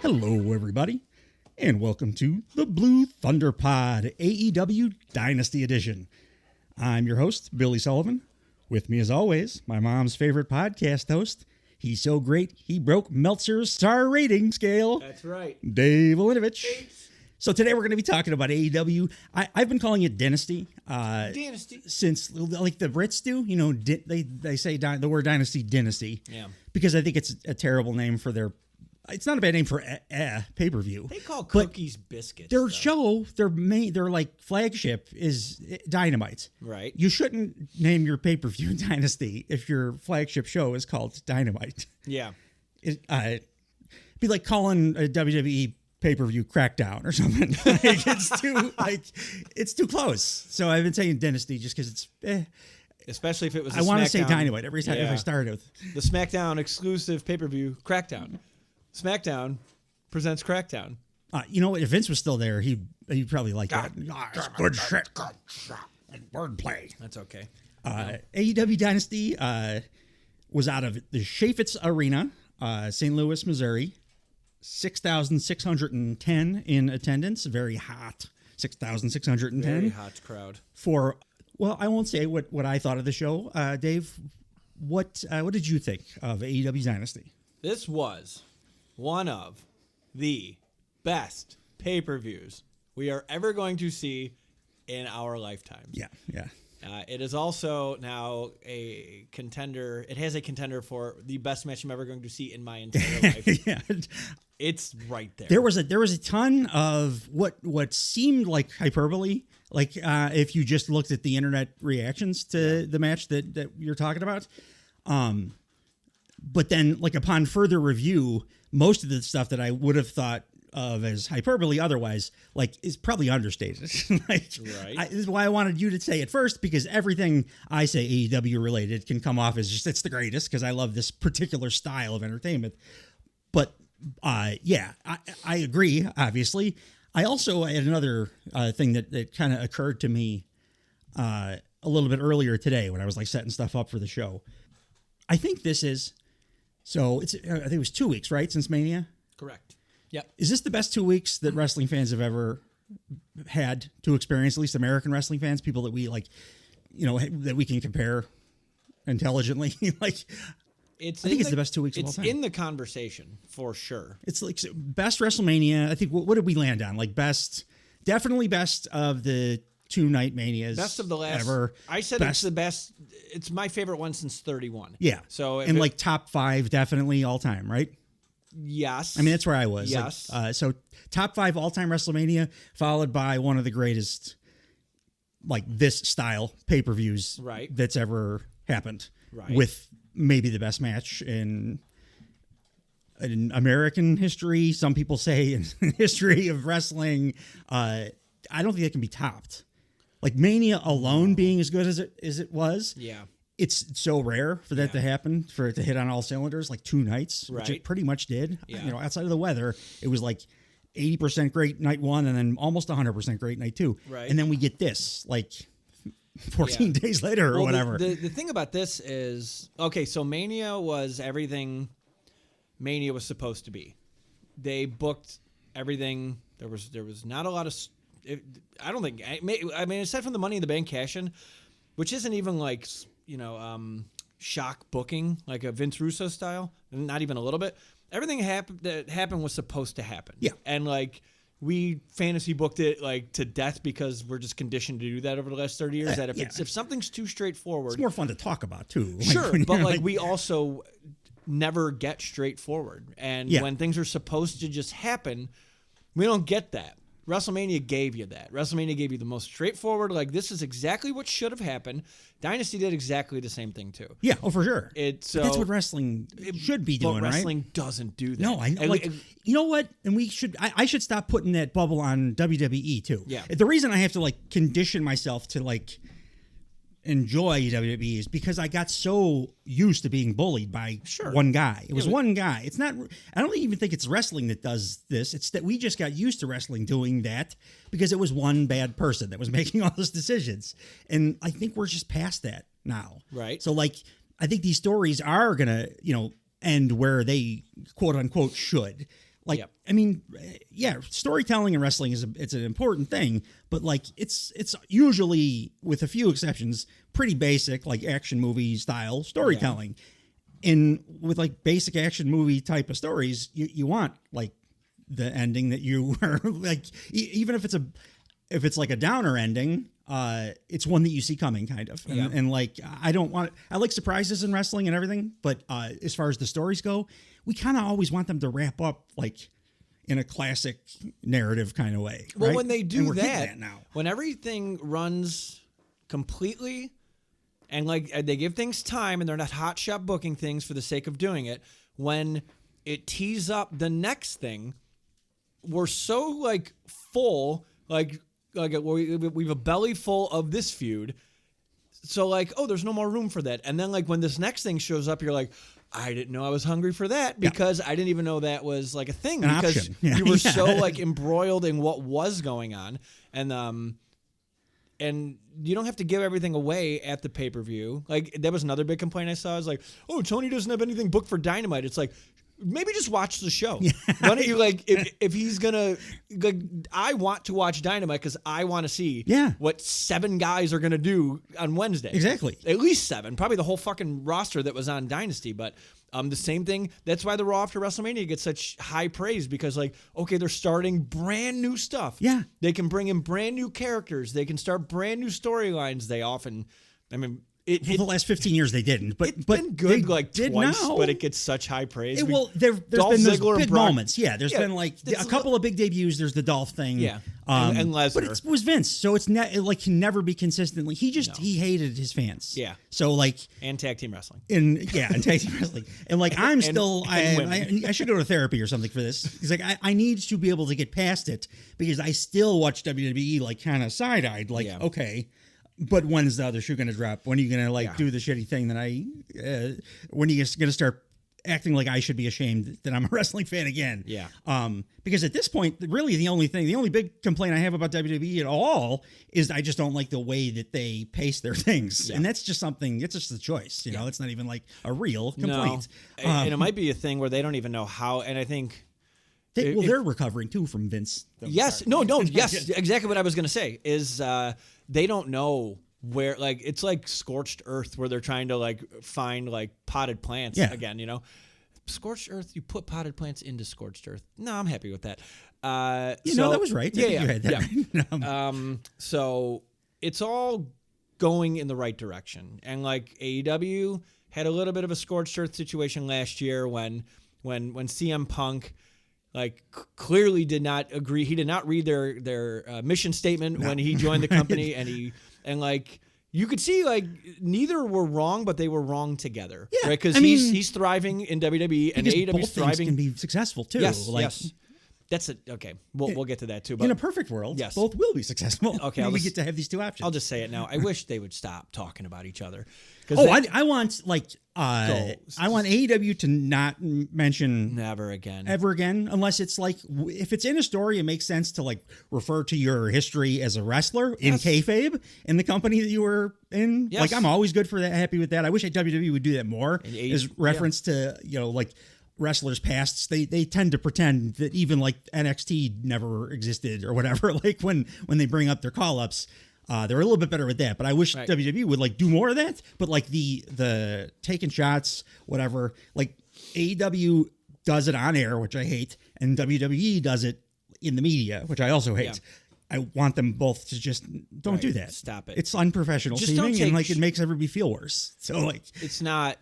Hello, everybody, and welcome to the Blue Thunder Pod, AEW Dynasty Edition. I'm your host, Billy Sullivan. With me, as always, my mom's favorite podcast host. He's so great, he broke Meltzer's star rating scale. That's right. Dave Olinovich. So today we're going to be talking about AEW. I've been calling it Dynasty. Dynasty. Since, like the Brits do, you know, they say the word Dynasty, Yeah. because I think it's a terrible name for their... It's not a bad name for pay-per-view. They call cookies biscuits. Their though. show, their like flagship is Dynamite. Right. You shouldn't name your pay-per-view Dynasty if your flagship show is called Dynamite. Yeah. It'd be like calling a WWE pay-per-view Crackdown or something. It's too close. So I've been saying Dynasty just because it's. Especially if it was. I want to say Dynamite every time if I start with the SmackDown exclusive pay-per-view Crackdown. SmackDown presents Crackdown. You know what? If Vince was still there, he'd probably like that. That's good shit. Wordplay. That's okay. AEW Dynasty was out of the Chaffetz Arena, St. Louis, Missouri. 6,610 in attendance. Very hot. 6,610. Very hot crowd. Well, I won't say what I thought of the show. Dave, what did you think of AEW Dynasty? This was one of the best pay-per-views we are ever going to see in our lifetimes. Yeah. It is also now a contender. It has a contender for the best match I'm ever going to see in my entire life. Yeah. It's right there. There was a ton of what seemed like hyperbole. Like if you just looked at the internet reactions to the match that you're talking about. But then, like, upon further review, most of the stuff that I would have thought of as hyperbole otherwise, like, is probably understated. Right. This is why I wanted you to say it first, because everything I say AEW related can come off as just, it's the greatest, because I love this particular style of entertainment. But, I agree, obviously. I also had another thing that kind of occurred to me a little bit earlier today when I was, like, setting stuff up for the show. I think this is... So I think it was 2 weeks, right, since Mania? Correct. Yep. Is this the best 2 weeks that wrestling fans have ever had to experience, at least American wrestling fans, people that we like, you know, that we can compare intelligently? I think it's the best 2 weeks of all time. It's in the conversation, for sure. It's like best WrestleMania. I think, what did we land on? Like definitely best of the 2-night Manias. Best of the last ever. I said it's the best. It's my favorite one since 31. Yeah. So like top 5 definitely all time, right? Yes. I mean, that's where I was. Yes. Like, so top 5 all time WrestleMania, followed by one of the greatest, like this style pay-per-views that's ever happened. Right. With maybe the best match in American history. Some people say in history of wrestling. I don't think it can be topped. Like Mania alone being as good as it was. Yeah. It's so rare for that to happen, for it to hit on all cylinders, like 2 nights, which it pretty much did. Yeah. You know, outside of the weather, it was like 80% great night 1 and then almost 100% great night 2. Right. And then we get this like 14 days later or whatever. The thing about this is, okay, so Mania was everything Mania was supposed to be. They booked everything. There was not a lot of... I don't think... I mean, aside from the Money in the Bank cash-in, which isn't even like, you know, shock booking, like a Vince Russo style, not even a little bit. Everything that happened was supposed to happen. Yeah. And, like, we fantasy booked it, like, to death because we're just conditioned to do that over the last 30 years, that if something's too straightforward... It's more fun to talk about, too. Sure, but, like, we also never get straightforward. And when things are supposed to just happen, we don't get that. WrestleMania gave you that. WrestleMania gave you the most straightforward, like, this is exactly what should have happened. Dynasty did exactly the same thing, too. Yeah, for sure. That's what wrestling should be doing, but wrestling right? doesn't do that. No, I know. You know what? And I should stop putting that bubble on WWE, too. Yeah. The reason I have to, like, condition myself to, like, enjoy WWE is because I got so used to being bullied by one guy. It was one guy. It's not, I don't even think it's wrestling that does this. It's that we just got used to wrestling doing that because it was one bad person that was making all those decisions. And I think we're just past that now. Right. So, like, I think these stories are going to, end where they quote unquote should. Like, I mean, yeah, storytelling in wrestling it's an important thing, but like it's usually, with a few exceptions, pretty basic, like action movie style storytelling. And with like basic action movie type of stories, you want like the ending that you are like, even if it's like a downer ending, it's one that you see coming, kind of. And like, I like surprises in wrestling and everything, but as far as the stories go, we kind of always want them to wrap up like in a classic narrative kind of way. Well, right? when they do that now, when everything runs completely and like they give things time and they're not hot shot booking things for the sake of doing it, when it tees up the next thing, we're so like full, like we have a belly full of this feud. So like, oh, there's no more room for that. And then like when this next thing shows up, you're like, I didn't know I was hungry for that, because I didn't even know that was like a thing, because you were so like embroiled in what was going on. And you don't have to give everything away at the pay-per-view. Like, that was another big complaint I saw. I was like, oh, Tony doesn't have anything booked for Dynamite. It's like, maybe just watch the show. Why don't you, like, if he's gonna, like, I want to watch Dynamite because I want to see what 7 guys are gonna do on Wednesday. Exactly. At least 7, probably the whole fucking roster that was on Dynasty. But the same thing. That's why the Raw after WrestleMania gets such high praise, because like, okay, they're starting brand new stuff. Yeah, they can bring in brand new characters. They can start brand new storylines. They often, I mean. For the last 15 years, they didn't. But it's been good like twice, now. but it gets such high praise. There's been those big moments. Yeah, there's been like a couple of big debuts. There's the Dolph thing. Yeah, and Lesnar. But it was Vince, so it can never be consistently. He hated his fans. Yeah. So like, and tag team wrestling. And tag team wrestling. And like, I'm still I should go to therapy or something for this. Because like I need to be able to get past it, because I still watch WWE like kind of side eyed. Like, okay. But when's the other shoe going to drop? When are you going to like do the shitty thing that when are you going to start acting like I should be ashamed that I'm a wrestling fan again? Yeah. Because at this point, really the only big complaint I have about WWE at all is I just don't like the way that they pace their things. Yeah. And that's just something, it's just a choice. You know, it's not even like a real complaint. No. And it might be a thing where they don't even know how. And I think. They're recovering too from Vince. Yes. No. Yes. Exactly what I was going to say is, they don't know where, like, it's like scorched earth where they're trying to like find like potted plants again, you know. Scorched earth, you put potted plants into scorched earth. No, I'm happy with that. That was right. So it's all going in the right direction. And like AEW had a little bit of a scorched earth situation last year when CM Punk like clearly did not agree. He did not read their mission statement when he joined the company, and like you could see like neither were wrong, but they were wrong together. Yeah, right? Because he's thriving in WWE and AEW's thriving. Can be successful too. Yes. That's it. Okay, we'll get to that too. But in a perfect world, both will be successful. Okay, we get to have these two options. I'll just say it now. I wish they would stop talking about each other. I want AEW to not mention ever again, unless it's like if it's in a story, it makes sense to like refer to your history as a wrestler in kayfabe in the company that you were in. Yes. Like I'm always good for that. Happy with that. I wish WWE would do that more as reference to like wrestlers' pasts. They tend to pretend that even like NXT never existed or whatever. Like when they bring up their call ups. They're a little bit better with that, but I wish WWE would like do more of that. But like the taking shots, whatever, like AEW does it on air, which I hate, and WWE does it in the media, which I also hate. Yeah. I want them both to just don't do that. Stop it. It's unprofessional seeming, and like it makes everybody feel worse. So like it's not.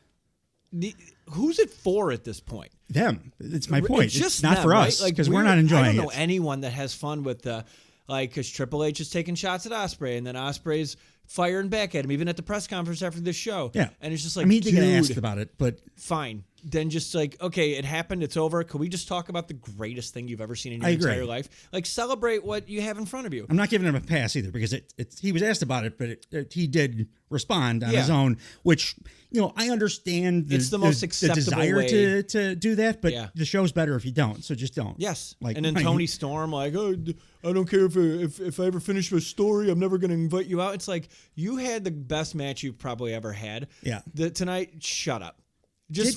Who's it for at this point? Them. It's my point. It's not them, for us because we're not enjoying it. I don't know anyone that has fun with the. Like, because Triple H is taking shots at Ospreay, and then Ospreay's firing back at him, even at the press conference after this show. Yeah. And it's just like, they get asked about it, but... Fine. Then just like, okay, it happened, it's over. Can we just talk about the greatest thing you've ever seen in your entire life? Like, celebrate what you have in front of you. I'm not giving him a pass either, because he was asked about it, but he did respond on his own, which... I understand it's the most acceptable desire way. to do that, but the show's better if you don't, so just don't. Yes. Like, and then Tony Storm, like, oh, I don't care if I ever finish my story, I'm never going to invite you out. It's like, you had the best match you've probably ever had. Yeah. Tonight, shut up.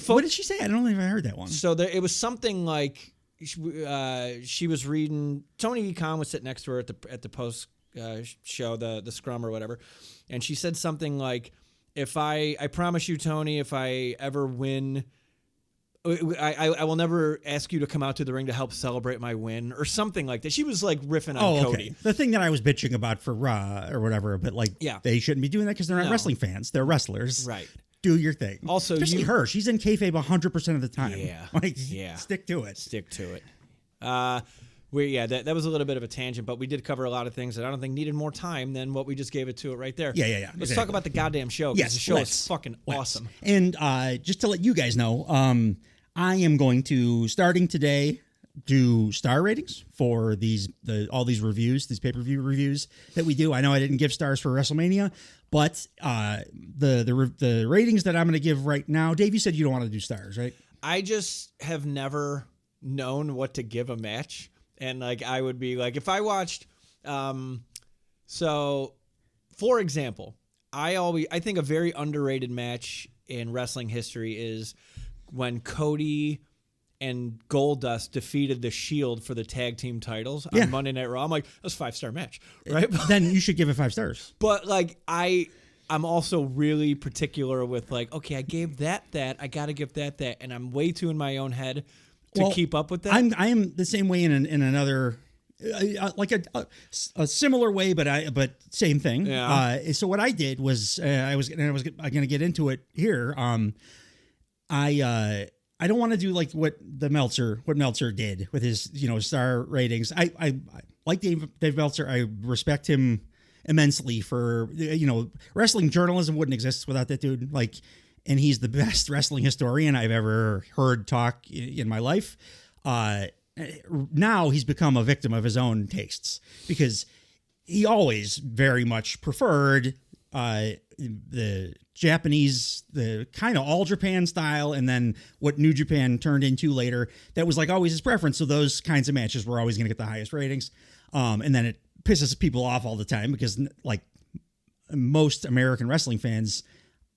What did she say? I don't know if I heard that one. So it was something like, she was reading. Tony Khan was sitting next to her at the post show, the scrum or whatever, and she said something like, "If I promise you, Tony, if I ever win, I will never ask you to come out to the ring to help celebrate my win," or something like that. She was like riffing on Cody. Okay. The thing that I was bitching about for Raw or whatever, but they shouldn't be doing that because they're not wrestling fans. They're wrestlers. Right. Do your thing. Also, especially her. She's in kayfabe 100% of the time. Yeah. Stick to it. Stick to it. That was a little bit of a tangent, but we did cover a lot of things that I don't think needed more time than what we just gave it to it right there. Yeah. Let's talk about the goddamn show. Yes, the show is fucking awesome. And just to let you guys know, I am going to, starting today, do star ratings for all these reviews, these pay-per-view reviews that we do. I know I didn't give stars for WrestleMania, but the ratings that I'm going to give right now, Dave, you said you don't want to do stars, right? I just have never known what to give a match, and I would be like, if I watched, so for example, I think a very underrated match in wrestling history is when Cody and Goldust defeated the Shield for the tag team titles on Monday Night Raw. I'm like, that's a 5-star match, right? Then you should give it 5 stars. But I'm also really particular with okay, I gave that, I got to give that, and I'm way too in my own head to keep up with that. I am the same way in another, a similar way, but same thing. Yeah. So what I did was I was going to get into it here. I don't want to do what Meltzer did with his star ratings. I like Dave Meltzer. I respect him immensely for wrestling journalism wouldn't exist without that dude. And he's the best wrestling historian I've ever heard talk in my life. Now he's become a victim of his own tastes because he always very much preferred the Japanese, the kind of all Japan style, and then what New Japan turned into later. That was always his preference. So those kinds of matches were always going to get the highest ratings. And then it pisses people off all the time because most American wrestling fans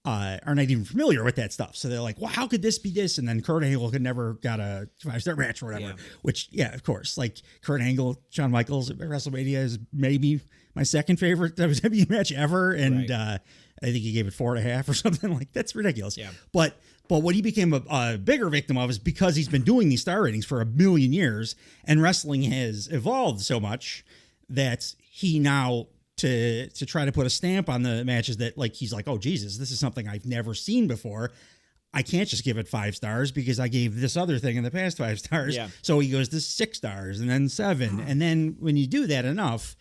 are not even familiar with that stuff. So they're like, well, how could this be this? And then Kurt Angle could never got a 5-star match or whatever, which, of course, Kurt Angle, Shawn Michaels at WrestleMania is maybe my second favorite WWE match ever. And I think he gave it 4.5 or something. That's ridiculous. Yeah. But what he became a bigger victim of is because he's been doing these star ratings for 1 million years and wrestling has evolved so much that he now to try to put a stamp on the matches that he's like, oh Jesus, this is something I've never seen before. I can't just give it 5 stars because I gave this other thing in the past 5 stars. Yeah. So he goes to 6 stars and then 7. And then when you do that enough,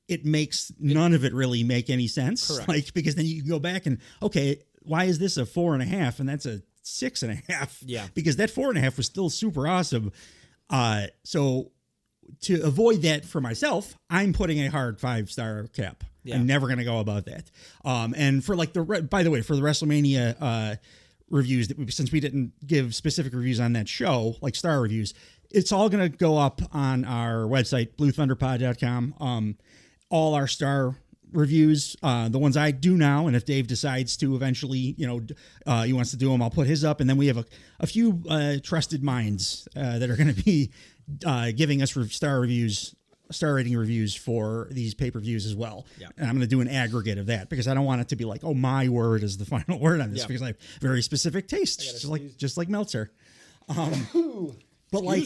it makes none of it really make any sense. Correct. Because then you can go back and, okay, why is this a 4.5 and that's a 6.5? Yeah. Because that 4.5 was still super awesome. So to avoid that for myself, I'm putting a hard 5-star cap. Yeah. I'm never going to go above that. And for by the way, for the WrestleMania reviews since we didn't give specific reviews on that show, star reviews, it's all going to go up on our website, bluethunderpod.com. All our star reviews, the ones I do now, and if Dave decides to eventually, he wants to do them, I'll put his up. And then we have a few trusted minds that are going to be giving us star rating reviews for these pay-per-views as well. Yeah. And I'm going to do an aggregate of that because I don't want it to be oh, my word is the final word on this because I have very specific tastes, just like Meltzer. But I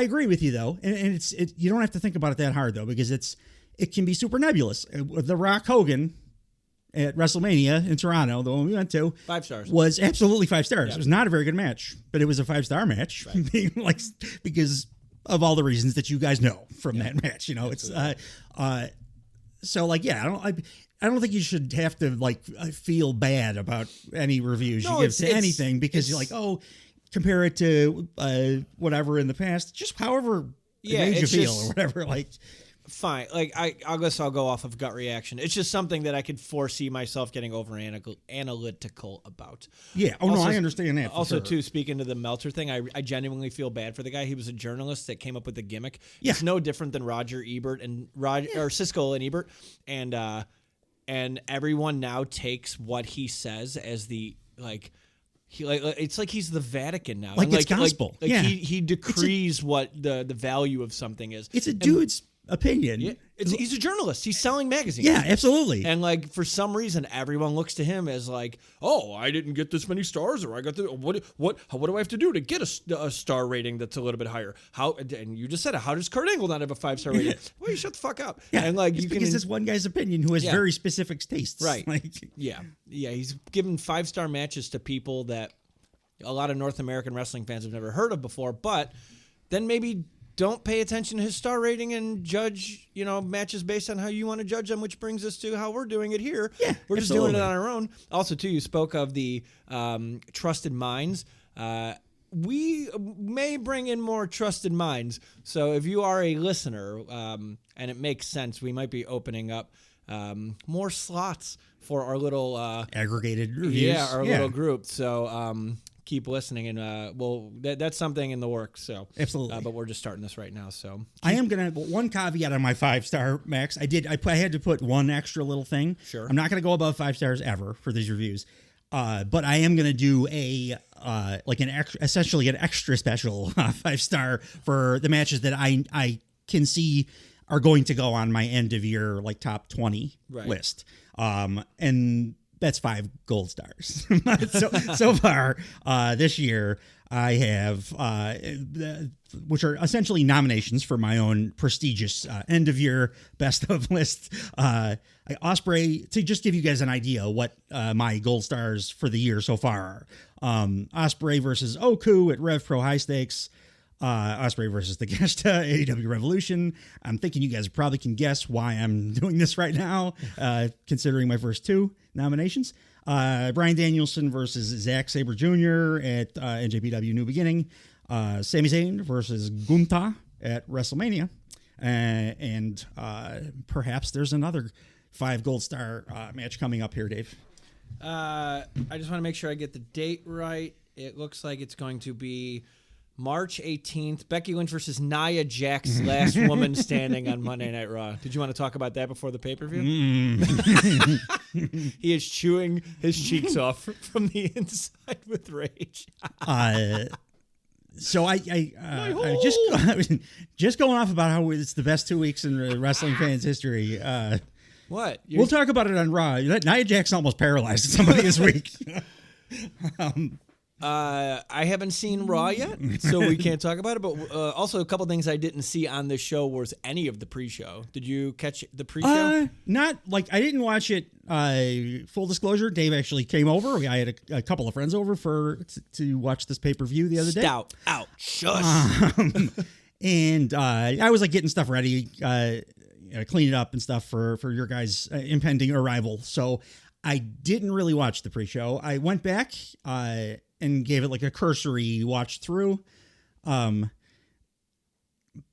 agree with you though, and you don't have to think about it that hard though because it can be super nebulous. The Rock Hogan at WrestleMania in Toronto, the one we went to, 5 stars, was absolutely 5 stars. Yeah. It was not a very good match, but it was a 5-star match, because of all the reasons that you guys know from that match. It's I don't think you should have to feel bad about any reviews you give to anything because you're oh, compare it to whatever in the past, just however it made you feel or whatever. Fine. I guess I'll go off of gut reaction. It's just something that I could foresee myself getting over analytical about. Yeah. Oh, also, no, I understand that. Also, too, speaking to the Meltzer thing, I genuinely feel bad for the guy. He was a journalist that came up with the gimmick. Yeah. It's no different than Roger Ebert or Siskel and Ebert. And everyone now takes what he says as the He it's like he's the Vatican now. Like it's gospel. He decrees what the value of something is. It's a dude's opinion. Yeah, he's a journalist. He's selling magazines. Yeah, absolutely. And like for some reason, everyone looks to him as like, oh, I didn't get this many stars, or I got what do I have to do to get a star rating that's a little bit higher? How? And you just said it. How does Kurt Angle not have a 5-star rating? Well, you shut the fuck up. Yeah, and like it's because this one guy's opinion who has very specific tastes. Right. Like, yeah. He's given 5-star matches to people that a lot of North American wrestling fans have never heard of before, but then maybe don't pay attention to his star rating and judge, matches based on how you want to judge them, which brings us to how we're doing it here. Yeah, we're just doing it on our own. Also, too, you spoke of the trusted minds. We may bring in more trusted minds. So if you are a listener, and it makes sense, we might be opening up more slots for our little aggregated reviews. Yeah, our little group. So keep listening, and that's something in the works. So absolutely, but we're just starting this right now. So I am gonna one caveat on my 5-star max. I had to put one extra little thing. Sure, I'm not gonna go above 5 stars ever for these reviews. But I am gonna do essentially an extra special 5-star for the matches that I can see are going to go on my end of year top 20 list. And that's 5 gold stars. so far this year, I have which are essentially nominations for my own prestigious end of year best of list. Ospreay, to just give you guys an idea what my gold stars for the year so far are. Ospreay versus Oku at Rev Pro High Stakes. Ospreay versus the Gesta, AEW Revolution. I'm thinking you guys probably can guess why I'm doing this right now, considering my first 2 nominations. Bryan Danielson versus Zack Sabre Jr. at NJPW New Beginning. Sami Zayn versus Gunta at WrestleMania. And perhaps there's another 5 gold star match coming up here, Dave. I just want to make sure I get the date right. It looks like it's going to be March 18th, Becky Lynch versus Nia Jax, last woman standing on Monday Night Raw. Did you want to talk about that before the pay-per-view? He is chewing his cheeks off from the inside with rage. So I just going off about how it's the best 2 weeks in wrestling fans history. What? We'll talk about it on Raw. Nia Jax almost paralyzed somebody this week. I haven't seen Raw yet, so we can't talk about it. But also, a couple things I didn't see on this show was any of the pre-show. Did you catch the pre-show? Not I didn't watch it. Full disclosure, Dave actually came over. I had a couple of friends over to watch this pay-per-view the other day. Stout out, shush. And I was getting stuff ready, clean it up and stuff for your guys' impending arrival. So I didn't really watch the pre-show. I went back and gave it a cursory watch through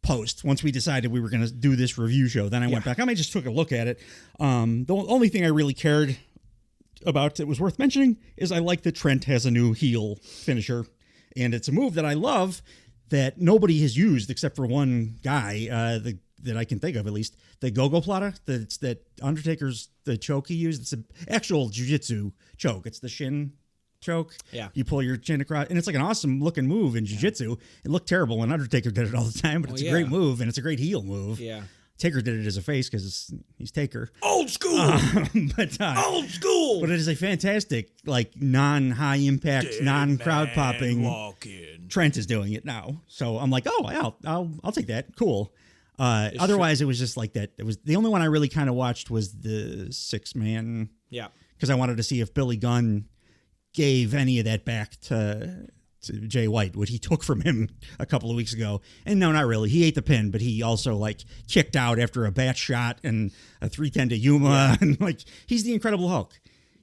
post once we decided we were going to do this review show. Then I went back. I just took a look at it. The only thing I really cared about that was worth mentioning is I like that Trent has a new heel finisher, and it's a move that I love that nobody has used except for one guy that I can think of, at least. The Go-Go Plata, that Undertaker's the choke he used. It's an actual jiu-jitsu choke. It's the shin choke. Yeah. You pull your chin across, and it's an awesome looking move in jiu-jitsu. It looked terrible when Undertaker did it all the time, but it's a great move, and it's a great heel move. Yeah. Taker did it as a face because he's Taker. Old school. Old school. But it is a fantastic, non-high impact, non-crowd popping. Trent is doing it now, so I'm I'll take that. Cool. Otherwise, it was just that. It was the only one I really kind of watched was the 6-man. Yeah. Because I wanted to see if Billy Gunn gave any of that back to Jay White, what he took from him a couple of weeks ago. And no, not really. He ate the pin, but he also kicked out after a bat shot and a 310 to Yuma. Yeah. And he's the Incredible Hulk.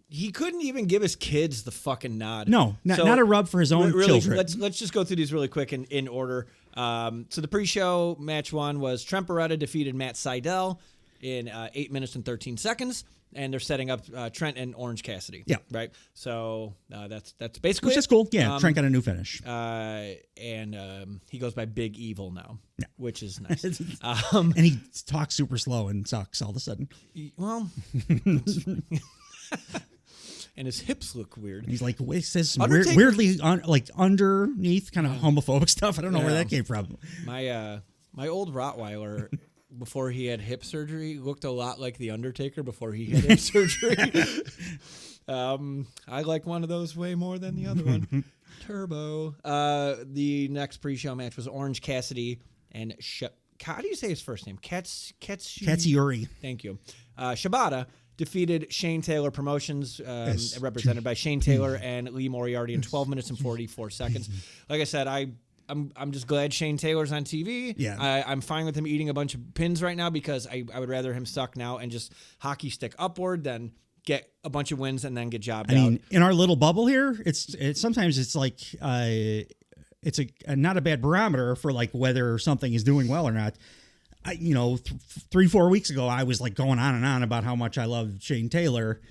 He couldn't even give his kids the fucking nod. No, not a rub for his own children. Let's just go through these really quick in order. So the pre-show match 1 was Trent Beretta defeated Matt Sydal in 8 minutes and 13 seconds. And they're setting up Trent and Orange Cassidy. Yeah. Right? So that's basically Which is cool. Yeah, Trent got a new finish. And he goes by Big Evil now, which is nice. And he talks super slow and sucks all of a sudden. Well... and his hips look weird. He's like, it says some weirdly underneath kind of homophobic stuff. I don't know where that came from. My old Rottweiler, before he had hip surgery, looked a lot like the Undertaker before he had hip surgery. I like one of those way more than the other one. Turbo. The next pre-show match was Orange Cassidy and how do you say his first name? Katsuyori. Thank you. Shibata defeated Shane Taylor Promotions, represented by Shane Taylor and Lee Moriarty in 12 minutes and 44 seconds. Like I said, I'm just glad Shane Taylor's on TV. Yeah. I'm fine with him eating a bunch of pins right now because I would rather him suck now and just hockey stick upward than get a bunch of wins and then get jobbed out. I mean, in our little bubble here, it's sometimes it's like it's not a bad barometer for like whether something is doing well or not. 3-4 weeks ago, I was like going on and on about how much I love Shane Taylor.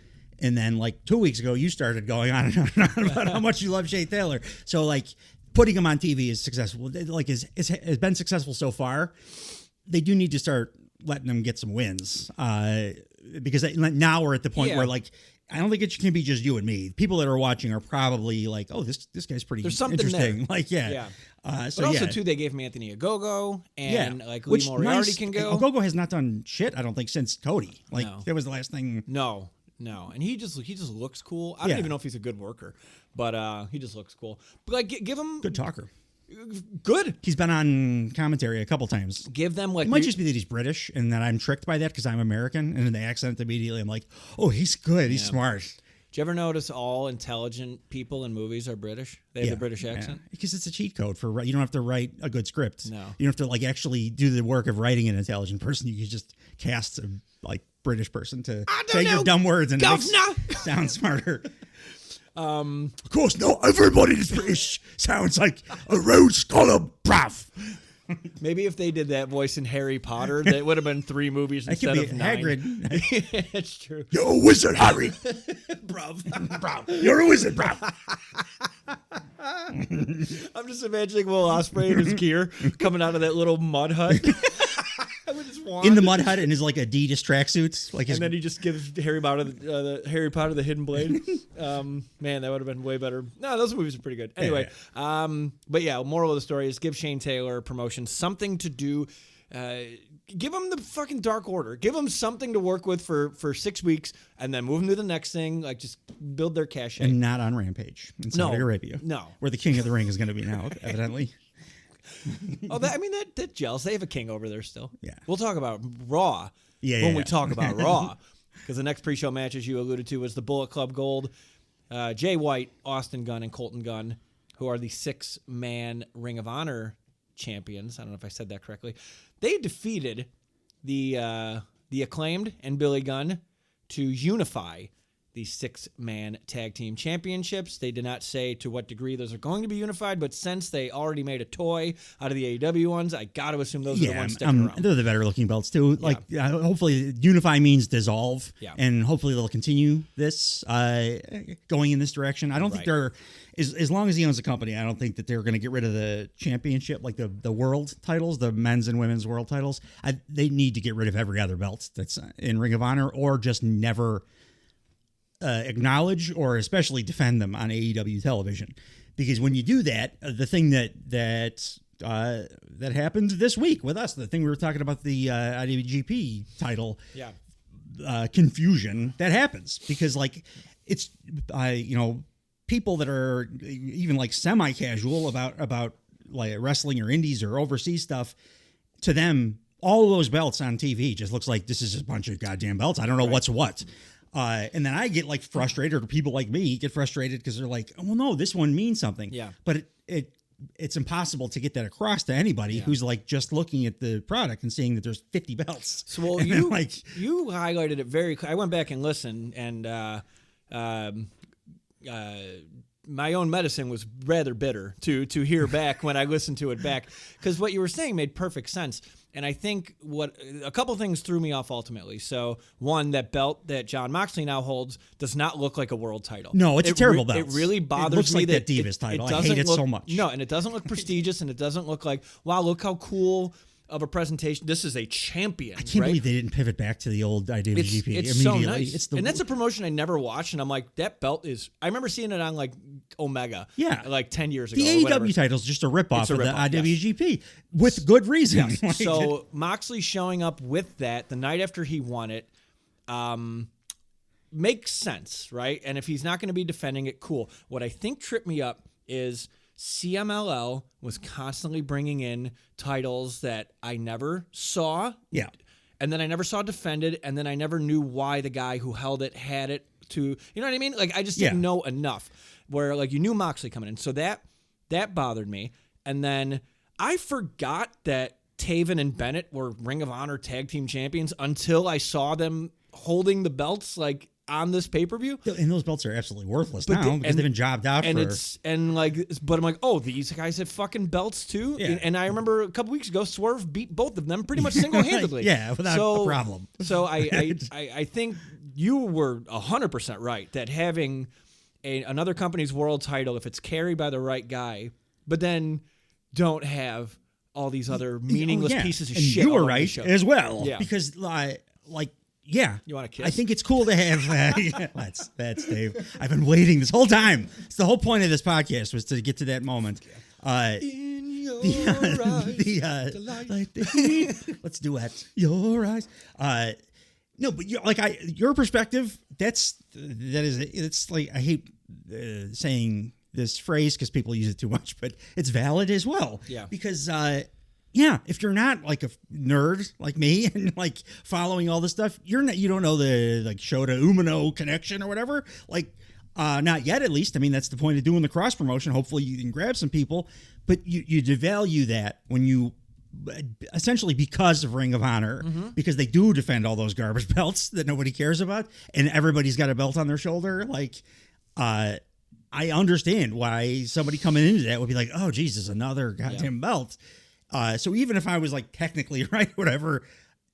And then like 2 weeks ago, you started going on and on about how much you love Shane Taylor. So like putting him on TV is successful. Like has been successful so far. They do need to start letting him get some wins because now we're at the point where like I don't think it can be just you and me. People that are watching are probably like, oh, this guy's pretty interesting. There. Like but also too, they gave him Anthony Ogogo and like Lee Moriarty can go. Ogogo has not done shit, I don't think, since Cody. Like that was the last thing. No, and he just looks cool. I don't even know if he's a good worker, but he just looks cool. But like, give him good talker. Good. He's been on commentary a couple times. Give them like it might just be that he's British and that I'm tricked by that because I'm American, and in the accent immediately I'm like, oh, he's good. He's smart. Did you ever notice all intelligent people in movies are British? They have the British accent? Because it's a cheat code for you don't have to write a good script. No. You don't have to like actually do the work of writing an intelligent person. You can just cast a like British person to say your dumb words and sound smarter. Of course, not everybody that's British sounds like a Rhodes Scholar, bruv. Maybe if they did that voice in Harry Potter, that would have been 3 movies instead of 9. Hagrid. It's true. You're a wizard, Harry. bruv. You're a wizard, bruv. I'm just imagining Will Ospreay in his gear coming out of that little mud hut. In the mud hut in his like Adidas tracksuits, like and then he just gives Harry Potter the hidden blade. Man, that would have been way better. No, those movies are pretty good. Anyway, but yeah, moral of the story is give Shane Taylor promotion something to do. Give him the fucking Dark Order. Give him something to work with for 6 weeks, and then move him to the next thing. Like just build their cachet. And not on Rampage in Saudi Arabia. No, where the King of the Ring is going to be now, evidently. That gels. They have a king over there still. Yeah. We'll talk about Raw when we talk about Raw. Because the next pre-show match, as you alluded to, was the Bullet Club Gold. Jay White, Austin Gunn, and Colton Gunn, who are the 6-man Ring of Honor champions. I don't know if I said that correctly. They defeated the Acclaimed and Billy Gunn to unify the 6-man tag team championships. They did not say to what degree those are going to be unified, but since they already made a toy out of the AEW ones, I got to assume those are the ones sticking around. They're the better looking belts too. Like hopefully unify means dissolve, and hopefully they'll continue this going in this direction. I don't think they're as long as he owns the company. I don't think that they're going to get rid of the championship, like the world titles, the men's and women's world titles. They need to get rid of every other belt that's in Ring of Honor, or just never acknowledge or especially defend them on AEW television, because when you do that, the thing that happened this week with us, the thing we were talking about, the IWGP title, confusion that happens because like it's people that are even like semi-casual about like wrestling or indies or overseas stuff, to them all those belts on TV just looks like this is a bunch of goddamn belts. I don't know what's what. And then I get like frustrated, or people like me get frustrated because they're like, oh, well, no, this one means something. Yeah. But it's impossible to get that across to anybody who's like just looking at the product and seeing that there's 50 belts. So, well, you highlighted it very. I went back and listened, and my own medicine was rather bitter to hear back when I listened to it back, because what you were saying made perfect sense. And I think a couple things threw me off ultimately. So, one, that belt that Jon Moxley now holds does not look like a world title. No, it's a terrible belt. It really bothers me. It looks like that Divas title. I hate it so much. No, and it doesn't look prestigious, and it doesn't look like, wow, look how cool of a presentation. This is a champion. I can't believe they didn't pivot back to the old IWGP it's so nice. And that's a promotion I never watched, and I'm like, that belt is. I remember seeing it on like Omega, like 10 years ago. The AEW title is just a ripoff of the IWGP with good reason. Yes. So Moxley showing up with that the night after he won it, makes sense, right? And if he's not going to be defending it, cool. What I think tripped me up is CMLL was constantly bringing in titles that I never saw. Yeah. And then I never saw defended, and then I never knew why the guy who held it had it to, you know what I mean? Like, I just didn't know enough where, like, you knew Moxley coming in. So that bothered me. And then I forgot that Taven and Bennett were Ring of Honor tag team champions until I saw them holding the belts, like, on this pay-per-view. And those belts are absolutely worthless now because they've been jobbed out but I'm like, oh, these guys have fucking belts too. Yeah. And I remember a couple weeks ago, Swerve beat both of them pretty much single-handedly. Without a problem. So I think you were 100% right that having another company's world title, if it's carried by the right guy, but then don't have all these other meaningless pieces of shit. You were right as well. Yeah. Because yeah. You want to kiss? I think it's cool to have. That's Dave. I've been waiting this whole time. It's the whole point of this podcast was to get to that moment. In your eyes, like the heat. Let's duet. Your eyes. No, but your perspective. It's like I hate saying this phrase because people use it too much, but it's valid as well. Yeah. Because if you're not like a nerd like me and like following all this stuff, you don't know the like Shota Umino connection or whatever. Like, not yet, at least. I mean, that's the point of doing the cross promotion. Hopefully you can grab some people, but you devalue that when you essentially because of Ring of Honor, because they do defend all those garbage belts that nobody cares about, and everybody's got a belt on their shoulder. Like, I understand why somebody coming into that would be like, oh, Jesus, another goddamn belt. So even if I was like technically right, whatever,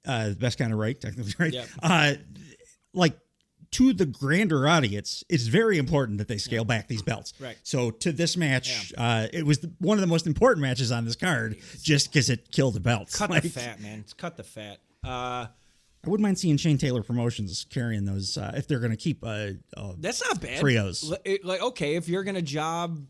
the best kind of right, technically right, like to the grander audience, it's very important that they scale back these belts. Right. So to this match, it was one of the most important matches on this card just because it killed the belts. Cut the fat, man. It's cut the fat. I wouldn't mind seeing Shane Taylor Promotions carrying those if they're going to keep that's not bad. Trios. Like, okay, if you're going to job,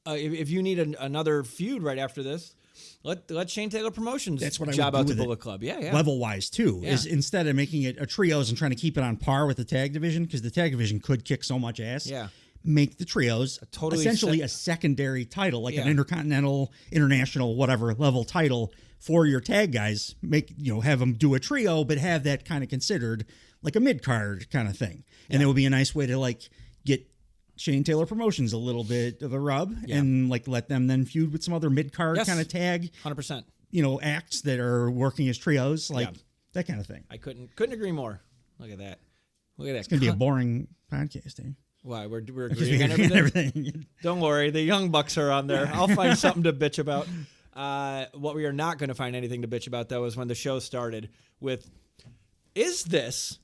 if you need another feud right after this, let Shane Taylor Promotions job out the Bullet Club. Yeah. Level wise too is instead of making it a trios and trying to keep it on par with the tag division because the tag division could kick so much ass. Yeah. Make the trios essentially a secondary title, like an intercontinental, international, whatever level title for your tag guys. Have them do a trio, but have that kind of considered like a mid card kind of thing, and it would be a nice way to like get Shane Taylor Promotions a little bit of a rub and like let them then feud with some other mid card kind of tag 100%. Acts that are working as trios, like that kind of thing. I couldn't agree more. Look at that. It's gonna be a boring podcast, eh? Why we're agreeing on everything. Don't worry, the Young Bucks are on there. I'll find something to bitch about. What we are not going to find anything to bitch about though is when the show started with, is this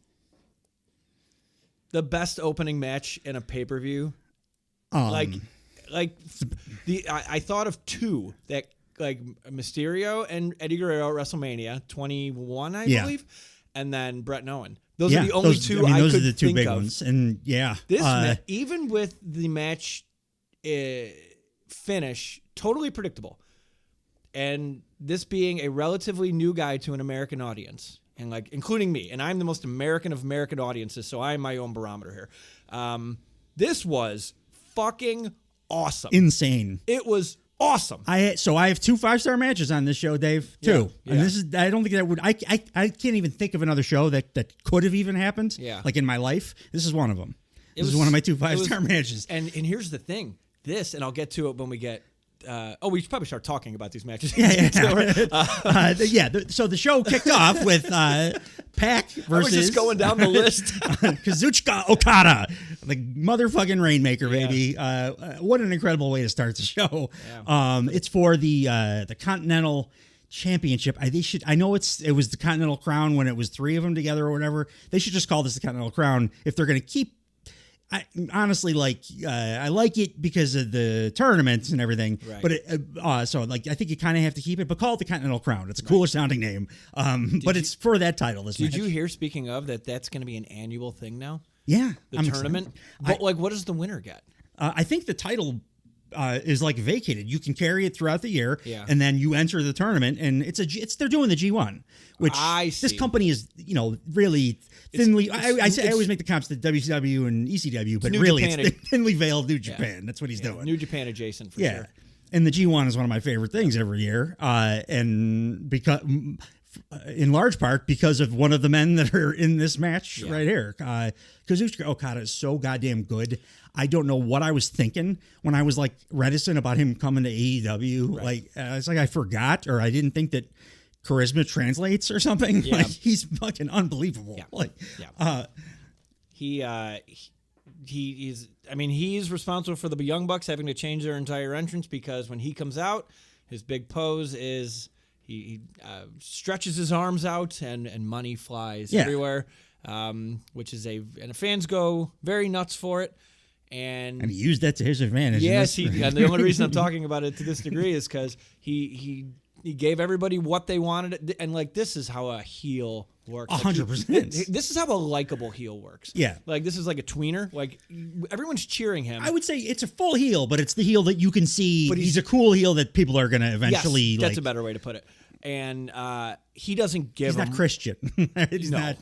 the best opening match in a pay-per-view? I thought of two that like Mysterio and Eddie Guerrero at WrestleMania 21, I believe, and then Brett and Owen. Those are the only two I those could are the two think big of. ones, and this even with the match finish totally predictable, and this being a relatively new guy to an American audience. And like, including me, and I'm the most American of American audiences, so I'm my own barometer here. This was fucking awesome, insane. It was awesome. I have 2 5-star matches on this show, Dave. Too, and this is. I don't think that would. I can't even think of another show that could have even happened. Yeah. Like in my life, this is one of them. This is one of my 2 5-star matches. And here's the thing. This, and I'll get to it when we get. We should probably start talking about these matches. So the show kicked off with Pac versus. I was just going down the list. Kazuchika Okada, the motherfucking Rainmaker, baby. What an incredible way to start the show. Yeah. It's for the Continental Championship. I know it was the Continental Crown when it was 3 of them together or whatever. They should just call this the Continental Crown if they're going to keep I honestly I like it because of the tournaments and everything. Right. But so I think you kind of have to keep it, but call it the Continental Crown. It's a cooler sounding name. But it's for that title. Did you hear? Speaking of that's going to be an annual thing now. Yeah, the tournament. But what does the winner get? I think the title is vacated. You can carry it throughout the year, and then you enter the tournament, and they're doing the G1, which this company is really thinly. I always make the comps to WCW and ECW, but really it's thinly veiled New Japan. That's what he's doing. New Japan adjacent for sure. And the G1 is one of my favorite things every year, and because. In large part because of one of the men that are in this match right here. Kazuchika Okada is so goddamn good. I don't know what I was thinking when I was reticent about him coming to AEW. Right. It's I forgot, or I didn't think that charisma translates or something. Yeah. He's fucking unbelievable. Yeah. He's responsible for the Young Bucks having to change their entire entrance because when he comes out, his big pose is he stretches his arms out and money flies everywhere, which is and the fans go very nuts for it. And he used that to his advantage. Yes, and the only reason I'm talking about it to this degree is because he gave everybody what they wanted, and this is how a heel works. 100%. This is how a likable heel works. Yeah, this is like a tweener. Everyone's cheering him. I would say it's a full heel, but it's the heel that you can see. But he's a cool heel that people are going to eventually. Yes, that's a better way to put it. And he doesn't give. He's not Christian. He's not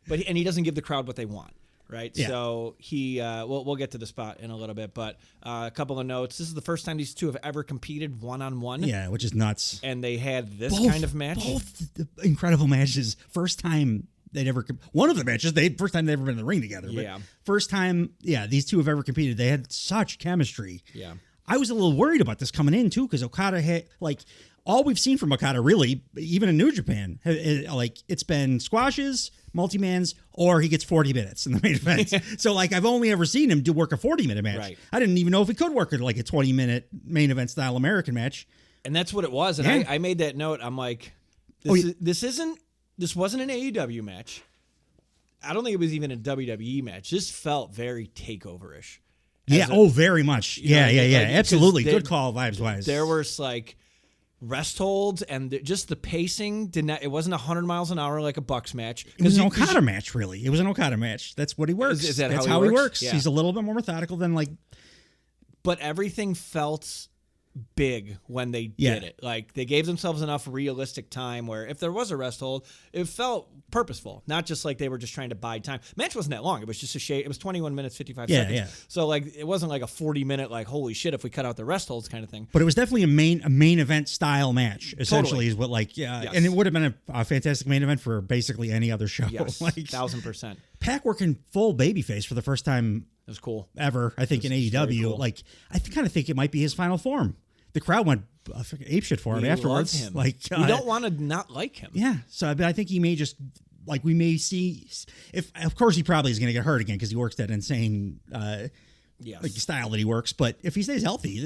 But he doesn't give the crowd what they want. Right, so he we'll get to the spot in a little bit, but a couple of notes. This is the first time these two have ever competed one-on-one. Yeah, which is nuts. And they had this kind of match. Both incredible matches. First time they'd ever one of the matches. First time they've ever been in the ring together. Yeah. But first time, these two have ever competed. They had such chemistry. Yeah. I was a little worried about this coming in too because Okada had all we've seen from Okada, really, even in New Japan, it's been squashes, multi-mans, or he gets 40 minutes in the main event. So, I've only ever seen him work a 40-minute match. Right. I didn't even know if he could work a 20-minute main event style American match. And that's what it was. And I made that note. I'm like, this wasn't an AEW match. I don't think it was even a WWE match. This felt very takeover-ish. Very much. Absolutely. Good call, vibes-wise. There was rest holds and just the pacing did not. It wasn't 100 miles an hour like a Bucks match. It was an Okada match, really. It was an Okada match. That's what he works. Is that That's how he works? Yeah. He's a little bit more methodical than But everything felt big when they did it. They gave themselves enough realistic time where if there was a rest hold, it felt purposeful, not just they were just trying to buy time. Match wasn't that long. It was just a shade. It was 21 minutes 55 seconds. Yeah. So it wasn't a 40-minute holy shit if we cut out the rest holds kind of thing. But it was definitely a main event style match. Essentially, is what yes. And it would have been a fantastic main event for basically any other show. Yes, 1,000%. Pac working full babyface for the first time. It was cool. Ever, I think, in AEW. Cool. I kind of think it might be his final form. The crowd went apeshit for him afterwards. Him. You don't want to not like him. Yeah. So I think he may just we may see if of course he probably is going to get hurt again because he works that insane style that he works. But if he stays healthy,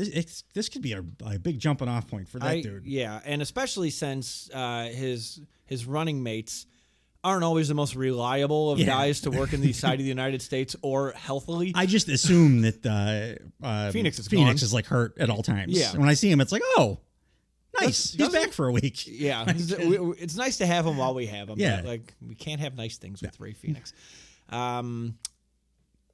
this could be a big jumping off point for that dude. Yeah, and especially since his running mates aren't always the most reliable of guys to work in the side of the United States or healthily. I just assume that Phoenix is hurt at all times. Yeah. When I see him, it's oh, nice. He's back for a week. Yeah. It's nice to have him while we have him. Yeah. But, we can't have nice things with Rey Fenix. Couple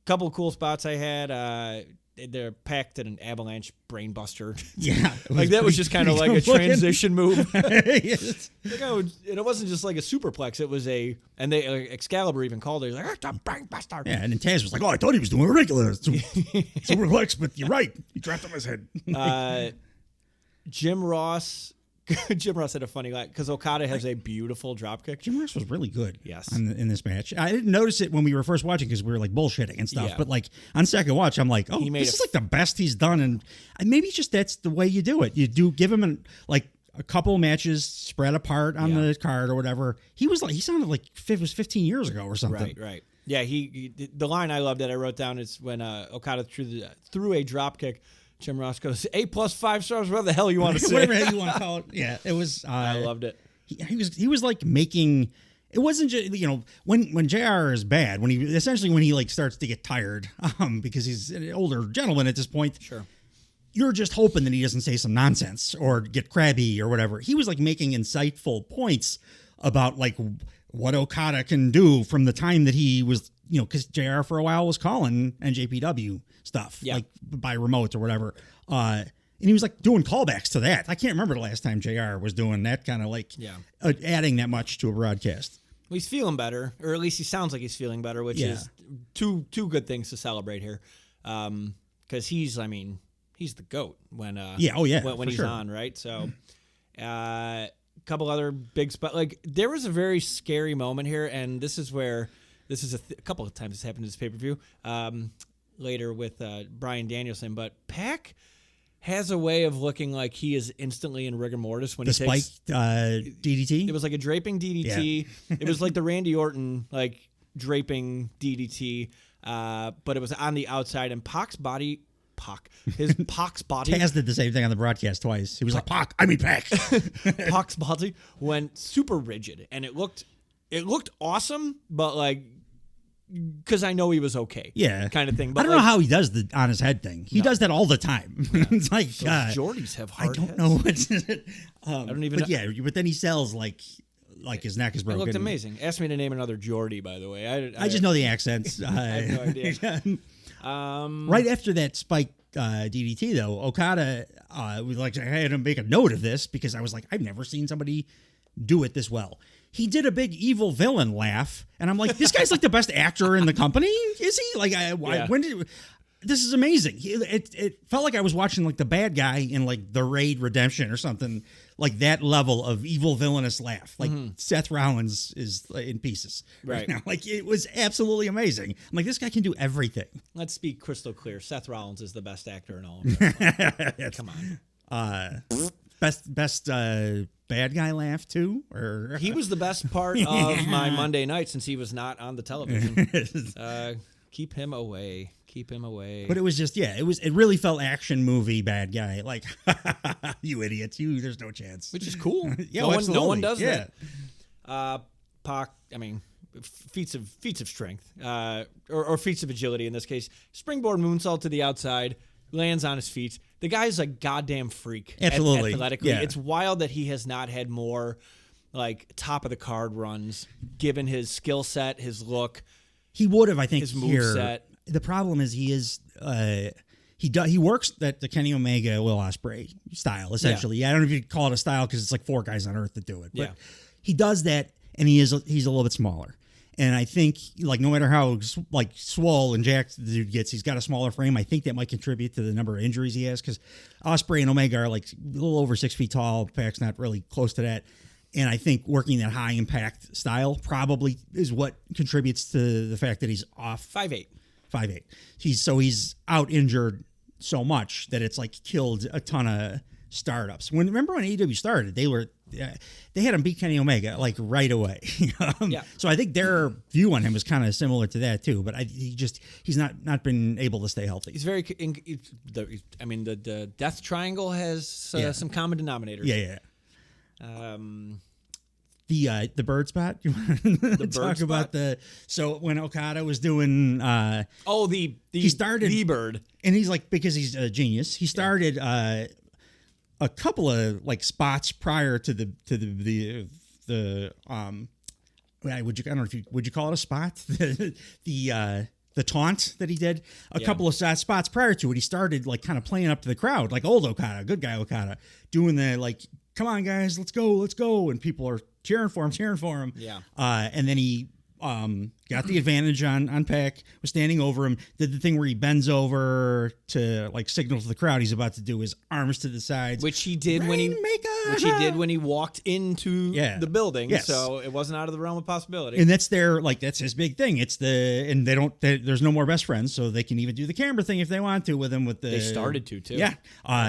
of cool spots I had. They're packed in an avalanche brainbuster. Yeah. That was just kind of a transition move. Yes. And it wasn't just a superplex. It was and they Excalibur even called it. He's it's a brainbuster. Yeah, and then Taz was I thought he was doing a regular superplex, but you're right. He dropped on his head. Jim Ross had a funny line because Okada has a beautiful dropkick. Jim Ross was really good. Yes. In this match. I didn't notice it when we were first watching because we were bullshitting and stuff. Yeah. But on second watch, I'm this is the best he's done. And maybe just that's the way you do it. You do give him a couple matches spread apart on the card or whatever. He sounded like it was 15 years ago or something. Right. Yeah. The line I love that I wrote down is when Okada threw a dropkick. Jim Ross goes, A+ 5 stars, whatever the hell you want to say. Whatever you want to call it. Yeah, it was. I loved it. He was making it wasn't just, when JR is bad, when he like starts to get tired, because he's an older gentleman at this point. Sure. You're just hoping that he doesn't say some nonsense or get crabby or whatever. He was like making insightful points about like what Okada can do from the time that he was, because JR for a while was calling NJPW stuff, like by remote or whatever. And he was like doing callbacks to that. I can't remember the last time JR was doing that kind of like adding that much to a broadcast. Well, he's feeling better, or at least he sounds like he's feeling better, which is two good things to celebrate here. Because he's the GOAT when when he's on, right? So a couple other big spots. Like there was a very scary moment here, and this is a couple of times it's happened in this pay-per-view later with Bryan Danielson, but Pac has a way of looking like he is instantly in rigor mortis when he takes spiked DDT. It was like a draping DDT. Yeah. It was like the Randy Orton like draping DDT, but it was on the outside, and Pac's body. Pac's body. Taz did the same thing on the broadcast twice. He was like, Pac. Pac's body went super rigid, and it looked awesome, but like, because I know he was okay. Yeah. Kind of thing. But I don't know how he does the on his head thing. He does that all the time. It's like, Geordies have hard I don't heads. know what's I don't even know. Yeah, but then he sells like his neck is broken. It looked amazing. Ask me to name another Geordie, by the way. I just know the accents. I have no idea. Right after that spike DDT, though, Okada was like, I had to make a note of this because I was like, I've never seen somebody do it this well. He did a big evil villain laugh, and I'm like, this guy's like the best actor in the company, is he? Like, this is amazing. It felt like I was watching like the bad guy in like The Raid Redemption or something, like that level of evil villainous laugh. Like Seth Rollins is in pieces right now. Like it was absolutely amazing. I'm like, this guy can do everything. Let's be crystal clear. Seth Rollins is the best actor in all of wrestling. Come on. Best bad guy laugh too, or he was the best part of my Monday night since he was not on the television. Keep him away. But it was just, it really felt action movie bad guy. Like, you idiots, there's no chance. Which is cool. No one does that. Pac, feats of strength, or feats of agility in this case. Springboard moonsault to the outside, lands on his feet. The guy's a goddamn freak. Absolutely. Athletically. Yeah. It's wild that he has not had more like top of the card runs, given his skill set, his look. He would have, I think, his moveset. The problem is he works the Kenny Omega Will Ospreay style essentially. Yeah. I don't know if you'd call it a style because it's like four guys on earth that do it. But he does that, and he's a little bit smaller. And I think like no matter how like swole and jacked the dude gets, he's got a smaller frame. I think that might contribute to the number of injuries he has because Ospreay and Omega are like a little over 6 feet tall. Pac's not really close to that. And I think working that high impact style probably is what contributes to the fact that he's off 5'8". He's out injured so much that it's like killed a ton of startups. Remember when AEW started, they had him beat Kenny Omega like right away. So I think their view on him was kind of similar to that too. But he's not been able to stay healthy. He's very. The Death Triangle has some common denominators. Yeah. The bird spot. You want to talk about so when Okada was doing he started the bird, and he's like, because he's a genius, he started a couple of like spots prior to the would you call it a spot? the taunt that he did, couple of spots prior to it. He started like kind of playing up to the crowd, like old Okada, good guy Okada, doing the like, come on guys, let's go, and people are cheering for him. Yeah. And then he got the advantage on Pac, was standing over him, did the thing where he bends over to like signal to the crowd he's about to do his arms to the sides, which he did when he walked into the building. Yes. So it wasn't out of the realm of possibility. And that's that's his big thing. There's no more best friends, so they can even do the camera thing if they want to with him. They started to too. Yeah.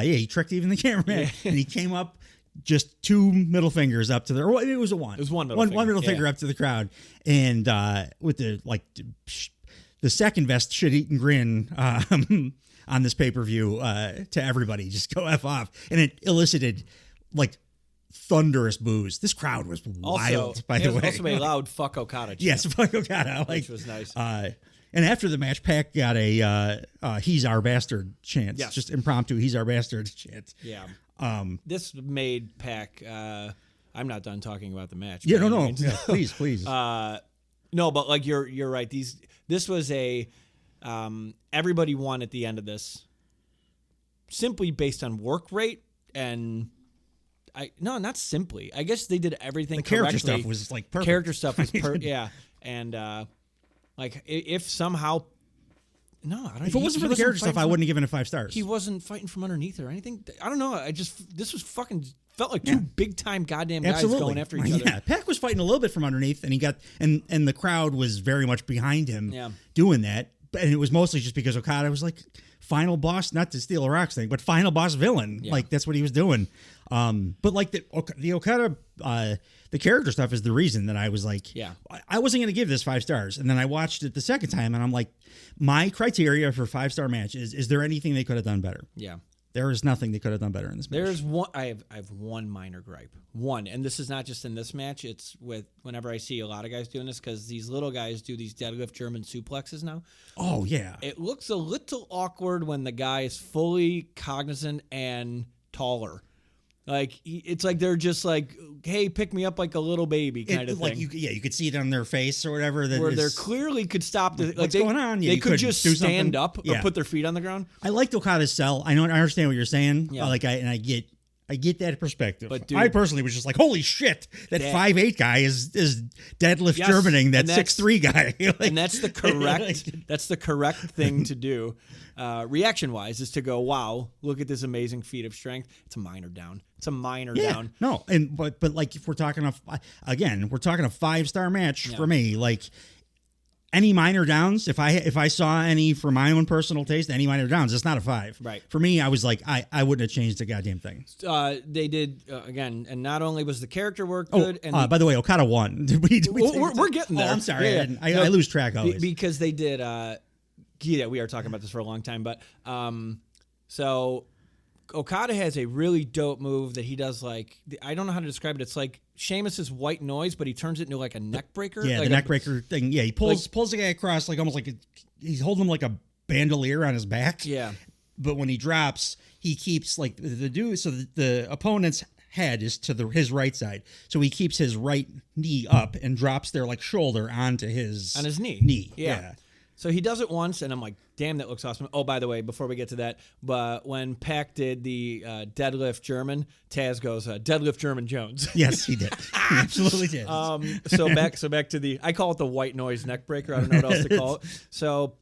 He tricked even the cameraman, and he came up. Just two middle fingers up to the, or it was a one. It was one middle finger up to the crowd, and with the second best shit-eating grin on this pay-per-view to everybody, just go F off, and it elicited like thunderous boos. This crowd was wild, by the way. Also a loud fuck Okada chant. Yes, fuck Okada. Which was nice. And after the match, Pac got a he's our bastard chant. Yes. Just impromptu, he's our bastard chant. Yeah. This made Pac, I'm not done talking about the match. Yeah, no. Yeah, please. No, but like you're right. This was a everybody won at the end of this simply based on work rate and not simply. I guess they did everything correctly. Character stuff was like perfect. Character stuff was yeah. And like if somehow if it wasn't for the character stuff, I wouldn't have given it 5 stars. He wasn't fighting from underneath or anything. I don't know. This was fucking felt like two big time goddamn guys going after each other. Yeah, Pac was fighting a little bit from underneath, and he got and the crowd was very much behind him doing that. And it was mostly just because Okada was like final boss, not to steal a Rock's thing, but final boss villain. Yeah. Like that's what he was doing. But like the Okada, the character stuff is the reason that I was like, I wasn't going to give this 5 stars. And then I watched it the second time, and I'm like, my criteria for 5-star match is there anything they could have done better? Yeah. There is nothing they could have done better in this match. There's one. I have one minor gripe. One, and this is not just in this match. It's with whenever I see a lot of guys doing this because these little guys do these deadlift German suplexes now. Oh yeah. It looks a little awkward when the guy is fully cognizant and taller. Like it's like they're just like, hey, pick me up like a little baby kind of thing. You could see it on their face or whatever. Where they clearly could stop. What's going on? Yeah, they could just stand up or put their feet on the ground. I liked Okada's sell. I understand what you're saying. Yeah. I get that perspective. But dude, I personally was just like, holy shit, that 5'8" guy is deadlift Germaning that 6'3" guy. And that's the correct thing to do, reaction wise, is to go, wow, look at this amazing feat of strength. It's a minor down. Down. No, but like if we're talking a 5-star match for me, like any minor downs, if I saw any for my own personal taste, any minor downs, it's not a 5. Right. For me, I was like, I wouldn't have changed the goddamn thing. They did again, and not only was the character work good, by the way, Okada won. We're getting there. I'm sorry, I lose track always because they did. We are talking about this for a long time, but so Okada has a really dope move that he does. Like I don't know how to describe it. It's like Sheamus's white noise, but he turns it into like a neck breaker. Yeah, like the neck breaker thing. Yeah, he pulls the guy across like almost like he's holding him like a bandolier on his back. Yeah, but when he drops, he keeps like the dude. So the opponent's head is to his right side, so he keeps his right knee up and drops their like shoulder onto his knee. Yeah. So he does it once, and I'm like, damn, that looks awesome. Oh, by the way, before we get to that, but when Pac did the deadlift German, Taz goes, deadlift German Jones. Yes, he did. He absolutely did. So back to the, I call it the white noise neck breaker. I don't know what else to call it. So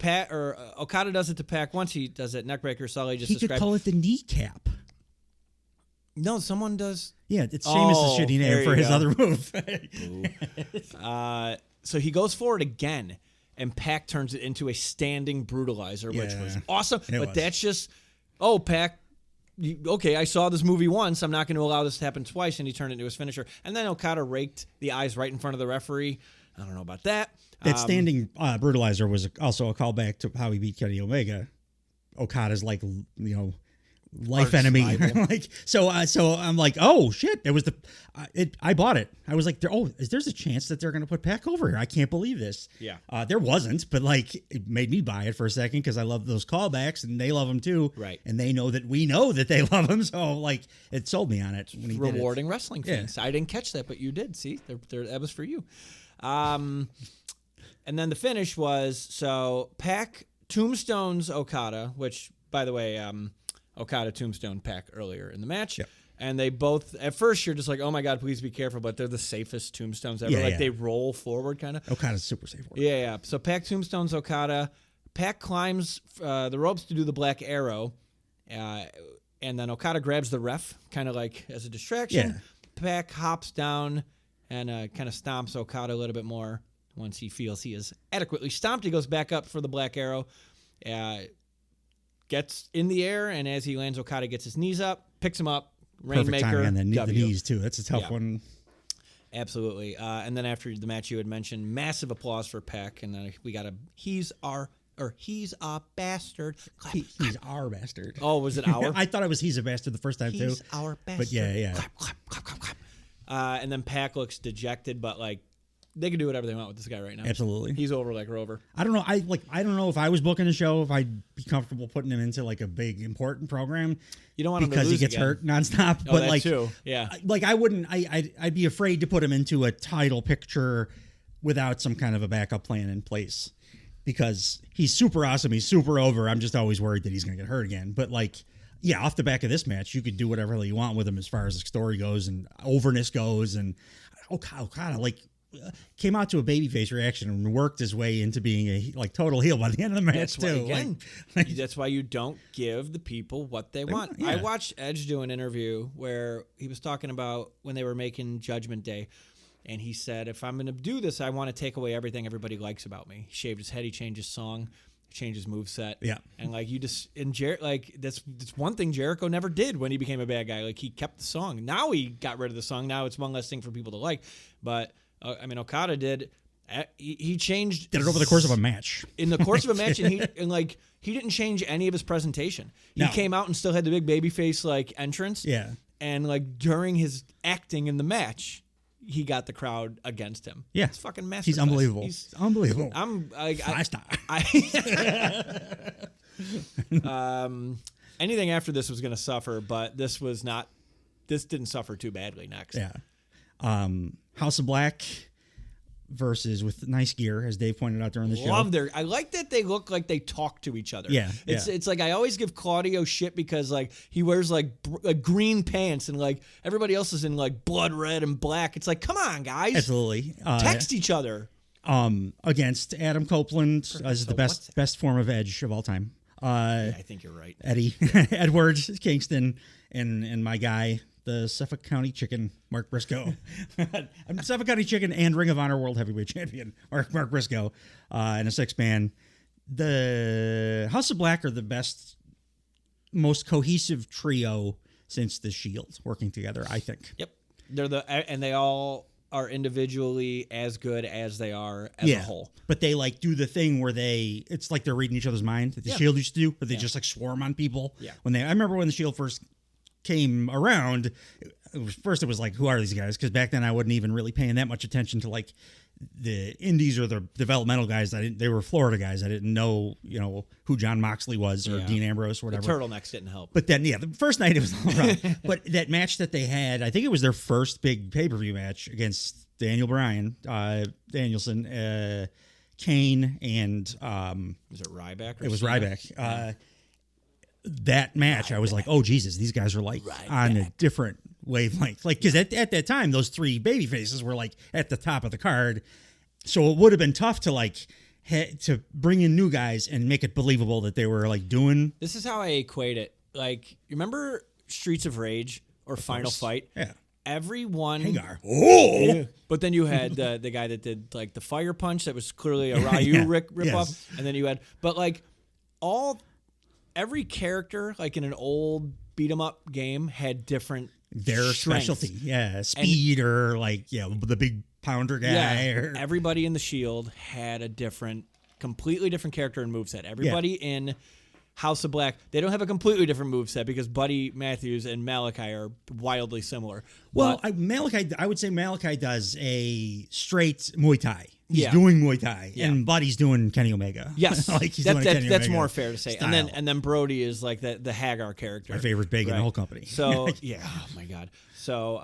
Okada does it to Pac once. He does it neck breaker. Sully just described. He could call it the kneecap. No, someone does. Yeah, it's Sheamus' shitty name for his other move. So he goes for it again. And Pac turns it into a standing brutalizer, which was awesome. But that's just, Pac, okay, I saw this movie once. I'm not going to allow this to happen twice. And he turned it into his finisher. And then Okada raked the eyes right in front of the referee. I don't know about that. That standing brutalizer was also a callback to how he beat Kenny Omega. Okada's like, life enemy. So I'm like, oh shit, it was I bought it. I was like, there's a chance that they're gonna put Pac over here. I can't believe this. Yeah. There wasn't, but like it made me buy it for a second because I love those callbacks and they love them too. Right. And they know that we know that they love them, so like it sold me on it when he rewarding did it. Wrestling fans. I didn't catch that, but you did. See, that was for you. And then the finish was Pac tombstones Okada, which by the way, Okada tombstone Pac earlier in the match. Yep. And they both, at first you're just like, oh my God, please be careful, but they're the safest tombstones ever. They roll forward kind of. Okada's super safe. Yeah. So Pac tombstones Okada. Pac climbs the ropes to do the black arrow. And then Okada grabs the ref, kind of like as a distraction. Yeah. Pac hops down and kind of stomps Okada a little bit more. Once he feels he is adequately stomped, he goes back up for the black arrow. Gets in the air, and as he lands, Okada gets his knees up, picks him up, Rainmaker. Perfect timing on the knees, too. That's a tough one. Absolutely. And then after the match, you had mentioned massive applause for Pac, and then we got he's a bastard. Clap, he's our bastard. Oh, was it our? I thought it was he's a bastard the first time, too. He's our bastard. But yeah. Clap. And then Pac looks dejected, but like they can do whatever they want with this guy right now. Absolutely. He's over like Rover. I don't know. I don't know if I was booking a show, if I'd be comfortable putting him into like a big important program. You don't want him to because lose he gets again. hurt nonstop. Oh, but that like, too. Yeah. Like I wouldn't. I'd be afraid to put him into a title picture without some kind of a backup plan in place, because he's super awesome. He's super over. I'm just always worried that he's going to get hurt again. But like, yeah, off the back of this match, you could do whatever you want with him as far as the story goes and overness goes. And Okada like came out to a babyface reaction and worked his way into being a like total heel by the end of the match too. That's why you don't give the people what they want. Yeah. I watched Edge do an interview where he was talking about when they were making Judgment Day. And he said, if I'm going to do this, I want to take away everything everybody likes about me. He shaved his head. He changed his song. He changed his moveset. Yeah. And like you just, like that's one thing Jericho never did when he became a bad guy. Like he kept the song. Now he got rid of the song. Now it's one less thing for people to like. But I mean, Okada did. He changed. Did it over the course of a match. In the course of a match, and he didn't change any of his presentation. He came out and still had the big babyface like entrance. Yeah. And like during his acting in the match, he got the crowd against him. Yeah. It's fucking masterclass. He's unbelievable. He's unbelievable. I'm like, 5-star. Anything after this was going to suffer, but this didn't suffer too badly next. Yeah. House of Black versus with nice gear, as Dave pointed out during the show. I like that they look like they talk to each other. Yeah. It's like I always give Claudio shit because like he wears like green pants and like everybody else is in like blood red and black. It's like, come on, guys. Absolutely. Text each other. Against Adam Copeland is the best form of Edge of all time. I think you're right. Eddie Edward Kingston and my guy, the Suffolk County Chicken, Mark Briscoe. I'm Suffolk County Chicken and Ring of Honor World Heavyweight Champion, Mark Briscoe, and a 6-man. The House of Black are the best, most cohesive trio since the Shield working together, I think. Yep. And they all are individually as good as they are as a whole. But they like do the thing where it's like they're reading each other's mind that the Shield used to do, but they just like swarm on people. Yeah. I remember when the Shield first came around, it was like, who are these guys? Because back then I wasn't even really paying that much attention to like the indies or the developmental guys. They were Florida guys. I didn't know, who John Moxley was or Dean Ambrose or whatever. The turtlenecks didn't help. But then, the first night it was all rough. But that match that they had, I think it was their first big pay-per-view match against Daniel Bryan, Danielson, Kane, and was it Ryback? It was Ryback. That match, I was like, oh, Jesus, these guys are like on a different wavelength. Like, because at that time, those three baby faces were like at the top of the card. So it would have been tough to like to bring in new guys and make it believable that they were like doing. This is how I equate it. Like, you remember Streets of Rage or Final Fight? Yeah. Everyone. Hagar. Oh! Yeah. But then you had the guy that did like the Fire Punch that was clearly a Ryu ripoff. And then you had, but like every character, like in an old beat 'em up game, had different their strengths. Specialty. Yeah, speed or like the big pounder guy. Yeah, everybody in the Shield had a completely different character and moveset. Everybody in House of Black, they don't have a completely different moveset because Buddy Matthews and Malachi are wildly similar. Well, I would say Malachi does a straight Muay Thai. He's doing Muay Thai, and Buddy's doing Kenny Omega. Yes, like he's doing Kenny that's Omega more fair to say. style. And then Brody is like the Hagar character, my favorite big in the whole company. So oh my god. So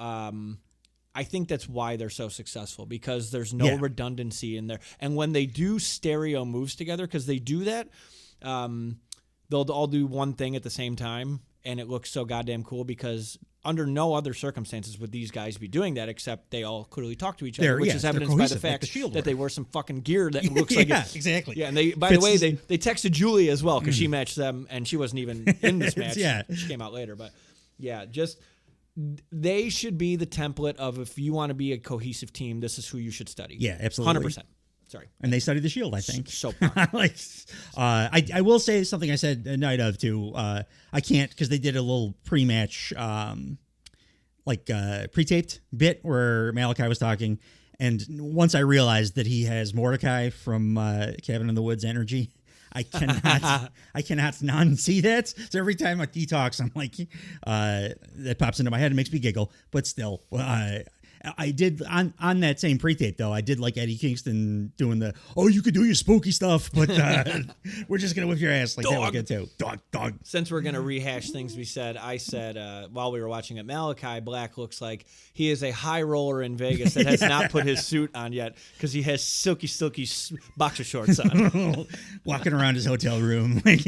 I think that's why they're so successful, because there's no redundancy in there. And when they do stereo moves together, because they do that, they'll all do one thing at the same time, and it looks so goddamn cool, because under no other circumstances would these guys be doing that, except they all clearly talk to each other, which is evidenced by the fact that they wear some fucking gear that looks like exactly. Yeah, and they, by the way, they texted Julie as well, because she matched them, and she wasn't even in this match. She came out later, but just they should be the template of, if you want to be a cohesive team, this is who you should study. Yeah, absolutely. 100%. Sorry. And they studied the Shield, I think. So I will say something I said a night of too. I can't, because they did a little pre-match, pre-taped bit where Malachi was talking, and once I realized that he has Mordecai from Cabin in the Woods energy, I cannot non-see that. So every time he talks, I'm like, that pops into my head and makes me giggle. But still, I did on that same pre-tape though. I did like Eddie Kingston doing the you could do your spooky stuff, but we're just gonna whip your ass like that. We get to dog. Since we're gonna rehash things we said, I said while we were watching it, Malachi Black looks like he is a high roller in Vegas that has not put his suit on yet because he has silky boxer shorts on, walking around his hotel room like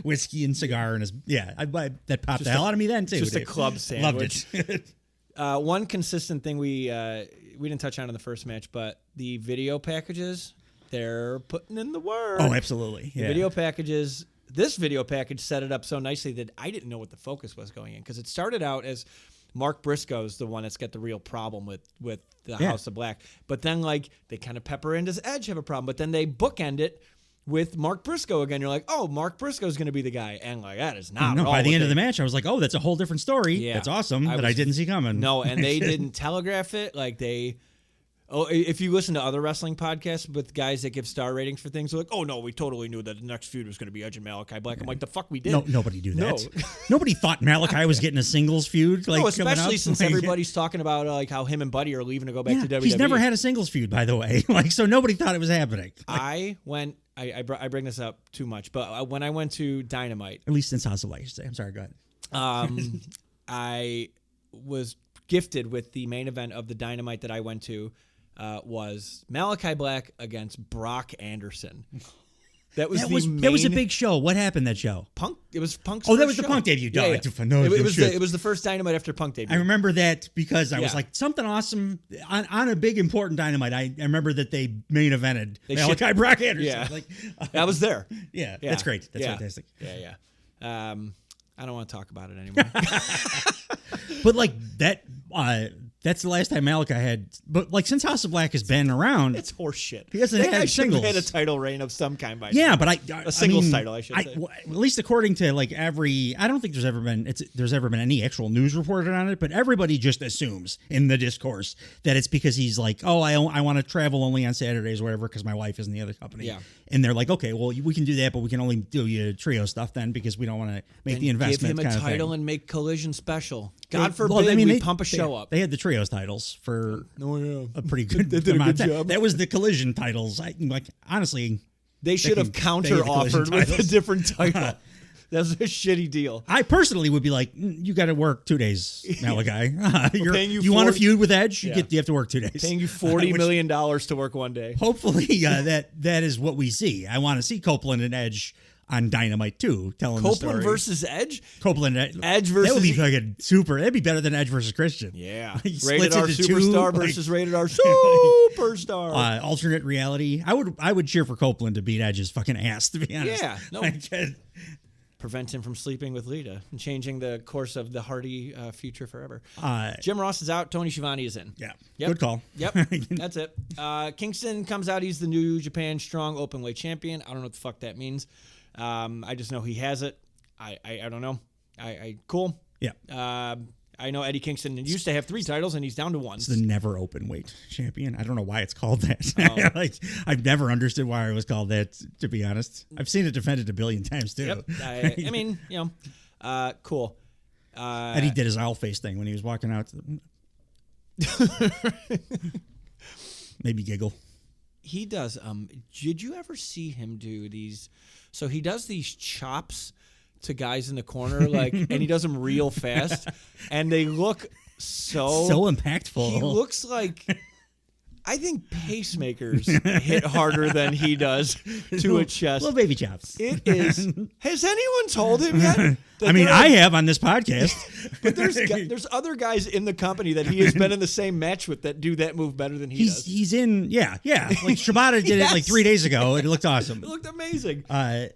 whiskey and cigar and his that popped just the hell out of me then too. Just a club sandwich. Loved it. One consistent thing we didn't touch on in the first match, but the video packages, they're putting in the work. Oh, absolutely. Yeah. The video packages. This video package set it up so nicely that I didn't know what the focus was going in because it started out as Mark Briscoe's the one that's got the real problem with the House of Black, but then like they kind of pepper in does Edge have a problem, but then they bookend it with Mark Briscoe again. You're like, oh, Mark Briscoe's going to be the guy. And like, that is not No, by the end of the match, I was like, oh, that's a whole different story. Yeah. That's awesome that I didn't see coming. No, and they didn't telegraph it. Like if you listen to other wrestling podcasts with guys that give star ratings for things, they're like, oh, no, we totally knew that the next feud was going to be Edge and Malachi Black. I'm like, the fuck we did. No, nobody knew that. Nobody thought Malachi was getting a singles feud. Like, no, especially since everybody's talking about like how him and Buddy are leaving to go back to WWE. He's never had a singles feud, by the way. Like, so nobody thought it was happening. I bring this up too much, but when I went to Dynamite, at least since House of Light, I should say. I'm sorry, go ahead. I was gifted with the main event of the Dynamite that I went to was Malachi Black against Brock Anderson. That was a big show. What happened that show? Punk. It was Punk's. Oh, that was the Punk debut. Yeah. It was the first Dynamite after Punk debut. I remember that because I was like something awesome on a big important Dynamite. I remember that they main evented Malachi Brock Anderson. Yeah, I was was there. Yeah, that's great. That's fantastic. Yeah. I don't want to talk about it anymore. But like that. That's the last time Malachi had. But like since House of Black has been around, it's horseshit. He hasn't had singles. Had a title reign of some kind by now. But a singles title, I should say. At least according to like I don't think there's ever been any actual news reported on it. But everybody just assumes in the discourse that it's because he's like, oh, I want to travel only on Saturdays or whatever because my wife is in the other company. Yeah. And they're like, okay, well we can do that, but we can only do you trio stuff then because we don't want to make the investment. Give him a title and make Collision special. God forbid we pump a show up. They had the trios titles for a pretty good they did a good job. That was the Collision titles. Honestly, they should have counter offered with a different title. That's a shitty deal. I personally would be like, you got to work 2 days, Malachi. You 40, want to feud with Edge? You have to work 2 days. Paying you $40 million to work 1 day. Hopefully, that is what we see. I want to see Copeland and Edge on Dynamite too, telling the story. Copeland versus Edge? Copeland and Edge versus... That would be fucking super. That'd be better than Edge versus Christian. Yeah. Rated R Superstar versus Rated R Superstar. Alternate reality. I would cheer for Copeland to beat Edge's fucking ass, to be honest. Yeah. No. Prevent him from sleeping with Lita and changing the course of the Hardy future forever. Jim Ross is out. Tony Schiavone is in. Yeah. Yep. Good call. Yep. That's it. Kingston comes out. He's the New Japan Strong Openweight Champion. I don't know what the fuck that means. I just know he has it. I don't know. Cool. Yeah. I know Eddie Kingston used to have 3 titles and he's down to 1. It's the never open weight champion. I don't know why it's called that. I've never understood why it was called that, to be honest. I've seen it defended a billion times too. Yep. I mean, cool. Eddie did his owl face thing when he was walking out to the maybe giggle. He does. Did you ever see him do these? So he does these chops to guys in the corner, and he does them real fast, and they look so impactful. He looks like, I think pacemakers hit harder than he does to a chest. Little baby chops. It is. Has anyone told him yet? I mean, I have on this podcast. But there's other guys in the company that he has been in the same match with that do that move better than he does. He's in, yeah. Like Shibata did it like 3 days ago. It looked awesome. It looked amazing.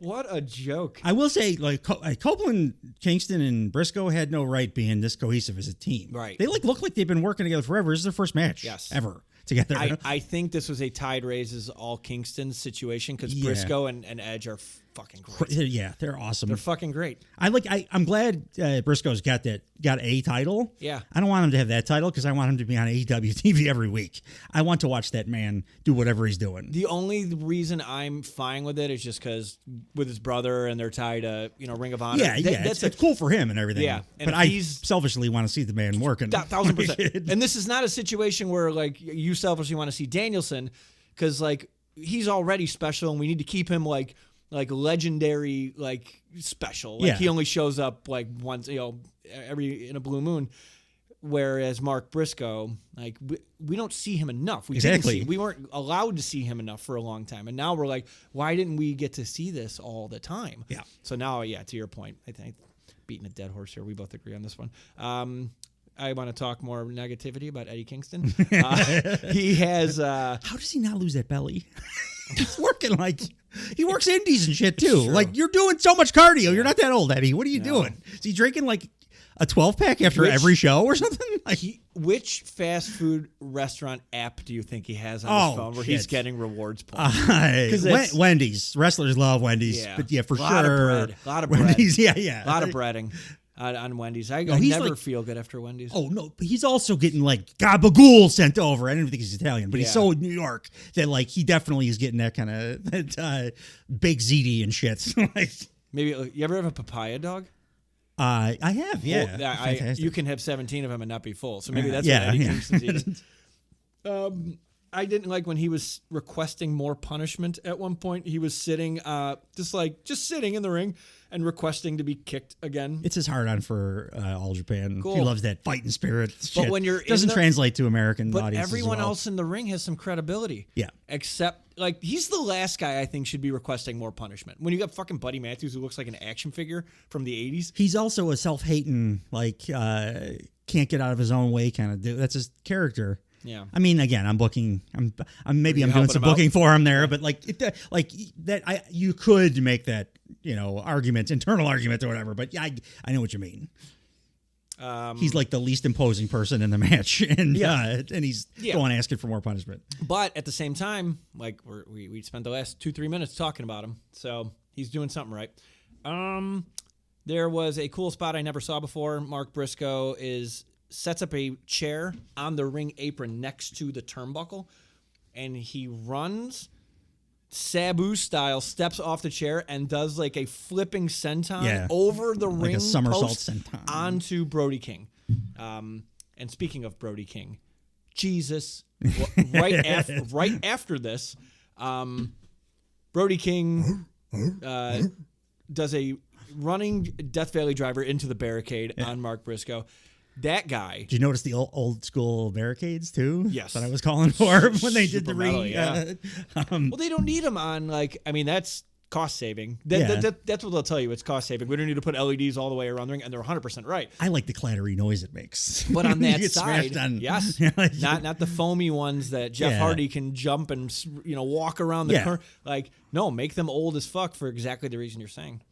What a joke. I will say, like Copeland, Kingston, and Briscoe had no right being this cohesive as a team. Right. They look like they've been working together forever. This is their first match ever together. I think this was a tied raises all Kingston situation because Briscoe and Edge are fucking great. Yeah, they're awesome. They're fucking great. I'm glad Briscoe's got a title. Yeah. I don't want him to have that title because I want him to be on AEW TV every week. I want to watch that man do whatever he's doing. The only reason I'm fine with it is just because with his brother and they're tied to Ring of Honor. Yeah, it's cool for him and everything. Yeah, but I selfishly want to see the man working. 1,000%. And this is not a situation where like you selfishly want to see Danielson because like he's already special and we need to keep him like legendary, like special. Like he only shows up like once, every in a blue moon. Whereas Mark Briscoe, like we don't see him enough. We weren't allowed to see him enough for a long time, and now we're like, why didn't we get to see this all the time? Yeah. So now, to your point, I think beating a dead horse here. We both agree on this one. I want to talk more negativity about Eddie Kingston. He has. How does he not lose that belly? He's working he works indies and shit too. Sure. Like you're doing so much cardio. Yeah. You're not that old, Eddie. What are you doing? Is he drinking like a 12-pack after every show or something? Which fast food restaurant app do you think he has on his phone where he's getting rewards points? Wendy's. Wrestlers love Wendy's. Yeah. But for sure. A lot of bread. Wendy's, yeah. A lot of breading on Wendy's. I never feel good after Wendy's. Oh, no. But he's also getting gabagool sent over. I don't think he's Italian, but he's so in New York that he definitely is getting that kind of big ziti and shit. Maybe you ever have a papaya dog? I have, yeah. Well, you can have 17 of them and not be full. So maybe that's what Eddie Kingston's eating. I didn't like when he was requesting more punishment at one point. He was sitting, just sitting in the ring and requesting to be kicked again. It's his hard on for All Japan. Cool. He loves that fighting spirit. But when you're doesn't translate to American audiences. But everyone else in the ring has some credibility. Yeah. Except he's the last guy I think should be requesting more punishment. When you got fucking Buddy Matthews who looks like an action figure from the 80s. He's also a self-hating, can't get out of his own way kind of dude. That's his character. Yeah. I mean, again, I'm booking. I'm doing some booking for him there, but you could make that internal argument or whatever. But I know what you mean. He's the least imposing person in the match, and he's going asking for more punishment. But at the same time, we spent the last 2-3 minutes talking about him, so he's doing something right. There was a cool spot I never saw before. Mark Briscoe sets up a chair on the ring apron next to the turnbuckle, and he runs Sabu style, steps off the chair and does a flipping senton over the ring a somersault post senton onto Brody King. And speaking of Brody King, Jesus, right after this, Brody King does a running Death Valley driver into the barricade on Mark Briscoe. That guy. Did you notice the old school barricades too? Yes. That I was calling for when they did the metal, ring. Well, they don't need them on that's cost saving. That's what they'll tell you. It's cost saving. We don't need to put LEDs all the way around the ring, and they're 100% right. I like the clattery noise it makes. But on that side, yes, not the foamy ones that Jeff Hardy can jump and walk around the corner. No, make them old as fuck for exactly the reason you're saying.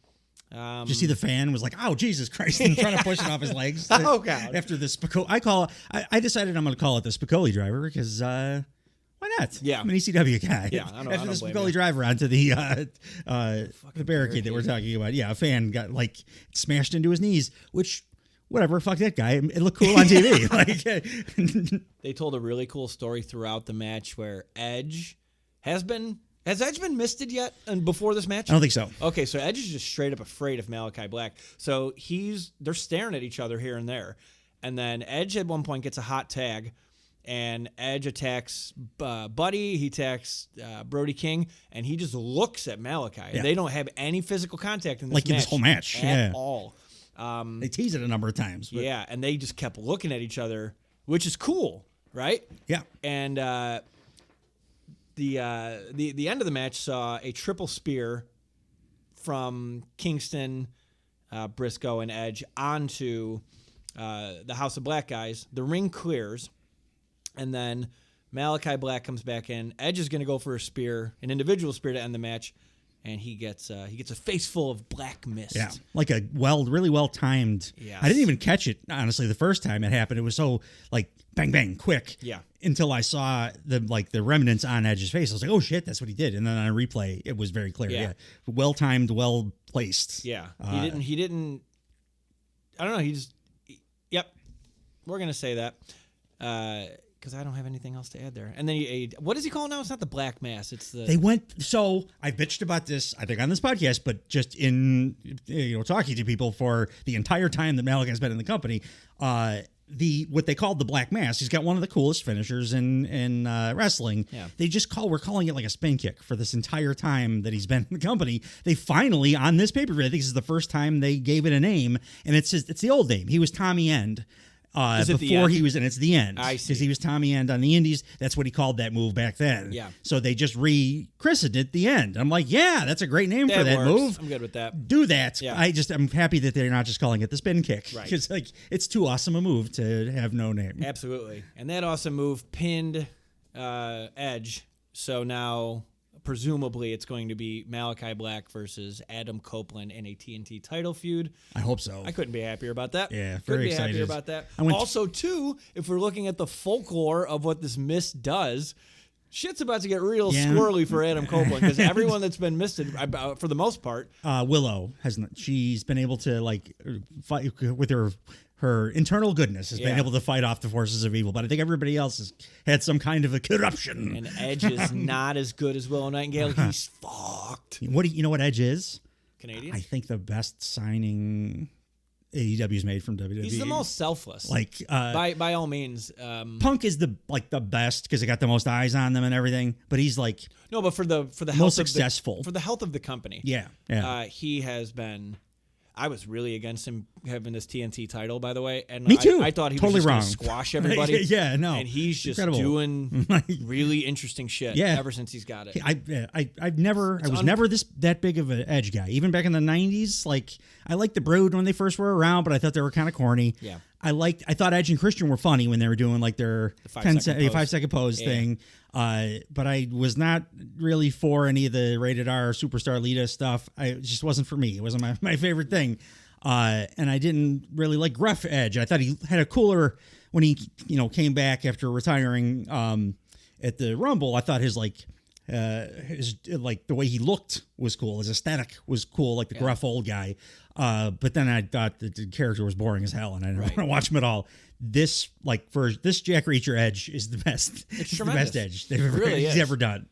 Did you see the fan was oh, Jesus Christ, and trying to push it off his legs? Oh, God. After the Spicoli, I decided I'm going to call it the Spicoli driver because why not? Yeah. I'm an ECW guy. Yeah, After the Spicoli driver onto the barricade that we're talking about. Yeah, a fan got smashed into his knees, which, whatever, fuck that guy. It looked cool on TV. They told a really cool story throughout the match where Edge has Edge been misted yet and before this match? I don't think so. Okay, so Edge is just straight up afraid of Malachi Black. So they're staring at each other here and there. And then Edge at one point gets a hot tag, and Edge attacks Buddy. He attacks Brody King, and he just looks at Malachi. Yeah. And they don't have any physical contact in this match. In this whole match. At all. They teased it a number of times. But. Yeah, and they just kept looking at each other, which is cool, right? Yeah. And the end of the match saw a triple spear from Kingston, Briscoe, and Edge onto the House of Black guys. The ring clears, and then Malachi Black comes back in. Edge is going to go for a spear, an individual spear to end the match, and he gets a face full of black mist. Yeah, like a really well timed. Yes. I didn't even catch it honestly the first time it happened. It was so like bang bang quick. Yeah. Until I saw the remnants on Edge's face, I was like, oh shit, that's what he did. And then on a replay, it was very clear. Yeah, well timed, well placed. Yeah, he didn't. I don't know. He just. Yep, we're gonna say that. Because I don't have anything else to add there. And then what does he call it now? It's not the black mass. It's the. They went. So I bitched about this, I think, on this podcast, but just in talking to people for the entire time that Malik has been in the company. What they called the black mass. He's got one of the coolest finishers in wrestling. Yeah. We're calling it like a spin kick for this entire time that he's been in the company. They finally on this pay per view. I think this is the first time they gave it a name, and it's the old name. He was Tommy End. Before he was, and it's the end. I see. Because he was Tommy End on the Indies. That's what he called that move back then. Yeah. So they just re-christened it the end. I'm like, yeah, that's a great name for that works. move. I'm good with that. Do that. Yeah. I'm happy that they're not just calling it the spin kick. Right. Because it's too awesome a move to have no name. Absolutely. And that awesome move pinned Edge. So now presumably it's going to be Malachi Black versus Adam Copeland in a TNT title feud. I hope so. I couldn't be happier about that. Yeah, couldn't very be excited. happier about that. Also, too, if we're looking at the folklore of what this mist does, shit's about to get real squirrely for Adam Copeland because everyone that's been misted, for the most part, Willow hasn't. She's been able to fight with her internal goodness has been able to fight off the forces of evil, but I think everybody else has had some kind of a corruption. And Edge is not as good as Willow Nightingale. He's fucked. You know what Edge is? Canadian? I think the best signing AEW's made from WWE. He's the most selfless. By all means. Punk is the best because they got the most eyes on them and everything, but he's no, but for the health most successful for the health of the company. Yeah. He has been. I was really against him having this TNT title, by the me and Me too. I thought he totally was just wrong. Gonna squash everybody. Yeah, no. And he's just Incredible. doing really interesting shit ever since he's got it. I was never that big of an Edge guy. Even back in the 90s, I liked the Brood when they first were around, but I thought they were kind of corny. Yeah. I thought Edge and Christian were funny when they were doing their 5-second pose thing. But I was not really for any of the rated R Superstar Lita stuff. It just wasn't for me. It wasn't my favorite thing. And I didn't really like gruff Edge. I thought he had a cooler when he came back after retiring at the Rumble. I thought his the way he looked was cool. His aesthetic was cool, like the gruff old guy. But then I thought that the character was boring as hell, and I didn't want to watch him at all. This Jack Reacher Edge is the best. It's the best Edge he's ever done.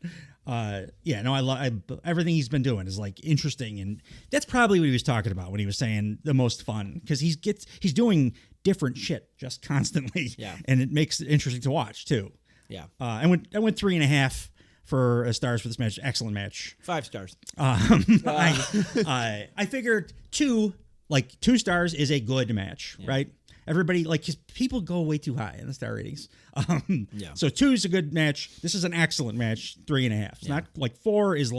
I love everything he's been doing is interesting, and that's probably what he was talking about when he was saying the most fun because he's doing different shit just constantly, and it makes it interesting to watch too. Yeah, I went 3.5 for stars for this match. Excellent match. 5 stars. I figured 2 stars is a good match, right? Everybody people go way too high in the star ratings. So 2 is a good match. This is an excellent match. 3.5. It's not 4 is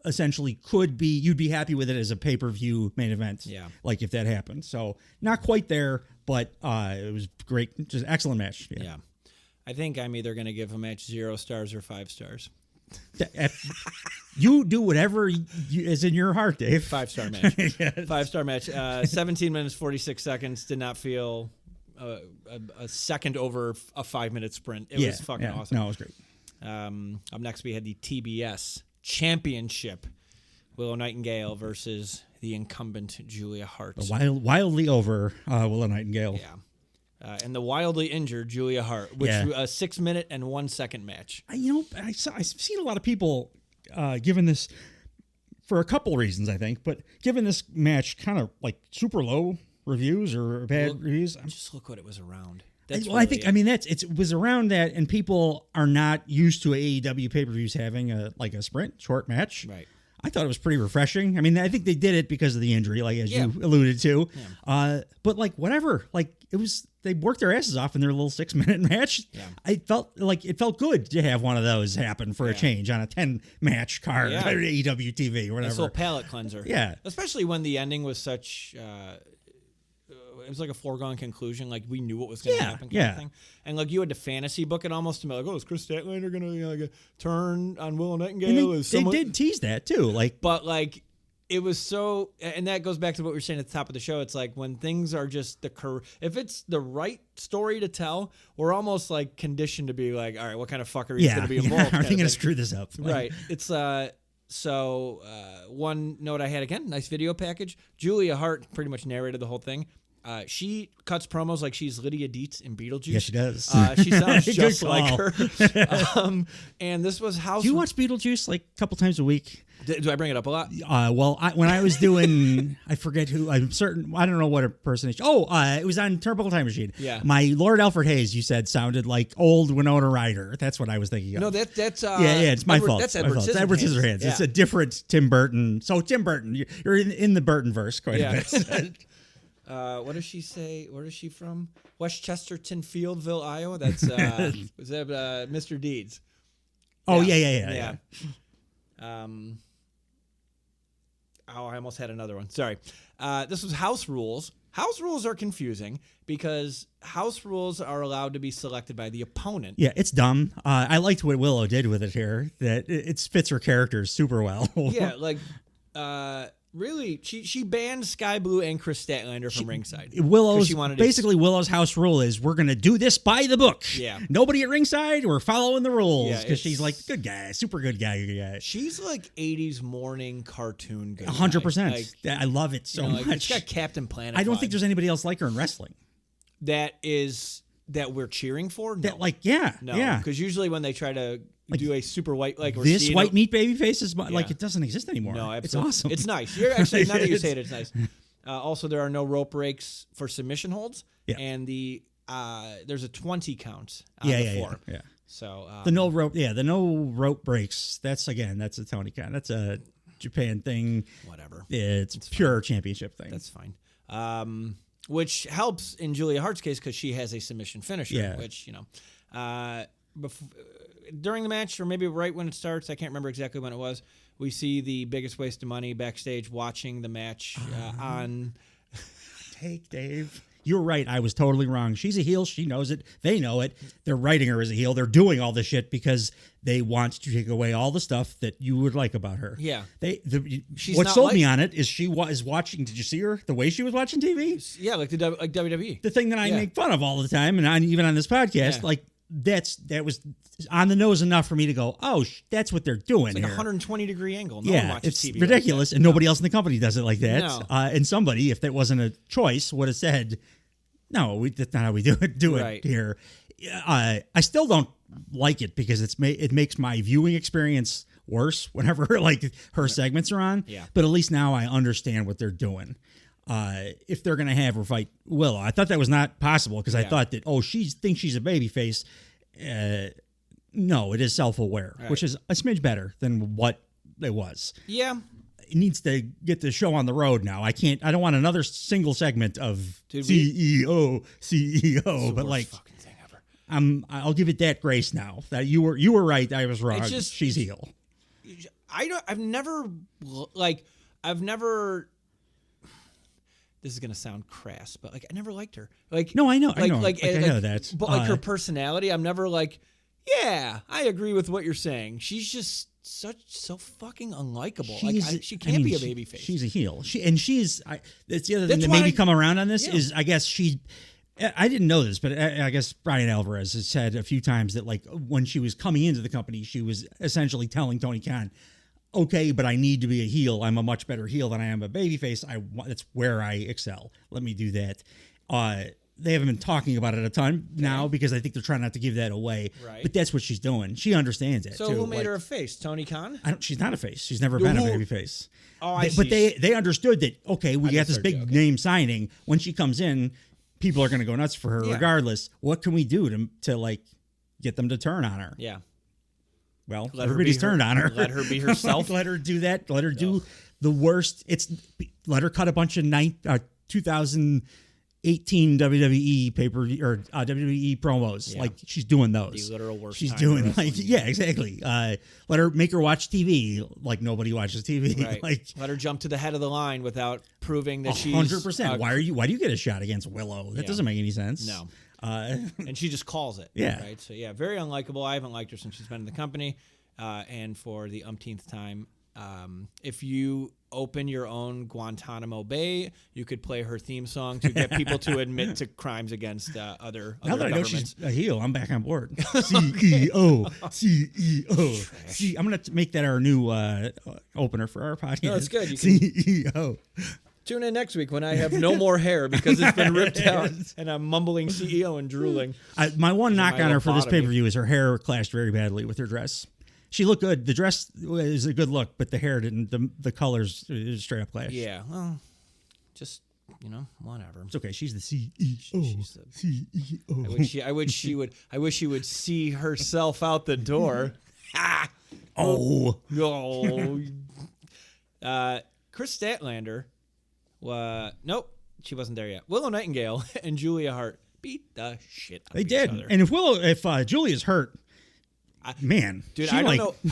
essentially could be, you'd be happy with it as a pay-per-view main event. Yeah. If that happened. So not quite there, but it was great. Just excellent match. Yeah. I think I'm either going to give a match 0 stars or 5 stars. You do whatever is in your heart, Dave. 5-star match. 5-star match. 17 minutes, 46 seconds. Did not feel a second over a 5-minute sprint. It was fucking awesome. No, it was great. Up next, we had the TBS Championship. Willow Nightingale versus the incumbent Julia Hart. Wildly over Willow Nightingale. Yeah. And the wildly injured Julia Hart, which a 6-minute and 1-second match. I've seen a lot of people giving this for a couple reasons, I think, but giving this match kind of super low reviews or bad reviews. Just look what it was around. It was around that, and people are not used to AEW pay-per-views having a sprint short match. Right. I thought it was pretty refreshing. I think they did it because of the injury, as you alluded to. Yeah. But whatever, they worked their asses off in their little 6-minute match. Yeah. It felt good to have one of those happen for a change on a 10-match card on AEW TV or whatever. Nice little palate cleanser. Yeah. Especially when the ending was such it was like a foregone conclusion. Like we knew what was going to happen. Kind of thing. And like you had to fantasy book it almost to be like, oh, is Chris Statlander going to like turn on Willow Nightingale? And they did tease that too. Like, but like it was so, and that goes back to what we were saying at the top of the show. It's like when things are just if it's the right story to tell, we're almost like conditioned to be like, all right, what kind of fuckery is going to be involved? Are they going to screw this up? Right. It's So one note I had again, nice video package. Julia Hart pretty much narrated the whole thing. She cuts promos like she's Lydia Dietz in Beetlejuice. Yes, she does. She sounds just like her. And this was House. Do you watch Beetlejuice like a couple times a week? Do I bring it up a lot? Well, when I was doing, I forget who. I'm certain. I don't know what impersonation. It was on Turbo Time Machine. Yeah. My Lord Alfred Hayes, you said, sounded like old Winona Ryder. That's what I was thinking of. No, that's yeah. It's my fault. That's Edward Scissorhands. Edward Scissorhands. Yeah. It's a different Tim Burton. So Tim Burton, you're in the Burton-verse quite a bit. What does she say? Where is she from? Westchesterton, Fieldville, Iowa. That's was that Mr. Deeds? Oh yeah. I almost had another one. Sorry. This was House Rules. House Rules are confusing because House Rules are allowed to be selected by the opponent. Yeah, it's dumb. I liked what Willow did with it here. That it fits her characters super well. Yeah, like really, she banned Sky Blue and Chris Statlander from ringside. Willow's house rule is we're going to do this by the book. Yeah. Nobody at ringside, we're following the rules because she's like good guy, super good guy. She's like 80s morning cartoon guy. 100%. I love it so much. It's got Captain Planet. I don't think there's anybody else like her in wrestling. That we're cheering for? No. No. Because usually when they try to do a super white, like this white meat baby face is like it doesn't exist anymore. No, absolutely. It's awesome. It's nice. You're actually, now that you say it, it's nice. Also, there are no rope breaks for submission holds. Yeah. And there's a 20 count on the floor. Yeah. So the no rope breaks. That's a Tony Khan. That's a Japan thing. Whatever. It's pure championship thing. That's fine. Which helps in Julia Hart's case because she has a submission finisher, which, during the match, or maybe right when it starts, I can't remember exactly when it was, we see the biggest waste of money backstage watching the match on... Take Dave. You're right. I was totally wrong. She's a heel. She knows it. They know it. They're writing her as a heel. They're doing all this shit because they want to take away all the stuff that you would like about her. Yeah. What sold me on it is she was watching. Did you see her the way she was watching TV? Yeah, like WWE. The thing that I make fun of all the time, and even on this podcast, that was on the nose enough for me to go, oh, that's what they're doing. It's like here. 120 degree angle. No one watches it's TV ridiculous, like and nobody else in the company does it like that. No. And somebody, if that wasn't a choice, would have said, "No, that's not how we do it here." I still don't like it because it makes my viewing experience worse whenever her segments are on. Yeah. But at least now I understand what they're doing. If they're going to have her fight Willow, I thought that was not possible because I thought that she thinks she's a babyface. No, it is self-aware, which is a smidge better than what it was. Yeah. It needs to get the show on the road now. I don't want another single segment of CEO, but like fucking thing ever. I'll give it that grace now that you were right. I was wrong. She's heel. I've never this is gonna sound crass, but I never liked her. No, I know. I know that. But her personality, I'm never yeah, I agree with what you're saying. She's just so fucking unlikable. She can't be a babyface. She's a heel. That's the other thing that made me come around on this is I guess I didn't know this, but I guess Brian Alvarez has said a few times that when she was coming into the company, she was essentially telling Tony Khan, okay, but I need to be a heel. I'm a much better heel than I am a babyface. That's where I excel. Let me do that. They haven't been talking about it a ton now because I think they're trying not to give that away. Right. But that's what she's doing. She understands it. So too. Who made her a face? Tony Khan? She's not a face. She's never been a babyface. Oh, I see. But they understood that. Okay, we got this big name signing. When she comes in, people are going to go nuts for her regardless. What can we do to get them to turn on her? Yeah. Well, everybody's turned on her. Let her be herself. Let her do that. Let her do the worst. Let her cut a bunch of 2000 18 WWE pay-per-view or WWE promos. Yeah. Like she's doing those. The literal worst. She's time doing in wrestling. exactly. Make her watch TV like nobody watches TV. Right. Like let her jump to the head of the line without proving that she's 100%. Why do you get a shot against Willow? That doesn't make any sense. No. And she just calls it. Yeah. Right. So very unlikable. I haven't liked her since she's been in the company, and for the umpteenth time. If you open your own Guantanamo Bay, you could play her theme song to get people to admit to crimes against other Now that I know governments. she's a heel, I'm back on board. CEO. I'm going to make that our new opener for our podcast. No, it's good. You CEO. Tune in next week when I have no more hair because it's been ripped out and I'm mumbling CEO and drooling. My one knock on her for this lobotomy. pay-per-view is her hair clashed very badly with her dress. She looked good. The dress is a good look, but the hair didn't. The colors straight up clash. Yeah, well, just whatever. It's okay. She's the CEO. She's the CEO. I wish she would see herself out the door. Oh. Chris Statlander. Nope, she wasn't there yet. Willow Nightingale and Julia Hart beat the shit out They of did. each other. And if Julia's hurt, man, dude, she I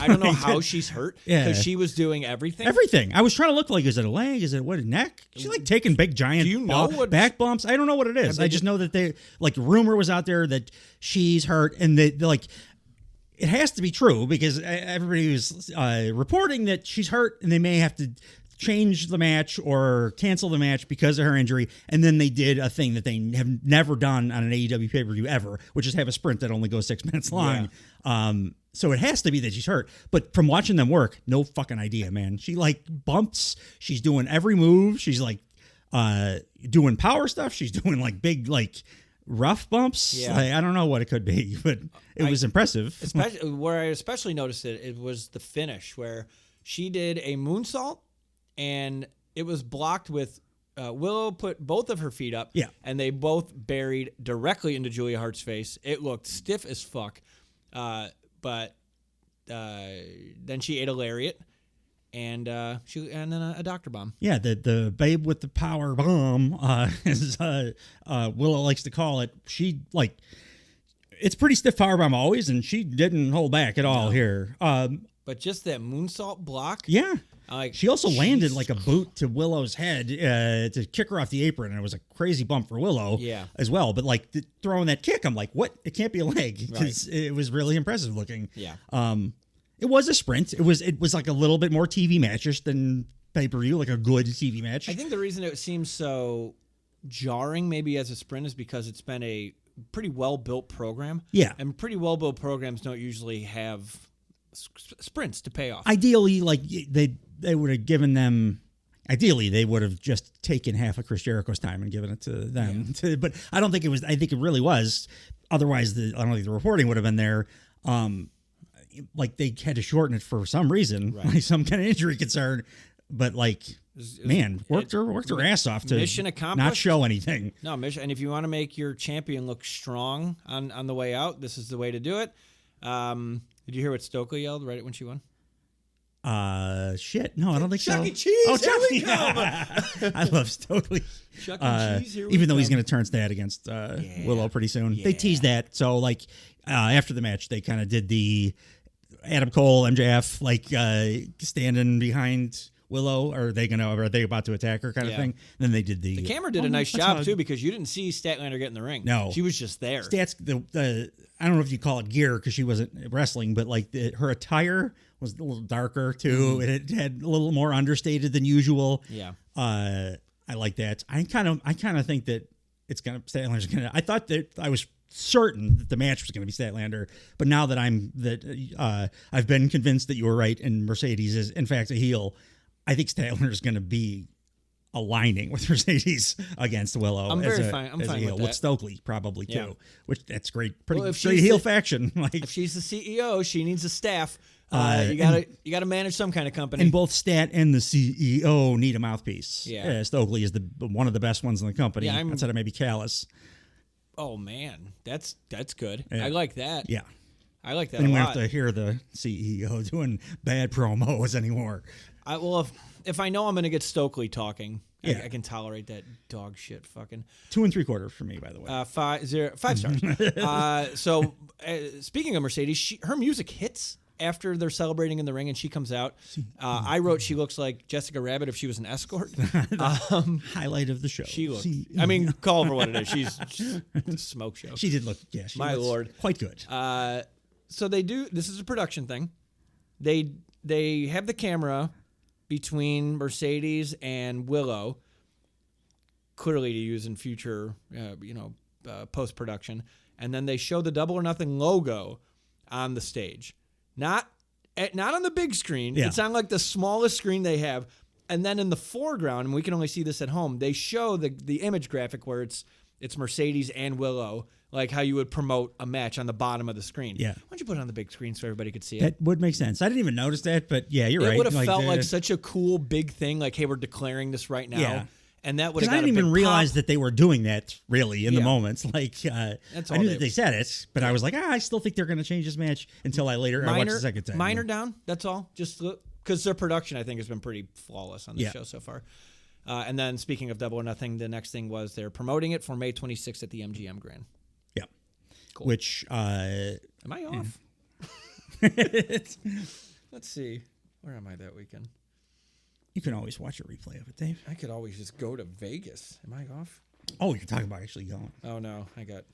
don't know how she's hurt because she was doing everything. Everything. I was trying to look like, is it a leg? Is it a neck? She's like taking big giant Do you know what- back bumps. I don't know what it is. I just know that they rumor was out there that she's hurt, and they like it has to be true because everybody was reporting that she's hurt, and they may have to change the match or cancel the match because of her injury. And then they did a thing that they have never done on an AEW pay-per-view ever, which is have a sprint that only goes 6 minutes long. Yeah. So it has to be that she's hurt. But from watching them work, no fucking idea, man. She like bumps. She's doing every move. She's like doing power stuff. She's doing like big like rough bumps. Yeah. I don't know what it could be, but it was impressive. Where I especially noticed it was the finish where she did a moonsault and it was blocked with Willow put both of her feet up. Yeah. And they both buried directly into Julia Hart's face. It looked stiff as fuck. But then she ate a lariat and then a doctor bomb. Yeah, the babe with the power bomb, as Willow likes to call it. She like it's pretty stiff power bomb always, and she didn't hold back at all here. But just that moonsault block. Yeah. She also landed Jesus like a boot to Willow's head to kick her off the apron, and it was a crazy bump for Willow as well. But like throwing that kick, I'm like, what? It can't be a leg because it was really impressive looking. Yeah. It was a sprint. It was like a little bit more TV matchish than pay-per-view, like a good TV match. I think the reason it seems so jarring maybe as a sprint is because it's been a pretty well-built program. Yeah. And pretty well-built programs don't usually have sprints to pay off. Ideally, like they would have given them. Ideally, they would have just taken half of Chris Jericho's time and given it to them. Yeah. But I don't think it was. I think it really was. Otherwise, I don't think the reporting would have been there. Like they had to shorten it for some reason, like some kind of injury concern. But like, worked her ass off to mission accomplished. Not show anything. No mission. And if you want to make your champion look strong on the way out, this is the way to do it. Did you hear what Stokely yelled right when she won? Shit. No, I don't think Chuck so. E. Cheese, oh, here we come. I love Stokely. Chuck E. Cheese, here we even though he's come. going to turn stat against Willow pretty soon. Yeah. They teased that. So, like, after the match, they kind of did the Adam Cole, MJF, like, standing behind Willow. Are they about to attack her kind of thing? And then they did the camera did a nice job, too, because you didn't see Statlander get in the ring. No. She was just there. Stats, I don't know if you call it gear because she wasn't wrestling, but like her attire was a little darker too. Mm-hmm. It had a little more understated than usual. Yeah. I like that. I kind of think that Statlander's gonna. I thought that I was certain that the match was going to be Statlander, but now that I've been convinced that you were right and Mercedes is in fact a heel, I think Statlander's going to be aligning with Mercedes against Willow. I'm fine with that. With Stokely probably too, which that's great. Pretty great heel faction. Like if she's the CEO, she needs a staff. You gotta manage some kind of company. And both Stat and the CEO need a mouthpiece. Yeah, Stokely is one of the best ones in the company. Yeah, outside of maybe Callis. Oh man, that's good. Yeah. I like that. Yeah, I like that. And we don't have to hear the CEO doing bad promos anymore. If I know I'm going to get Stokely talking, Yeah. I can tolerate that dog shit fucking. 2 3/4 for me, by the way. 5 stars. So speaking of Mercedes, her music hits after they're celebrating in the ring and she comes out. I wrote she looks like Jessica Rabbit if she was an escort. Highlight of the show. She looked. I mean, call her for what it is. She's a smoke show. She did look. Yeah, My lord, quite good. So they do. This is a production thing. They have the camera between Mercedes and Willow, clearly to use in future, post production, and then they show the Double or Nothing logo on the stage, not on the big screen. Yeah. It's on like the smallest screen they have, and then in the foreground, and we can only see this at home. They show the image graphic where it's Mercedes and Willow. Like how you would promote a match on the bottom of the screen. Yeah. Why don't you put it on the big screen so everybody could see it? That would make sense. I didn't even notice that, but yeah, you're right. It would have felt like such a cool big thing. Like, hey, we're declaring this right now. Yeah. And that would have. Because I didn't even realize that they were doing that really in the moment. Like, I knew that they said it, but I was like, I still think they're going to change this match until I watched the second time. Minor down. That's all. Just because their production, I think, has been pretty flawless on the show so far. And then speaking of Double or Nothing, the next thing was they're promoting it for May 26th at the MGM Grand. Yeah. Cool. Which am I off? Let's see. Where am I that weekend? You can always watch a replay of it, Dave. I could always just go to Vegas. Am I off? Oh, we can talk about actually going. Oh no, dude.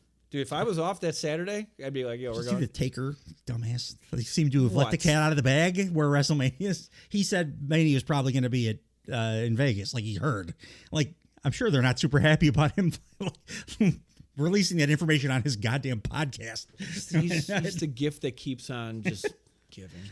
If I was off that Saturday, I'd be like, "Yo, we're going." The Taker, dumbass. They seem to have let the cat out of the bag. Where WrestleMania is. He said Mania is probably going to be at in Vegas. Like he heard. Like I'm sure they're not super happy about him releasing that information on his goddamn podcast. He's the gift that keeps on just giving.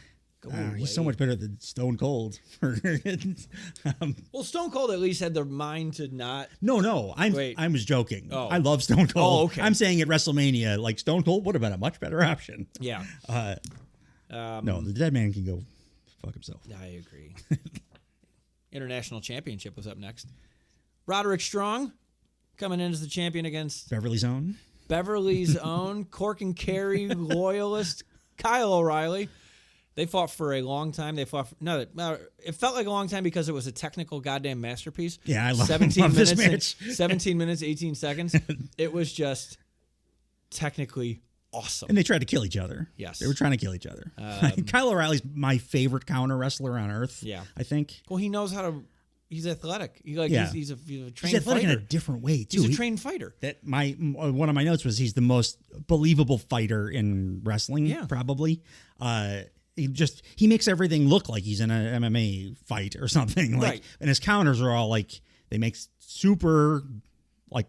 He's so much better than Stone Cold. Well, Stone Cold at least had the mind to not. No, I was joking. Oh. I love Stone Cold. Oh, okay. I'm saying at WrestleMania, like Stone Cold would have been a much better option. Yeah. No, the dead man can go fuck himself. I agree. International Championship was up next. Roderick Strong coming in as the champion against Beverly's own Cork and Kerry loyalist Kyle O'Reilly. They fought for a long time. It felt like a long time because it was a technical goddamn masterpiece. Yeah, I love 17 this minutes. match. 17 minutes, 18 seconds. It was just technically awesome. And they tried to kill each other. Yes. They were trying to kill each other. Kyle O'Reilly's my favorite counter wrestler on earth. Yeah. I think. Well, he knows how to. He's athletic. He's a trained he's athletic fighter. in a different way too. He's a trained fighter. That one of my notes was he's the most believable fighter in wrestling. Yeah. Probably. He makes everything look like he's in an MMA fight or something. Like, right. And his counters are all like they make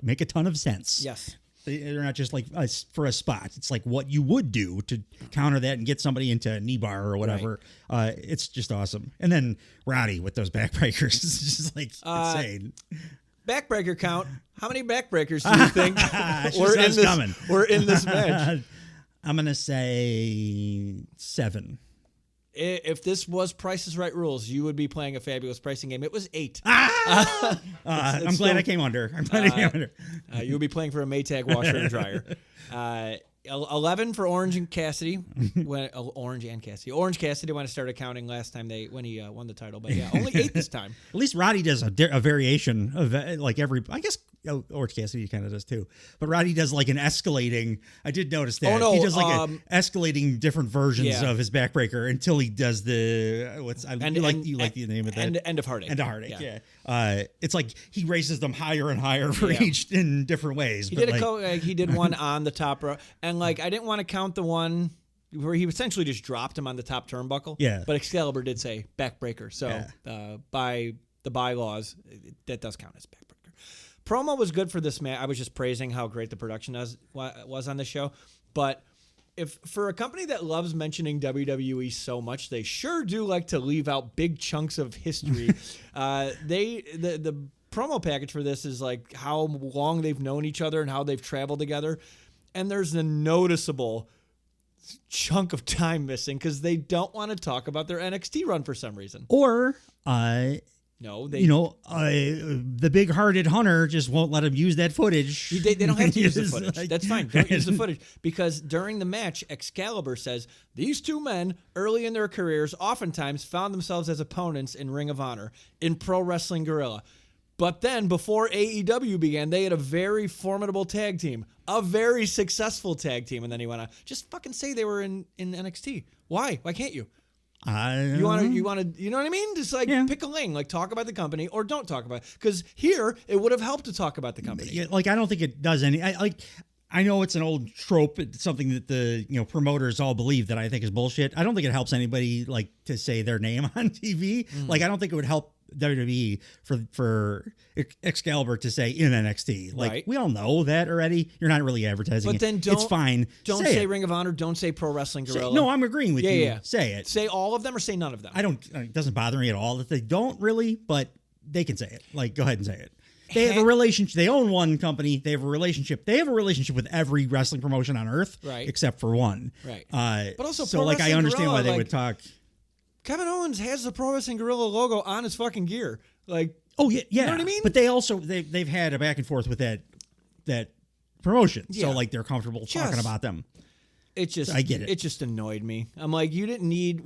make a ton of sense. Yes. They're not just like for a spot. It's like what you would do to counter that and get somebody into a knee bar or whatever. Right. It's just awesome. And then Roddy with those backbreakers is just like insane. Backbreaker count. How many backbreakers do you think we're in this match? I'm going to say 7. If this was Price is Right rules, you would be playing a fabulous pricing game. It was 8. I'm glad I came under. You would be playing for a Maytag washer and dryer. 11 for Orange and Cassidy. Orange Cassidy when I started counting last time when he won the title, but yeah, only 8 this time. At least Roddy does a variation of like every. I guess Orange Cassidy kind of does too, but Roddy does like an escalating. I did notice that he does like escalating different versions of his backbreaker until he does the you like the name of that End of Heartache. End of Heartache. Yeah. It's like he raises them higher and higher for each in different ways. He did one on the top row, and I didn't want to count the one where he essentially just dropped him on the top turnbuckle. Yeah. But Excalibur did say backbreaker, so by the bylaws, that does count as backbreaker. Promo was good for this match. I was just praising how great the production was on the show, but if for a company that loves mentioning WWE so much, they sure do like to leave out big chunks of history. The promo package for this is like how long they've known each other and how they've traveled together, and there's a noticeable chunk of time missing because they don't want to talk about their NXT run for some reason. Or no, the big-hearted Hunter just won't let him use that footage. They don't have to use the footage. That's fine. Don't use the footage. Because during the match, Excalibur says, these two men, early in their careers, oftentimes found themselves as opponents in Ring of Honor, in Pro Wrestling Guerrilla. But then before AEW began, they had a very formidable tag team, a very successful tag team. And then he went on, just fucking say they were in NXT. Why? Why can't you? You want to, you know what I mean? Just like pick a lane, like talk about the company or don't talk about it. Because here it would have helped to talk about the company. Yeah, like I don't think it does any. I know it's an old trope. It's something that the promoters all believe that I think is bullshit. I don't think it helps anybody like to say their name on TV. Like I don't think it would help WWE for Excalibur to say in NXT. Like we all know that already. You're not really advertising. But then it's fine. Don't say Ring of Honor. Don't say Pro Wrestling Guerrilla. No, I'm agreeing with you. Yeah. Say it. Say all of them or say none of them. It doesn't bother me at all that they don't really, but they can say it. Like go ahead and say it. They have a relationship. They own one company. They have a relationship. They have a relationship with every wrestling promotion on earth, except for one. Right. But also, so like I understand why they would talk. Kevin Owens has the Pro Wrestling Guerrilla logo on his fucking gear. Like, oh yeah. You know what I mean? But they also they've had a back and forth with that promotion, so like they're comfortable talking about them. I get it. It just annoyed me. I'm like, you didn't need.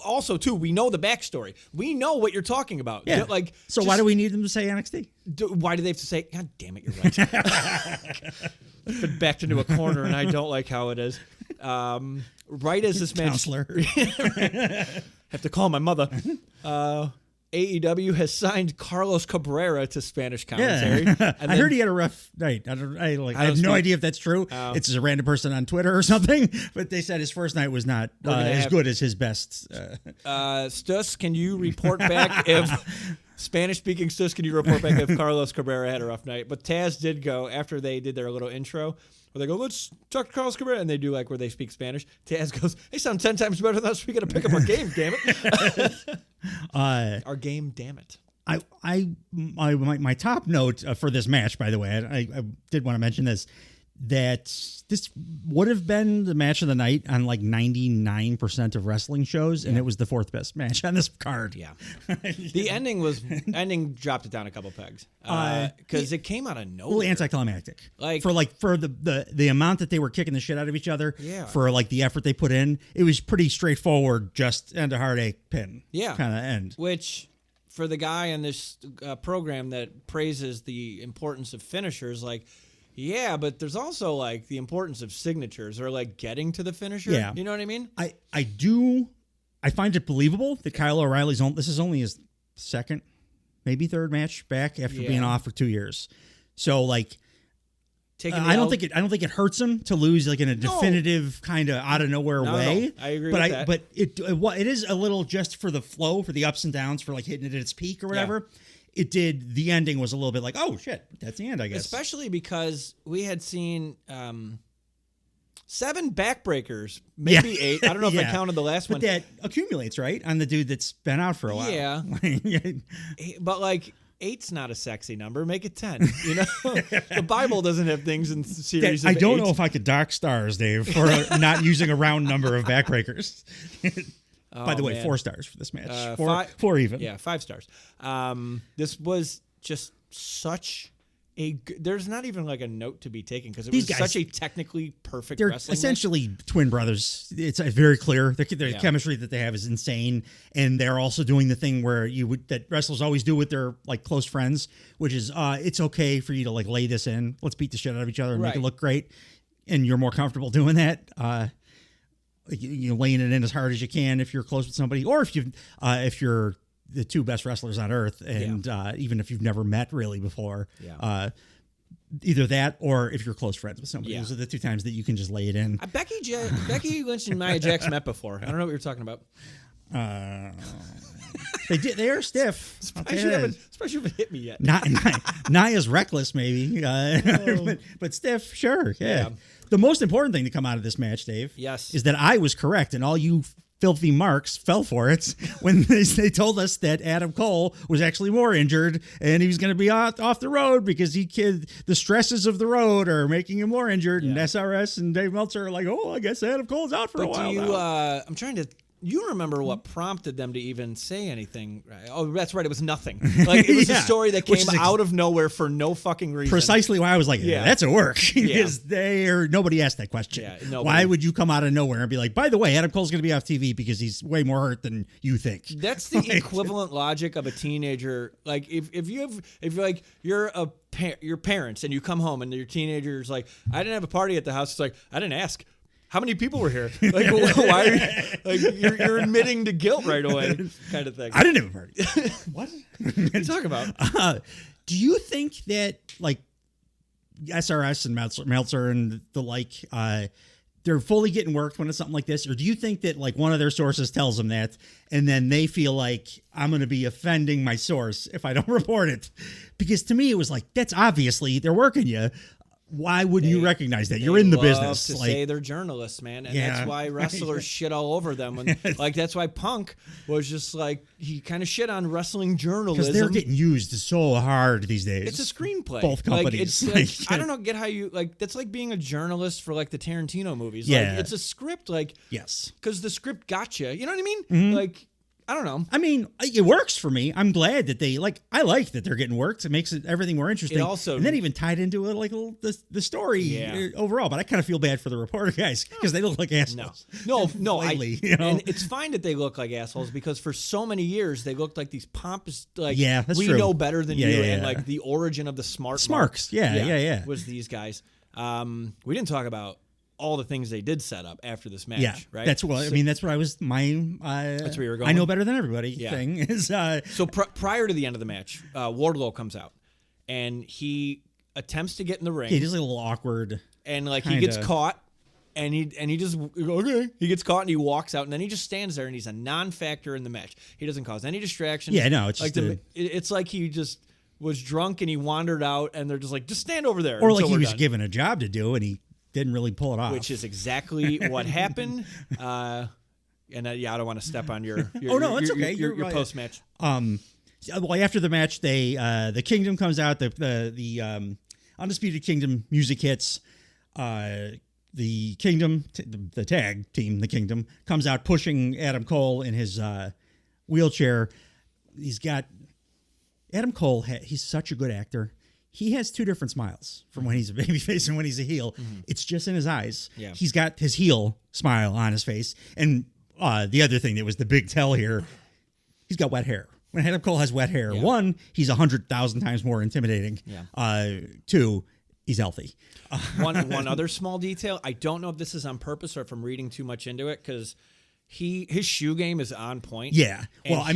Also, too, we know the backstory. We know what you're talking about. Yeah. Like, so why do we need them to say NXT? Why do they have to say? God damn it, you're right. Been backed into a corner, and I don't like how it is. Right as this match, counselor, have to call my mother. AEW has signed Carlos Cabrera to Spanish commentary. Yeah. I heard he had a rough night. I have no idea if that's true. It's a random person on Twitter or something, but they said his first night was not as good as his best. Stus, can you report back if Spanish-speaking Stus, can you report back if Carlos Cabrera had a rough night? But Taz did go, after they did their little intro, where they go, let's talk to Carlos Cabrera, and they do like where they speak Spanish. Taz goes, they sound 10 times better than us. We got to pick up our game, damn it. Our game, damn it. My top note for this match, by the way, I did want to mention this, that this would have been the match of the night on like 99% of wrestling shows, and it was the fourth best match on this card. Yeah. The ending dropped it down a couple pegs because it came out of nowhere. Really anticlimactic. For the amount that they were kicking the shit out of each other, for like the effort they put in, it was pretty straightforward, just end a heartache pin. Kind of end. Which, for the guy in this program that praises the importance of finishers, like, yeah, but there's also like the importance of signatures or like getting to the finisher. Yeah. You know what I mean? I find it believable that Kyle O'Reilly's this is only his second, maybe third match back after being off for 2 years. So like I don't think it hurts him to lose like in a definitive kind of out of nowhere way. I agree with that. But it is a little just for the flow, for the ups and downs, for like hitting it at its peak or whatever. Yeah. The ending was a little bit like, oh shit, that's the end, I guess. Especially because we had seen 7 backbreakers, maybe 8. I don't know if I counted the last one. But that accumulates, right? On the dude that's been out for a while. Yeah. But like 8's not a sexy number. Make it 10. You know, the Bible doesn't have things in series. I don't know if I could dock stars, Dave, for not using a round number of backbreakers. By the way, 4 stars for this match. Four even. Yeah, 5 stars. This was just such a. There's not even like a note to be taken because it was such a technically perfect wrestling. They're essentially twin brothers. It's very clear. The chemistry that they have is insane, and they're also doing the thing where that wrestlers always do with their like close friends, which is it's okay for you to like lay this in. Let's beat the shit out of each other and make it look great, and you're more comfortable doing that. Laying it in as hard as you can if you're close with somebody, or if you're the 2 best wrestlers on earth, and even if you've never met really before, either that or if you're close friends with somebody. Those are the 2 times that you can just lay it in. Becky Lynch and Nia Jax met before. I don't know what you're talking about. They are stiff. Especially if it hit me yet. Nia's reckless, maybe, but stiff, sure, yeah. The most important thing to come out of this match, Dave, is that I was correct, and all you filthy marks fell for it when they told us that Adam Cole was actually more injured and he was going to be off the road because the stresses of the road are making him more injured. And SRS and Dave Meltzer are like, oh, I guess Adam Cole's out for a while. I'm trying to. You remember what prompted them to even say anything? Right? Oh, that's right. It was nothing. Like it was a story that came out of nowhere for no fucking reason. Precisely why I was like, that's a work. Because nobody asked that question. Yeah, why would you come out of nowhere and be like, by the way, Adam Cole's going to be off TV because he's way more hurt than you think? That's the equivalent logic of a teenager. Like if you're your parents and you come home and your teenager's like, I didn't have a party at the house. It's like, I didn't ask. How many people were here? Like, why are you, like, you're admitting to guilt right away, kind of thing. I didn't have a party. What are you talking about? Do you think that, like, SRS and Meltzer and the like, they're fully getting worked when it's something like this? Or do you think that, like, one of their sources tells them that, and then they feel like, I'm going to be offending my source if I don't report it? Because to me, it was like, that's obviously, they're working you. Why wouldn't you recognize that? You're in the business. To say they're journalists, man, and that's why wrestlers shit all over them. And like that's why Punk was just like he kind of shit on wrestling journalism because they're getting used so hard these days. It's a screenplay. Both companies. I don't get how you like. That's like being a journalist for like the Tarantino movies. Yeah, like, it's a script. Like yes, because the script got you. You know what I mean? Mm-hmm. Like. I don't know. I mean, it works for me. I'm glad that I like that they're getting worked. It makes everything more interesting. It also, and then even tied into it like the story overall. But I kind of feel bad for the reporter guys because they look like assholes. No. Lately, and it's fine that they look like assholes because for so many years they looked like these pompous, like that's we true. know better than you, and like the origin of the Smarks. Yeah. Was these guys. We didn't talk about all the things they did set up after this match, right? That's what I mean. That's what I was. That's where you were going. I know better than everybody. Thing is. So prior to the end of the match, Wardlow comes out and he attempts to get in the ring. He does a little awkward, and like he gets caught, and he just he gets caught and he walks out, and then he just stands there and he's a non-factor in the match. He doesn't cause any distractions. Yeah, no, it's like just it's like he just was drunk and he wandered out, and they're just like, just stand over there, or like he was given a job to do and he didn't really pull it off, which is exactly what happened. And I don't want to step on your it's okay. Your post match. Well, after the match, the Kingdom comes out. The Undisputed Kingdom music hits. The Kingdom, the tag team, the Kingdom comes out pushing Adam Cole in his wheelchair. He's got Adam Cole. He's such a good actor. He has two different smiles from when he's a babyface and when he's a heel. Mm-hmm. It's just in his eyes. Yeah. He's got his heel smile on his face. And the other thing that was the big tell here, he's got wet hair. When Adam Cole has wet hair, one, he's 100,000 times more intimidating. Yeah. Two, he's healthy. One other small detail. I don't know if this is on purpose or if I'm reading too much into it because his shoe game is on point. Yeah. Well,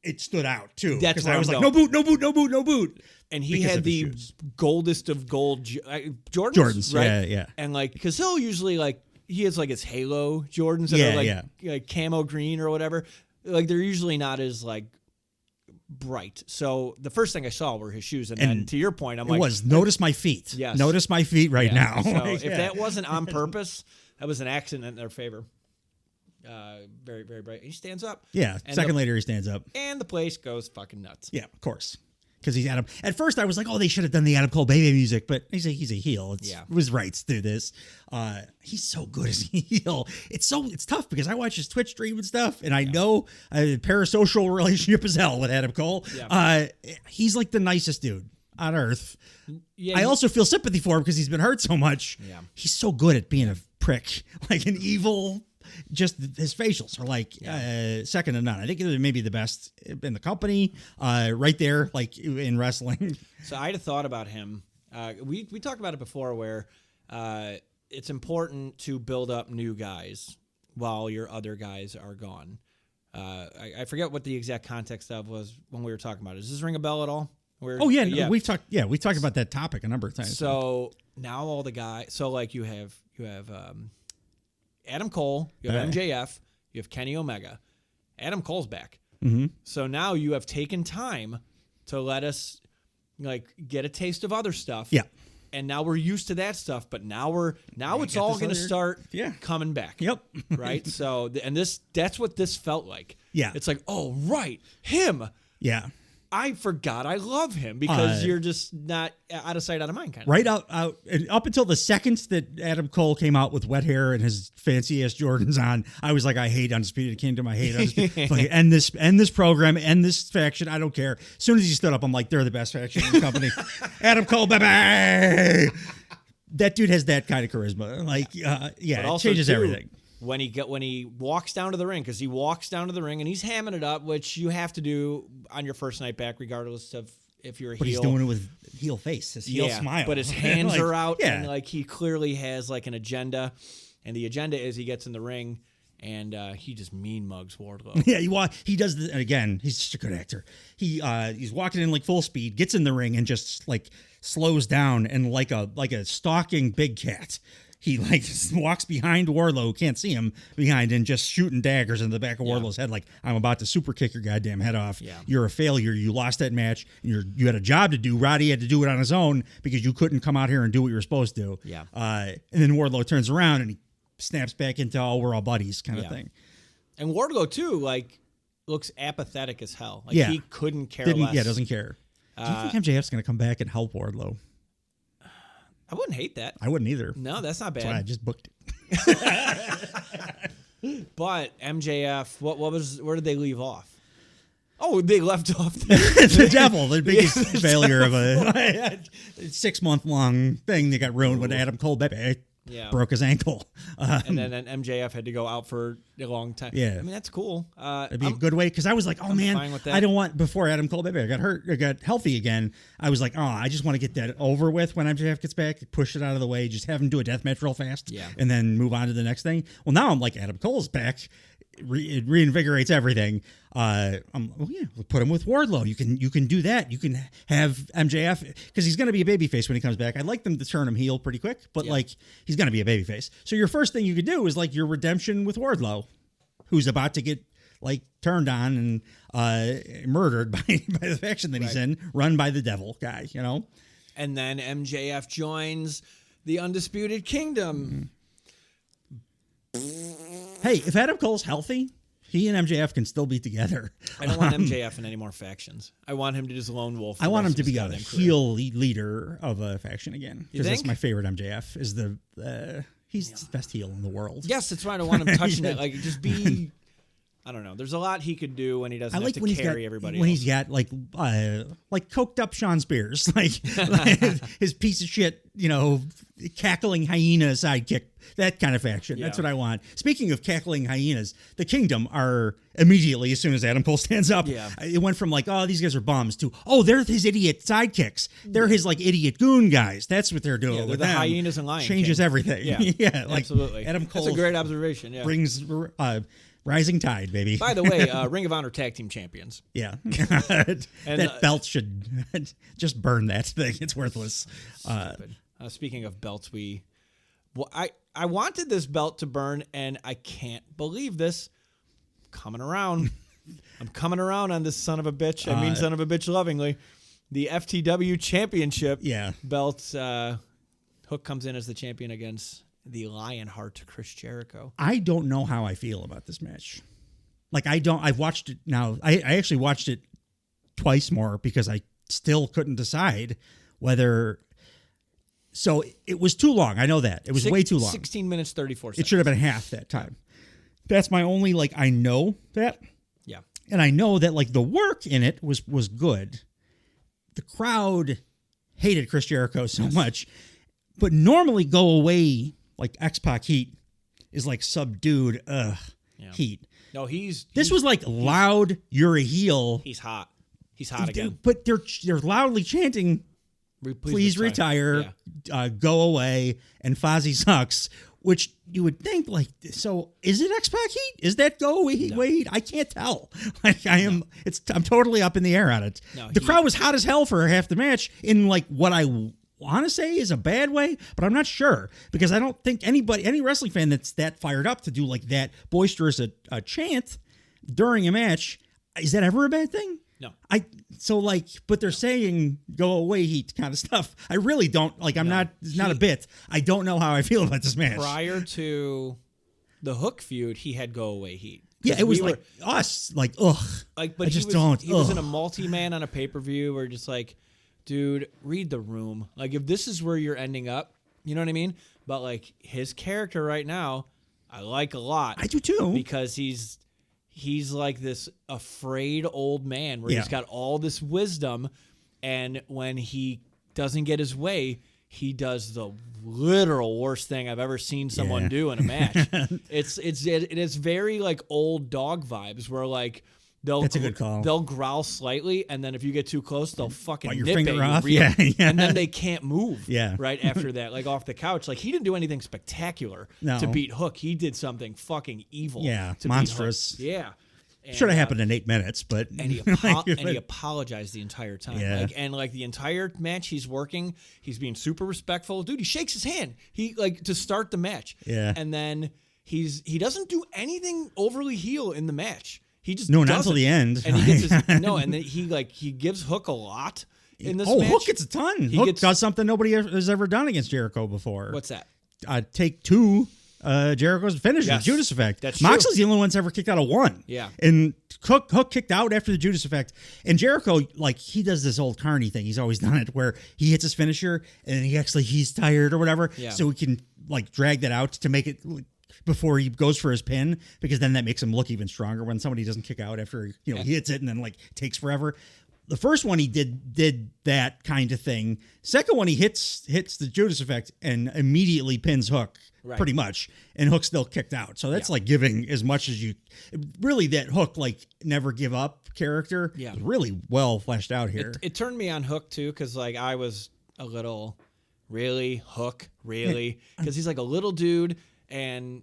it stood out too. That's why I was like, no boot. And he had the goldest of gold Jordans, right? Yeah. And like, because he'll usually he has like his Halo Jordans that are like camo green or whatever. Like they're usually not as like bright. So the first thing I saw were his shoes, and then to your point, I'm like, notice my feet. Yes, notice my feet right now. So if that wasn't on purpose, that was an accident in their favor. Very, very bright. He stands up. Yeah. Second later, he stands up, and the place goes fucking nuts. Yeah, of course. Because he's Adam. At first, I was like, "Oh, they should have done the Adam Cole baby music," but he's a heel. It was right to do this. He's so good as a heel. It's tough because I watch his Twitch stream and stuff, and I know a parasocial relationship is hell with Adam Cole. Yeah. He's like the nicest dude on earth. Yeah, I also feel sympathy for him because he's been hurt so much. Yeah. He's so good at being a prick, like an evil. Just his facials are like second to none. I think they're maybe the best in the company, right there, like in wrestling. So I had a thought about him. We talked about it before, where it's important to build up new guys while your other guys are gone. I forget what the exact context of was when we were talking about it. Does this ring a bell at all? We've talked about that topic a number of times. So now all the guys. So like you have. Adam Cole, you have MJF, you have Kenny Omega. Adam Cole's back. Mm-hmm. So now you have taken time to let us get a taste of other stuff. Yeah. And now we're used to that stuff, but now it's all going to start coming back. Yep. Right? So that's what this felt like. Yeah. It's like, oh, right, him. Yeah. I forgot I love him because you're just not out of sight, out of mind kind of right out and up until the second that Adam Cole came out with wet hair and his fancy ass Jordans on, I was like, I hate Undisputed Kingdom. I hate Undisputed. end this program, end this faction. I don't care. As soon as he stood up, I'm like, they're the best faction in the company. Adam Cole, baby. That dude has that kind of charisma. Like, it changes everything. When he walks down to the ring, because he walks down to the ring and he's hamming it up, which you have to do on your first night back, regardless of if you're a heel. But he's doing it with heel face, his heel smile. But his hands are out, and like he clearly has like an agenda, and the agenda is he gets in the ring and he just mean mugs Wardlow. Yeah, he does. And again, he's such a good actor. He's walking in like full speed, gets in the ring, and just like slows down, and like a stalking big cat. He like walks behind Wardlow, can't see him behind, and just shooting daggers in the back of Wardlow's head. Like, I'm about to super kick your goddamn head off. Yeah. You're a failure. You lost that match. You had a job to do. Roddy had to do it on his own because you couldn't come out here and do what you were supposed to. Yeah. And then Wardlow turns around and he snaps back into, oh, we're all buddies kind of thing. And Wardlow too, like, looks apathetic as hell. Like he couldn't care less. Yeah, doesn't care. Do you think MJF's going to come back and help Wardlow? I wouldn't hate that. I wouldn't either. No, that's not bad. That's why I just booked it. But MJF, where did they leave off? Oh, they left off the devil, the biggest failure of a 6 month long thing that got ruined when Adam Cole broke his ankle. And then MJF had to go out for a long time. Yeah. I mean, that's cool. It'd be a good way, because I was like, oh, man, I don't want, before Adam Cole got hurt, or got healthy again, I was like, oh, I just want to get that over with when MJF gets back, push it out of the way, just have him do a death match real fast, and then move on to the next thing. Well, now I'm like, Adam Cole's back. It reinvigorates everything. We'll put him with Wardlow. You can do that. You can have MJF, because he's going to be a babyface when he comes back. I'd like them to turn him heel pretty quick, but like he's going to be a babyface. So your first thing you could do is like your redemption with Wardlow, who's about to get like turned on and murdered by the faction that he's in, run by the devil guy, you know. And then MJF joins the Undisputed Kingdom. Hey, if Adam Cole's healthy, he and MJF can still be together. I don't want MJF in any more factions. I want him to just lone wolf. I want him to be a heel leader of a faction again, because that's my favorite MJF. Is he's the best heel in the world. Yes, that's right. I want him touching it. Like, just be. I don't know. There's a lot he could do when he doesn't have to carry everybody. When he's got like coked up Sean Spears, like his piece of shit, cackling hyena sidekick, that kind of faction. Yeah. That's what I want. Speaking of cackling hyenas, the Kingdom are immediately, as soon as Adam Cole stands up, it went from like, oh, these guys are bums, to, oh, they're his idiot sidekicks. They're his like idiot goon guys. That's what they're doing. Yeah, with the hyenas and lions. Changes everything. Yeah, like absolutely. Adam Cole. That's a great observation. Yeah, brings rising tide, baby. By the way, Ring of Honor Tag Team Champions. Yeah. That belt should just burn that thing. It's worthless. Speaking of belts, I wanted this belt to burn, and I can't believe this. Coming around. I'm coming around on this son of a bitch. I mean son of a bitch lovingly. The FTW Championship belt. Hook comes in as the champion against the Lionheart, Chris Jericho. I don't know how I feel about this match. Like, I've watched it now. I actually watched it twice more because I still couldn't decide whether. So it was too long. I know that. It was way too long. 16 minutes, 34 seconds. It should have been half that time. That's my only, like, I know that. Yeah. And I know that, like, the work in it was good. The crowd hated Chris Jericho so much. But normally go away, like X-Pac heat is like subdued heat. No, this was like loud, you're a heel. He's hot. He's hot again. But they're loudly chanting, please retire, go away, and Fozzy sucks, which you would think, like, so is it X-Pac heat? Is that go away heat? I can't tell. Like, I'm totally up in the air on it. No, the crowd was hot as hell for half the match in like what I want to say is a bad way, but I'm not sure, because I don't think any wrestling fan that's that fired up to do like that boisterous a chant during a match, is that ever a bad thing? No. But they're saying go away heat kind of stuff. I really don't like. It's not a bit. I don't know how I feel about this match. Prior to the Hook feud, he had go away heat. Yeah, it was like us. Like, ugh. Like, but I just don't. He was in a multi-man on a pay-per-view where just like, dude, read the room. Like, if this is where you're ending up, you know what I mean? But like his character right now, I like a lot. I do too. Because he's like this afraid old man where he's got all this wisdom, and when he doesn't get his way, he does the literal worst thing I've ever seen someone do in a match. It is very like old dog vibes where like that's a good call. They'll growl slightly, and then if you get too close, they'll fucking your nip finger at off. you, Yeah. and then they can't move. Yeah. Right after that, like off the couch, like he didn't do anything spectacular to beat Hook. He did something fucking evil. Yeah, to monstrous. Beat Hook. Yeah. Should have happened in 8 minutes, but and he apologized the entire time. Yeah. Like the entire match he's working, he's being super respectful. Dude, he shakes his hand. He like to start the match. Yeah. And then he doesn't do anything overly heel in the match. He just not until the end. And he gets his and then he gives Hook a lot in this match. Hook gets a ton. Hook does something nobody has ever done against Jericho before. What's that? Take 2. Jericho's finish, the Judas Effect. That's Moxley's true. the only one that's ever kicked out of 1. Yeah. And Hook kicked out after the Judas Effect. And Jericho, like, he does this old Carney thing. He's always done it where he hits his finisher and he's tired or whatever. Yeah. So he can, like, drag that out to make it before he goes for his pin, because then that makes him look even stronger when somebody doesn't kick out after, he hits it and then, like, takes forever. The first one he did that kind of thing. Second one he hits the Judas Effect and immediately pins Hook, pretty much, and Hook's still kicked out. So that's like giving as much as you. Really, that Hook like never give up character is really well fleshed out here. It turned me on Hook too, because like I was a little Hook because he's like a little dude, and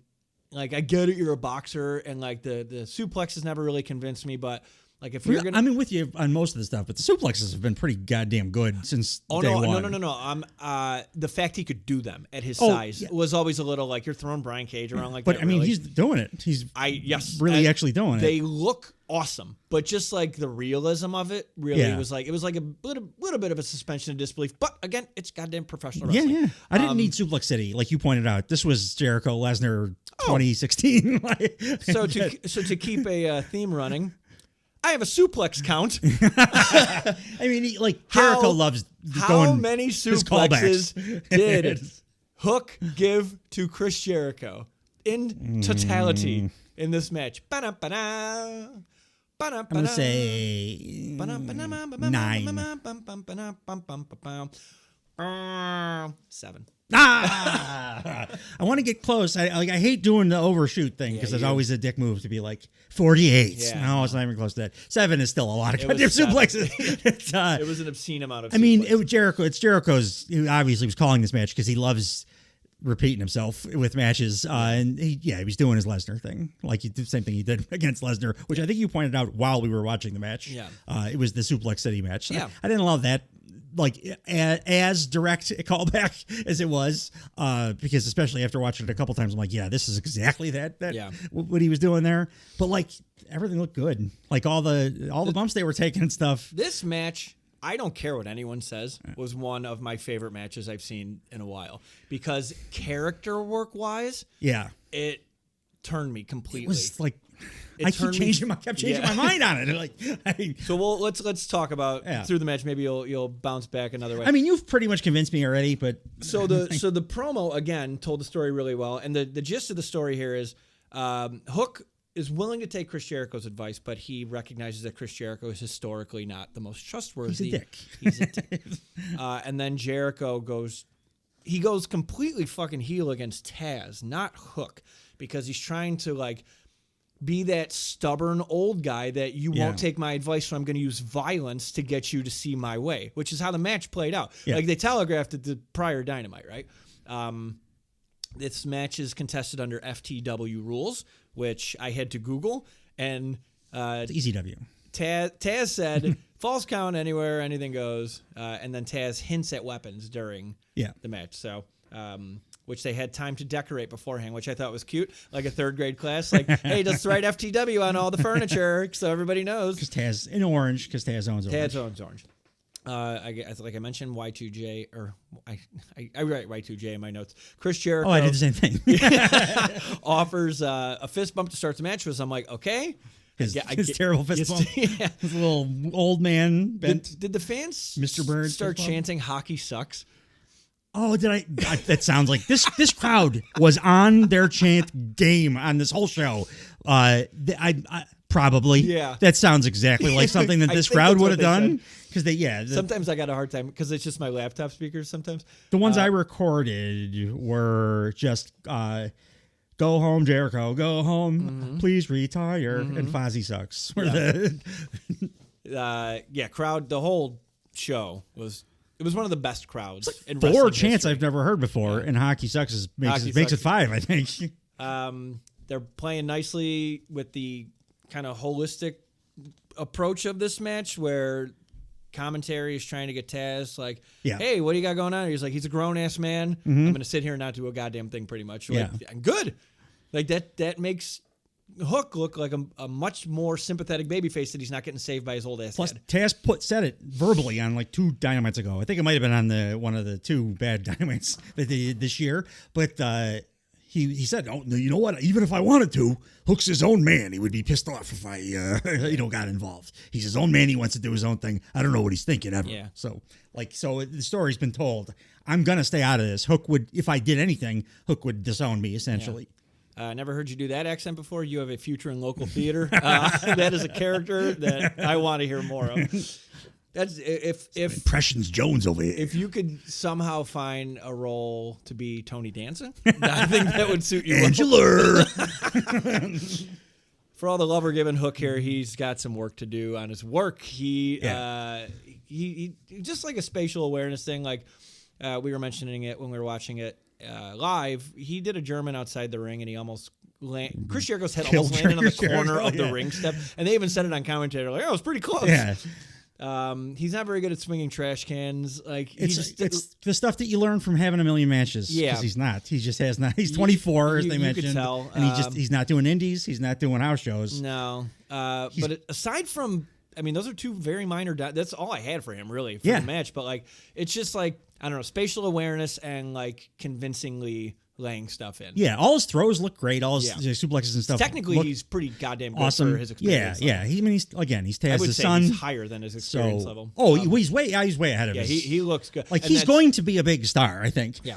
like I get it, you're a boxer, and like the suplexes never really convinced me, but. Like if you're gonna, I'm with you on most of the stuff, but the suplexes have been pretty goddamn good since day one. No. The fact he could do them at his size was always a little like you're throwing Brian Cage around like that. But I mean, he's doing it. He's actually doing it. They look awesome, but just like the realism of it was like a little bit of a suspension of disbelief. But again, it's goddamn professional wrestling. Yeah. I didn't need Suplex City, like you pointed out. This was Jericho Lesnar 2016. So to keep a theme running. I have a suplex count. I mean, Jericho loves going. How many suplexes did Hook give to Chris Jericho in totality in this match? I'm going to say 9. 7. I want to get close. I hate doing the overshoot thing because it's always a dick move to be like 48. Yeah, no, it's not even close to that. 7 is still a lot of goddamn suplexes. It was an obscene amount of. I mean, Jericho. It's Jericho's. He obviously was calling this match because he loves repeating himself with matches, and he was doing his Lesnar thing, like he did the same thing he did against Lesnar, which I think you pointed out while we were watching the match. Yeah, it was the Suplex City match. Yeah, I didn't love that. Like as direct a callback as it was, because especially after watching it a couple times, I'm like, yeah, this is exactly that what he was doing there. But like everything looked good, like all the bumps they were taking and stuff. This match, I don't care what anyone says, was one of my favorite matches I've seen in a while because character work wise, it turned me completely. It was like. I kept changing my mind on it. So let's talk about through the match. Maybe you'll bounce back another way. I mean, you've pretty much convinced me already, but so the promo again told the story really well, and the gist of the story here is Hook is willing to take Chris Jericho's advice, but he recognizes that Chris Jericho is historically not the most trustworthy. He's a dick. And then Jericho goes completely fucking heel against Taz, not Hook, because he's trying to like. Be that stubborn old guy that you won't take my advice, so I'm going to use violence to get you to see my way, which is how the match played out. Yeah. Like they telegraphed it the prior Dynamite, right? This match is contested under FTW rules, which I had to Google, and it's ECW. Taz said, false count anywhere, anything goes, and then Taz hints at weapons during the match. So... which they had time to decorate beforehand, which I thought was cute, like a third grade class. Like, hey, just write FTW on all the furniture so everybody knows. Because Taz owns Orange. Taz owns Orange. Like I mentioned, Y2J, or I write Y2J in my notes. Chris Jericho. Oh, I did the same thing. offers a fist bump to start the match. Was I'm like, okay. His terrible fist bump. Yeah. His little old man bent. Did the fans, Mr. Bird, start chanting "Hockey sucks"? Oh, did I? That sounds like this crowd was on their chant game on this whole show. I probably. Yeah. That sounds exactly like something that this crowd would have done. Because sometimes I got a hard time because it's just my laptop speakers. Sometimes the ones I recorded were just "Go home, Jericho. Go home. Please retire." And Fozzy sucks. Crowd. The whole show was. It was one of the best crowds. Like 4 chants I've never heard before, and Hockey Sucks makes it 5, I think. They're playing nicely with the kind of holistic approach of this match, where commentary is trying to get Taz like, "Hey, what do you got going on?" He's like, "He's a grown ass man. I'm going to sit here and not do a goddamn thing." Pretty much. Like, good. Like that makes Hook look like a much more sympathetic babyface that he's not getting saved by his old ass Plus, dad. Taz said it verbally on like 2 Dynamites ago. I think it might have been on one of the 2 bad Dynamites that they did this year. But he said, "Oh, you know what? Even if I wanted to, Hook's his own man. He would be pissed off if I got involved. He's his own man. He wants to do his own thing. I don't know what he's thinking ever." Yeah. So the story's been told. I'm gonna stay out of this. Hook would, if I did anything, Hook would disown me essentially. Yeah. Never heard you do that accent before. You have a future in local theater. That is a character that I want to hear more of. That's if Impressions Jones over here. If you could somehow find a role to be Tony Danza, I think that would suit you. Angela. For all the love we're giving Hook here, he's got some work to do on his work. He just like a spatial awareness thing. Like we were mentioning it when we were watching it. Live, he did a German outside the ring, and he almost Chris Jericho's head almost landed on the corner of the ring step, and they even said it on commentary, like, "Oh, it was pretty close." Yeah. He's not very good at swinging trash cans. Like it's the stuff that you learn from having a million matches. Yeah, he's not. He just has not. He's 24, as they mentioned, you could tell. And he's not doing indies. He's not doing house shows. No, but aside from, I mean, those are 2 very minor. That's all I had for him, really, for the match. But like, it's just like, I don't know, spatial awareness and like convincingly laying stuff in. Yeah, all his throws look great. All his suplexes and stuff. Technically, he's pretty goddamn good awesome for his experience. Yeah. He's Taz's son. He's higher than his experience level. Oh, he's way ahead of us. Yeah, he looks good. Like, he's going to be a big star, I think. Yeah,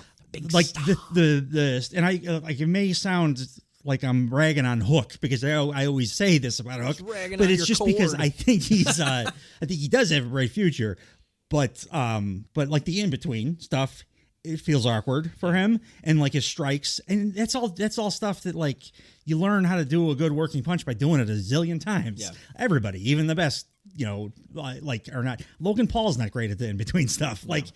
like the and I like, it may sound like I'm ragging on Hook because I always say this about Hook, but it's just because I think he's I think he does have a bright future, but like the in between stuff, it feels awkward for him, and like his strikes, and that's all stuff that like you learn how to do a good working punch by doing it a zillion times. Yeah. Everybody, even the best, like are not. Logan Paul's not great at the in between stuff. No. Like.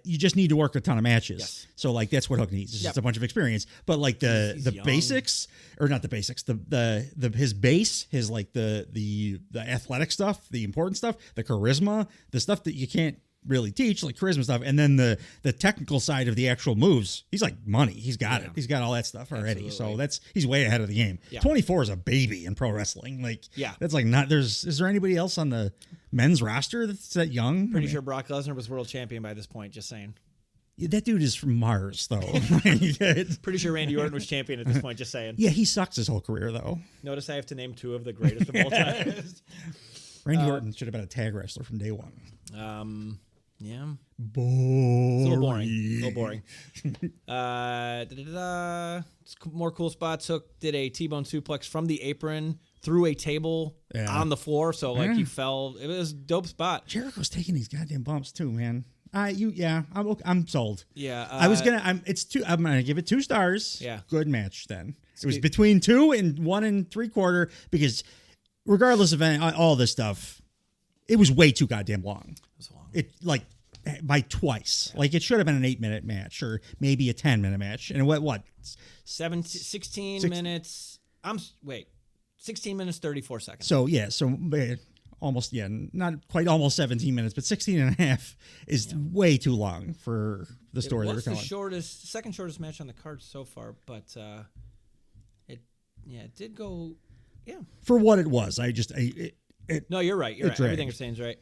You just need to work a ton of matches. Yes. So like that's what Hook needs. It's just a bunch of experience. But like the basics, or not the basics, the his base, his like the athletic stuff, the important stuff, the charisma, the stuff that you can't really teach, like charisma stuff, and then the technical side of the actual moves. He's like money. He's got it. He's got all that stuff already. Absolutely. So he's way ahead of the game. Yeah. 24 is a baby in pro wrestling. Like that's like not. Is there anybody else on the men's roster that's that young? Pretty sure Brock Lesnar was world champion by this point. Just saying. Yeah, that dude is from Mars, though. Pretty sure Randy Orton was champion at this point. Just saying. Yeah, he sucks his whole career, though. Notice I have to name 2 of the greatest of all time. Randy Orton should have been a tag wrestler from day one. Yeah. Boring. It's a little boring. More cool spots. Hook did a T-bone suplex from the apron through a table on the floor. So like he fell. It was a dope spot. Jericho's taking these goddamn bumps too, man. I'm sold. Yeah. I'm gonna give it 2 stars. Yeah. Good match then. It was between 2 and 1 3/4 because regardless of all this stuff, it was way too goddamn long. It was long. It like by twice. Yeah. Like it should have been an 8-minute match or maybe a 10-minute match. And what? 16 minutes. 16 minutes 34 seconds. So almost not quite almost 17 minutes, but 16 and a half is way too long for the story they were telling. It was the second shortest match on the card so far, but it did go for what it was. No, you're right. Everything you're saying is right.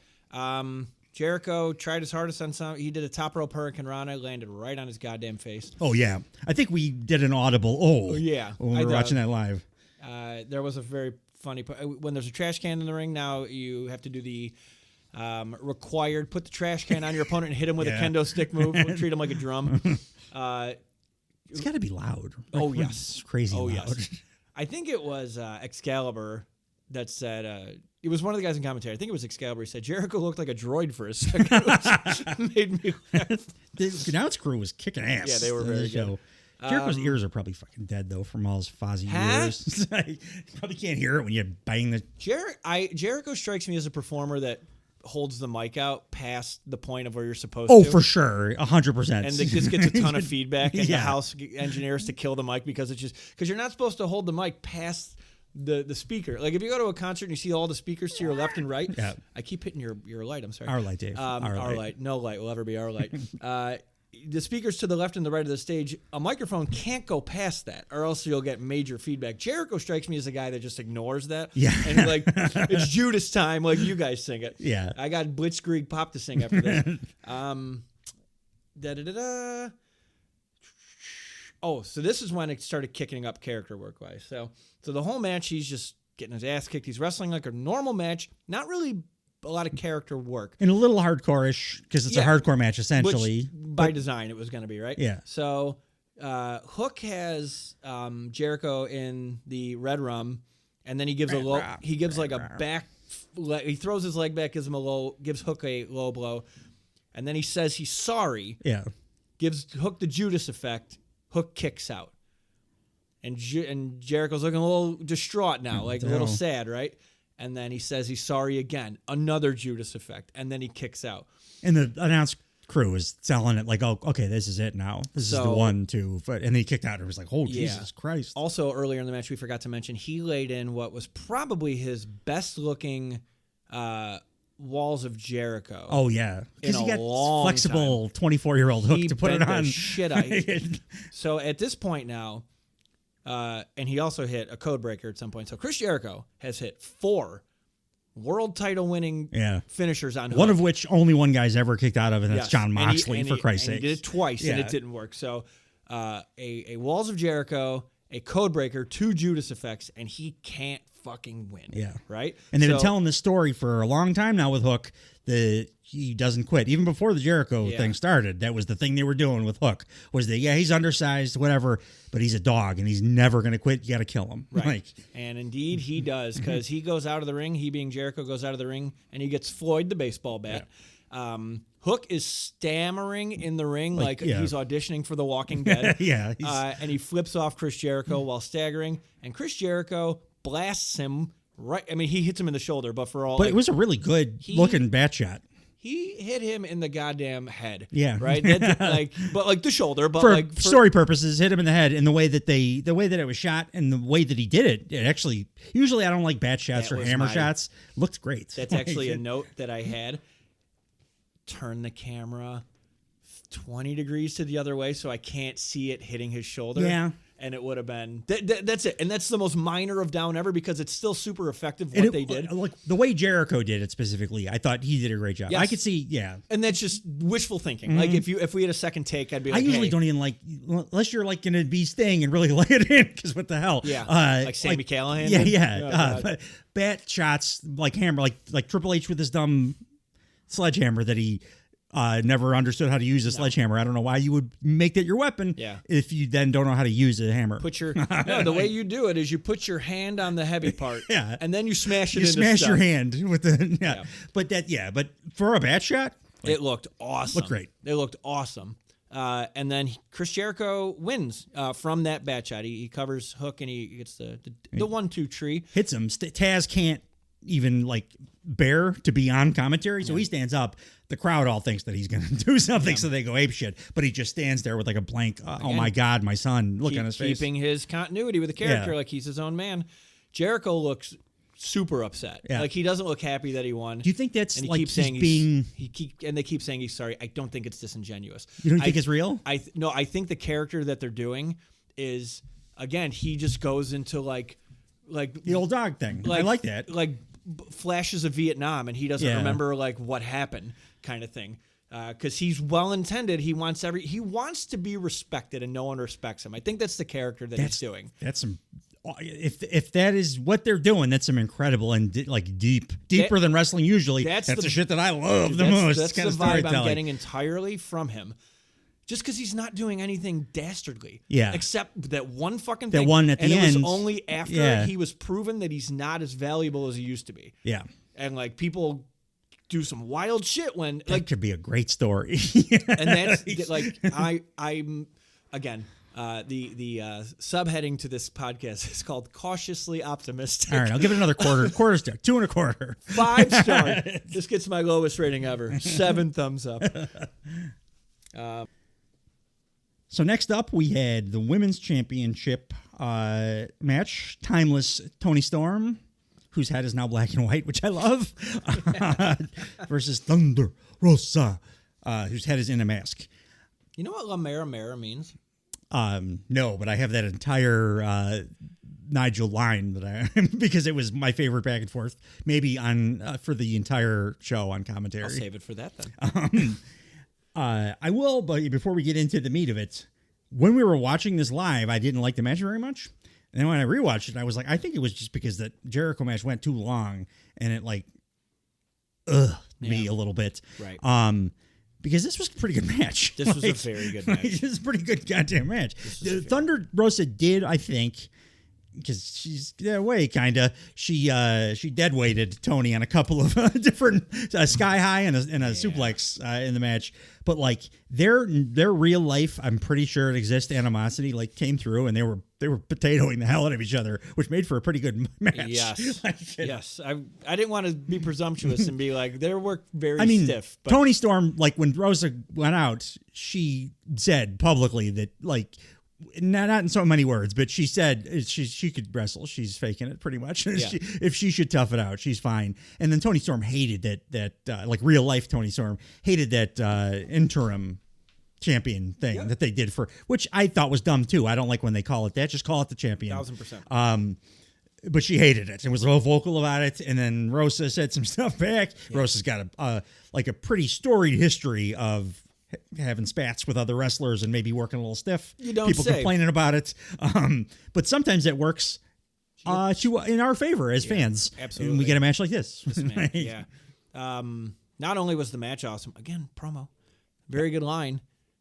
Jericho tried his hardest on some. He did a top rope Hurricane Rana, landed right on his goddamn face. Oh yeah, I think we did an audible. Oh yeah, when we were watching that live. There was a very funny when there's a trash can in the ring. Now you have to do the required put the trash can on your opponent and hit him with a kendo stick move. Treat him like a drum. It's got to be loud. Oh yes, crazy loud. Yes. I think it was Excalibur that said. It was one of the guys in commentary. I think it was Excalibur. He said Jericho looked like a droid for a second. It made me laugh. The announce crew was kicking ass. Yeah, they were very good. Jericho's ears are probably fucking dead though from all his fuzzy ears. You probably can't hear it when you bang the. Jericho strikes me as a performer that holds the mic out past the point of where you're supposed to. Oh, for sure, 100%. And this gets a ton of feedback, and the house engineers to kill the mic because you're not supposed to hold the mic past the speaker. Like if you go to a concert and you see all the speakers to your left and right. Yeah. I keep hitting your light. I'm sorry. Our light, Dave. Our light. No light will ever be our light. The speakers to the left and the right of the stage, a microphone can't go past that, or else you'll get major feedback. Jericho strikes me as a guy that just ignores that. Yeah. And like, it's Judas time. Like, you guys sing it. Yeah. I got Blitzkrieg Pop to sing after this. Oh, so this is when it started kicking up character work-wise. So the whole match, he's just getting his ass kicked. He's wrestling like a normal match, not really a lot of character work. And a little hardcore-ish, because it's a hardcore match, essentially. By design, it was going to be, right? Yeah. So Hook has Jericho in the red rum, and then he gives he throws his leg back, gives Hook a low blow, and then he says he's sorry. Yeah. Gives Hook the Judas effect. Hook kicks out. And Jericho's looking a little distraught now, like a little sad, right? And then he says he's sorry again. Another Judas effect. And then he kicks out. And the announce crew is selling it like, oh, okay, this is it now. This is the 1, 2. And then he kicked out and it was like, oh, Jesus Christ. Also, earlier in the match, we forgot to mention, he laid in what was probably his best-looking walls of Jericho. Oh, yeah. Because he got flexible 24-year-old Hook to put it on. Shit out. So at this point now, and he also hit a code breaker at some point. So Chris Jericho has hit 4 world title winning finishers on Hook. One of which only one guy's ever kicked out of, and that's John Moxley, for Christ's sake. He did it twice, and it didn't work. So a Walls of Jericho, a code breaker, 2 Judas effects, and he can't fucking win. Yeah. Right? And they've been telling this story for a long time now with Hook, that he doesn't quit. Even before the Jericho thing started, that was the thing they were doing with Hook, was that, he's undersized, whatever, but he's a dog, and he's never going to quit. You got to kill him. Right. And indeed he does, because he goes out of the ring, he being Jericho goes out of the ring, and he gets Floyd the baseball bat. Yeah. Hook is stammering in the ring like he's auditioning for The Walking Dead. And he flips off Chris Jericho while staggering, and Chris Jericho blasts him right. I mean, he hits him in the shoulder, but it was a really good looking bat shot. He hit him in the goddamn head. Yeah. Right? But the shoulder. But for story purposes, hit him in the head. And the way that it was shot and the way that he did it actually, usually I don't like bat shots or hammer shots. Looked great. That's actually a note that I had. Turn the camera 20 degrees to the other way so I can't see it hitting his shoulder. Yeah. And it would have been that's it, and that's the most minor of down ever, because it's still super effective what they did. Like the way Jericho did it specifically, I thought he did a great job. Yes. I could see, and that's just wishful thinking. Like if we had a second take, I'd be like, I usually don't even like, unless you're like gonna be Sting and really lay it in, because what the hell? Yeah, like Sami Callihan. But bat shots like hammer, like Triple H with his dumb sledgehammer that he. Never understood how to use a sledgehammer. I don't know why you would make that your weapon if you then don't know how to use a hammer. The way you do it is you put your hand on the heavy part, and then you smash it. You smash your hand with the But for a bat shot, it looked awesome. Looked great. It looked awesome. And then Chris Jericho wins from that bat shot. He covers Hook and he gets the 1-2 tree. Hits him. Taz can't even bear to be on commentary, so he stands up. The crowd all thinks that he's going to do something, so they go apeshit. But he just stands there with a blank, oh my God, my son, look on his face. Keeping his continuity with the character, like he's his own man. Jericho looks super upset. Yeah. Like he doesn't look happy that he won. Do you think that's and he keeps saying and they keep saying he's sorry. I don't think it's disingenuous. You don't think it's real? No, I think the character that they're doing is, again, he just goes into like the old dog thing. I like that. Like flashes of Vietnam, and he doesn't remember what happened. kind of thing. Because he's well intended, he wants to be respected, and no one respects him. I think that's the character that he's doing. That's some. If that is what they're doing, that's some incredible and deeper than wrestling usually. That's the shit that I love the most. That's the vibe I'm getting entirely from him. Just because he's not doing anything dastardly, except that one fucking thing. That one at the end, and it was only after he was proven that he's not as valuable as he used to be. Yeah, and like people do some wild shit when that could be a great story. And that's like I'm again. The subheading to this podcast is called Cautiously Optimistic. All right, I'll give it another quarter star, 2.25. 5 star. This gets my lowest rating ever. 7 thumbs up. So next up, we had the women's championship match. Timeless Toni Storm, whose head is now black and white, which I love, versus Thunder Rosa, whose head is in a mask. You know what La Mera Mera means? No, but I have that entire Nigel line that because it was my favorite back and forth, maybe on for the entire show on commentary. I'll save it for that then. I will, but before we get into the meat of it, when we were watching this live, I didn't like the match very much. And then when I rewatched it, I was like, I think it was just because the Jericho match went too long and it me a little bit. Right. Because this was a pretty good match. This was a very good match. This is a pretty good goddamn match. Thunder Rosa did, I think, because she's that way, kind of. She dead weighted Tony on a couple of different sky high and a suplex in the match. But like their real life, I'm pretty sure it exists. Animosity like came through, and they were potatoing the hell out of each other, which made for a pretty good match. Yes, yes. I didn't want to be presumptuous and be like they were very stiff. But Toni Storm, like when Rosa went out, she said publicly that like. Not in so many words, but she said she could wrestle. She's faking it pretty much. Yeah. If she should tough it out, she's fine. And then Toni Storm hated that like real life Toni Storm hated that interim champion thing that they did which I thought was dumb too. I don't like when they call it that. Just call it the champion. 1000%. But she hated it and was real vocal about it. And then Rosa said some stuff back. Yeah. Rosa's got a pretty storied history of having spats with other wrestlers and maybe working a little stiff. People complaining about it. But sometimes it works in our favor as fans. Absolutely. And we get a match like this. Yeah. Not only was the match awesome, again, promo, very good line.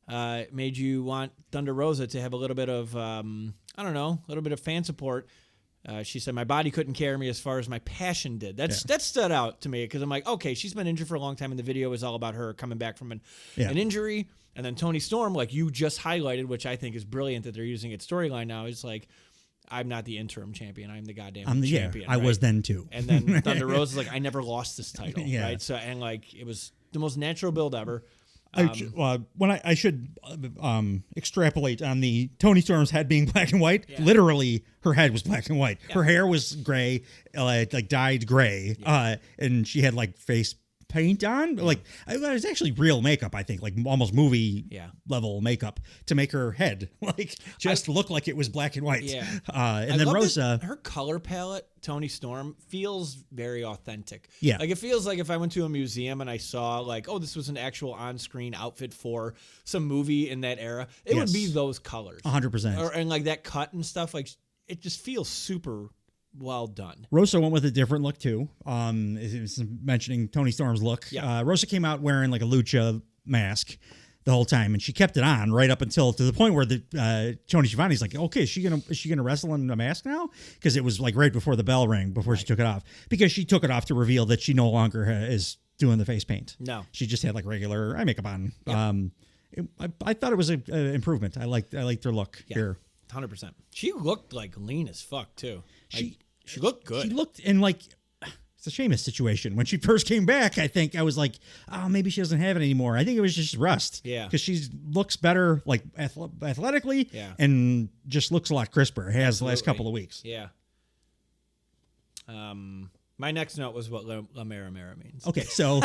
Made you want Thunder Rosa to have a little bit of, a little bit of fan support. She said, my body couldn't carry me as far as my passion did. That stood out to me because I'm like, okay, she's been injured for a long time, and the video is all about her coming back from an injury. And then Toni Storm, like you just highlighted, which I think is brilliant that they're using its storyline now, is like, I'm not the interim champion. I'm the goddamn champion. I was then too. And then Thunder Rosa is like, I never lost this title. Right? So, and like, it was the most natural build ever. I should extrapolate on the Toni Storm's head being black and white. Yeah. Literally, her head was black and white. Yeah. Her hair was gray, like dyed gray, and she had like face paint on. Yeah. Like it was actually real makeup. I think like almost movie level makeup to make her head like look like it was black and white. Yeah, and then Rosa, her color palette, Toni Storm feels very authentic. Yeah, like it feels like if I went to a museum and I saw like, oh, this was an actual on-screen outfit for some movie in that era, it would be those colors, 100%, and like that cut and stuff. Like it just feels super well done. Rosa went with a different look too. It was mentioning Toni Storm's look. Yeah. Rosa came out wearing like a lucha mask the whole time, and she kept it on right up until to the point where the Tony Schiavone's like, okay, is she gonna wrestle in a mask now? Because it was like right before the bell rang before she took it off, because she took it off to reveal that she no longer is doing the face paint. No, she just had like regular eye makeup on. Yep. I thought it was an improvement. I liked her look here. 100%. She looked like lean as fuck too. She looked good. She looked in like it's a Sheamus situation. When she first came back, I think I was like, oh, maybe she doesn't have it anymore. I think it was just rust. Yeah, because she looks better like athletically, and just looks a lot crisper. Has the last couple of weeks. Yeah. My next note was what La Mera Mera means. Okay, so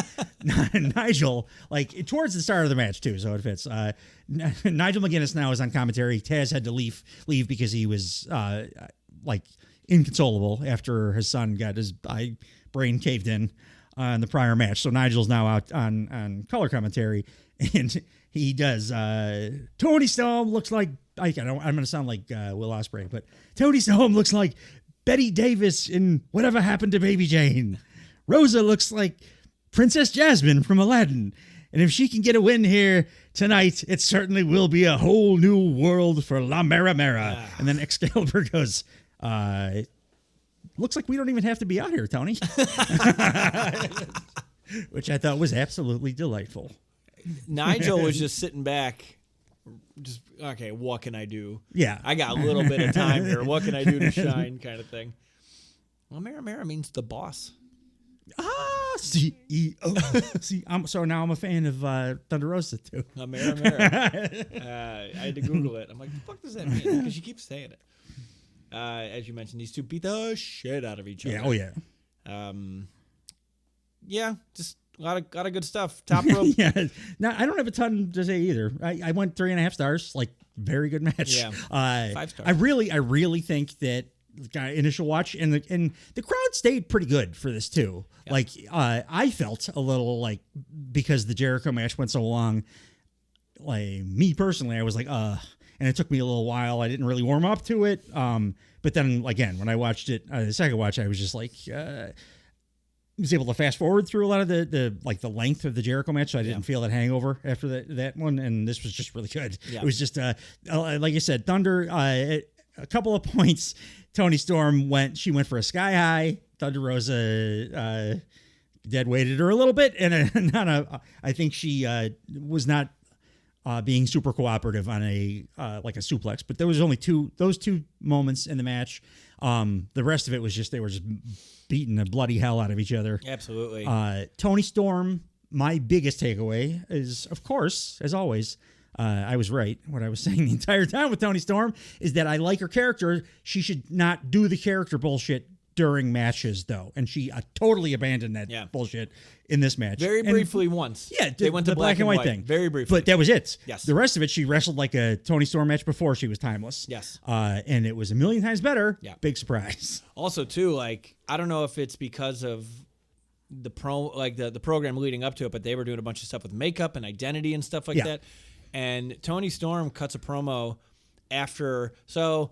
Nigel, like towards the start of the match too, so it fits. Nigel McGuinness now is on commentary. Taz had to leave because he was like inconsolable after his son got his brain caved in. on the prior match. So Nigel's now out on color commentary, and he does. Tony Storm looks like I'm going to sound like Will Ospreay, but Tony Storm looks like Betty Davis in Whatever Happened to Baby Jane. Rosa looks like Princess Jasmine from Aladdin. And if she can get a win here tonight, it certainly will be a whole new world for La Mera Mera. And then Excalibur goes, looks like we don't even have to be out here, Tony. Which I thought was absolutely delightful. Nigel was just sitting back, just, okay, what can I do? Yeah. I got a little bit of time here. What can I do to shine kind of thing. Well, Mera Mera means the boss. CEO. See, so now I'm a fan of Thunder Rosa too. Mera Mera. I had to Google it. I'm like, the fuck does that mean? Because she keeps saying it. As you mentioned, these two beat the shit out of each other. Yeah. Oh yeah. Yeah. Just a lot of good stuff. Top rope. Yeah. Now I don't have a ton to say either. I went 3.5 stars. Like, very good match. Yeah. 5 stars. I really think that initial watch and the crowd stayed pretty good for this too. Yep. Like I felt a little like, because the Jericho match went so long, like me personally, I was like, and it took me a little while. I didn't really warm up to it. But then again, when I watched it, the second watch, I was just like, was able to fast forward through a lot of the length of the Jericho match. So I didn't feel that hangover after that one. And this was just really good. Yeah. It was just, like I said, Thunder, a couple of points. Tony Storm went for a sky high. Thunder Rosa dead weighted her a little bit, and I think she was not being super cooperative on a suplex. But there was only those two moments in the match. The rest of it was just they were just beating the bloody hell out of each other. Absolutely. Tony Storm. My biggest takeaway is, of course, as always. I was right. What I was saying the entire time with Tony Storm is that I like her character. She should not do the character bullshit during matches, though. And she totally abandoned that bullshit in this match. Very briefly once. Yeah. They went to the black and white thing. Very briefly. But that was it. Yes. The rest of it, she wrestled like a Tony Storm match before she was timeless. Yes. And it was a million times better. Yeah. Big surprise. Also, too, like, I don't know if it's because of the program leading up to it, but they were doing a bunch of stuff with makeup and identity and stuff like that. And Tony Storm cuts a promo after. So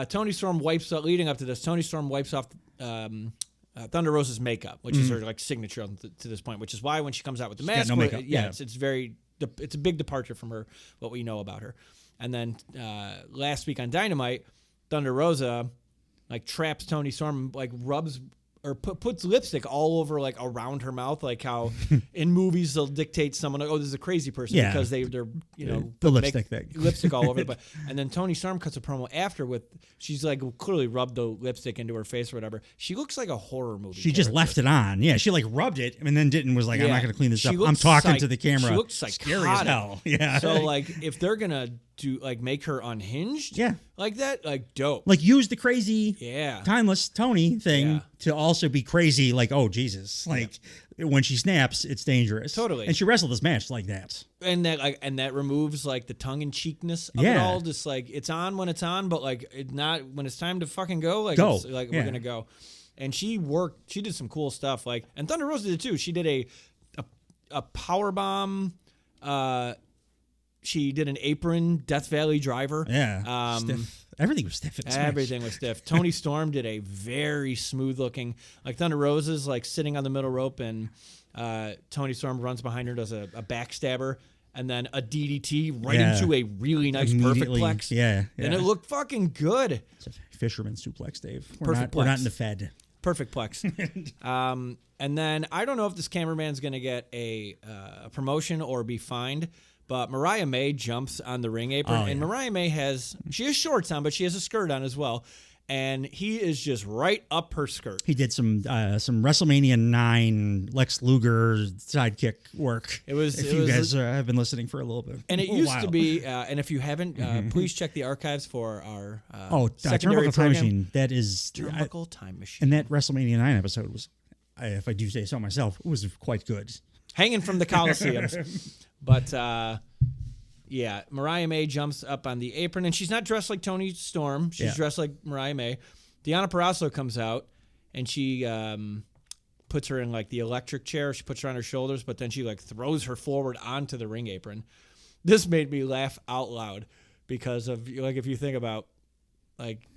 Tony Storm wipes up, leading up to this, Tony Storm wipes off Thunder Rosa's makeup, which is her like signature to this point, which is why when she comes out with the mask, no makeup. It's a big departure from her, what we know about her. And then last week on Dynamite, Thunder Rosa like traps Tony Storm, like rubs or puts lipstick all over, like around her mouth, like how in movies they'll dictate someone like, oh, this is a crazy person because they're the lipstick thing, lipstick all over. But and then Tony Storm cuts a promo after with she's like clearly rubbed the lipstick into her face or whatever. She looks like a horror movie. She just left it on. Yeah, she like rubbed it and then was like, I'm not going to clean this up. I'm talking to the camera. She looks scary as hell. Yeah. So like if they're gonna do like make her unhinged, like that, like dope. Like use the crazy, timeless Tony thing to also be crazy. Like, oh Jesus, like when she snaps, it's dangerous. Totally. And she wrestled this match like that. And that removes like the tongue in cheekness of it all. Just like it's on when it's on, but like it's not when it's time to fucking go. Like go. It's, like we're gonna go. And she did some cool stuff. Like, and Thunder Rosa did too. She did a power bomb. She did an apron Death Valley driver. Yeah. Stiff. Everything was stiff. Everything was stiff. Tony Storm did a very smooth looking, like Thunder Rosa's like sitting on the middle rope, and Tony Storm runs behind her, does a backstabber, and then a DDT right into a really nice perfect plex. Yeah. And it looked fucking good. It's a fisherman suplex, Dave. We're not in the Fed. Perfect plex. And then I don't know if this cameraman's going to get a promotion or be fined. But Mariah May jumps on the ring apron, and Mariah May has shorts on, but she has a skirt on as well. And he is just right up her skirt. He did some WrestleMania 9 Lex Luger sidekick work. If you guys have been listening for a little bit. And it used to be, and if you haven't, please check the archives for our secondary Turnbuckle Time Machine. That is Turnbuckle Time Machine. And that WrestleMania 9 episode was, if I do say so myself, it was quite good. Hanging from the Coliseum. But, Mariah May jumps up on the apron, and she's not dressed like Tony Storm. She's dressed like Mariah May. Deonna Purrazzo comes out, and she puts her in like the electric chair. She puts her on her shoulders, but then she like throws her forward onto the ring apron. This made me laugh out loud because of like if you think about like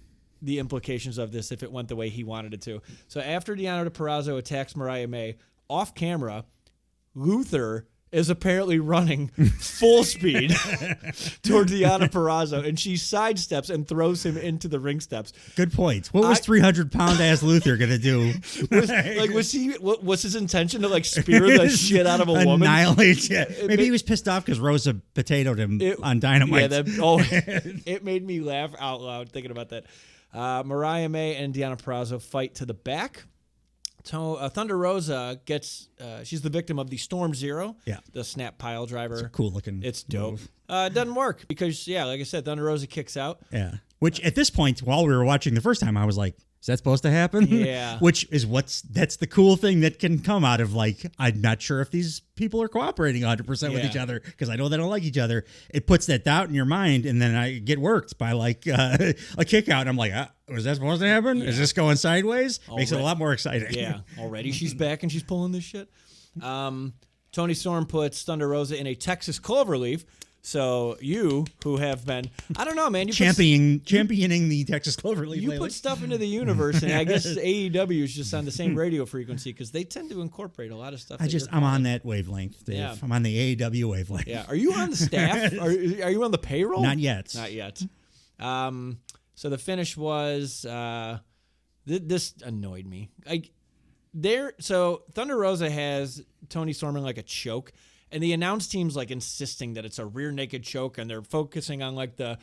the implications of this if it went the way he wanted it to. So after Deonna Purrazzo attacks Mariah May off camera, Luther is apparently running full speed toward Deonna Purrazzo, and she sidesteps and throws him into the ring steps. Good point. What was 300-pound ass Luther gonna do? Was his intention to like spear the shit out of a woman? Annihilate. Yeah. Maybe he was pissed off because Rosa potatoed him on Dynamite. Yeah, it made me laugh out loud thinking about that. Mariah May and Deonna Purrazzo fight to the back. Thunder Rosa gets, she's the victim of the Storm Zero, the snap pile driver. It's a cool looking. It's dope. It doesn't work because, like I said, Thunder Rosa kicks out. Yeah. Which at this point, while we were watching the first time, I was like, is that supposed to happen? Yeah. Which is that's the cool thing that can come out of like, I'm not sure if these people are cooperating 100% with each other because I know they don't like each other. It puts that doubt in your mind, and then I get worked by like a kick out. And I'm like, was that supposed to happen? Is this going sideways? Makes it a lot more exciting. Yeah. Already she's back and she's pulling this shit. Toni Storm puts Thunder Rosa in a Texas cloverleaf. So you, who have been, I don't know, man, championing the Texas cloverleaf. You lately. put stuff into the universe, and I guess AEW is just on the same radio frequency because they tend to incorporate a lot of stuff. I'm on that wavelength, Dave. Yeah. I'm on the AEW wavelength. Yeah. Are you on the staff? Are you on the payroll? Not yet. Not yet. So the finish was this annoyed me. So Thunder Rosa has Toni Storm in like a choke. And the announce team's like insisting that it's a rear naked choke, and they're focusing on like the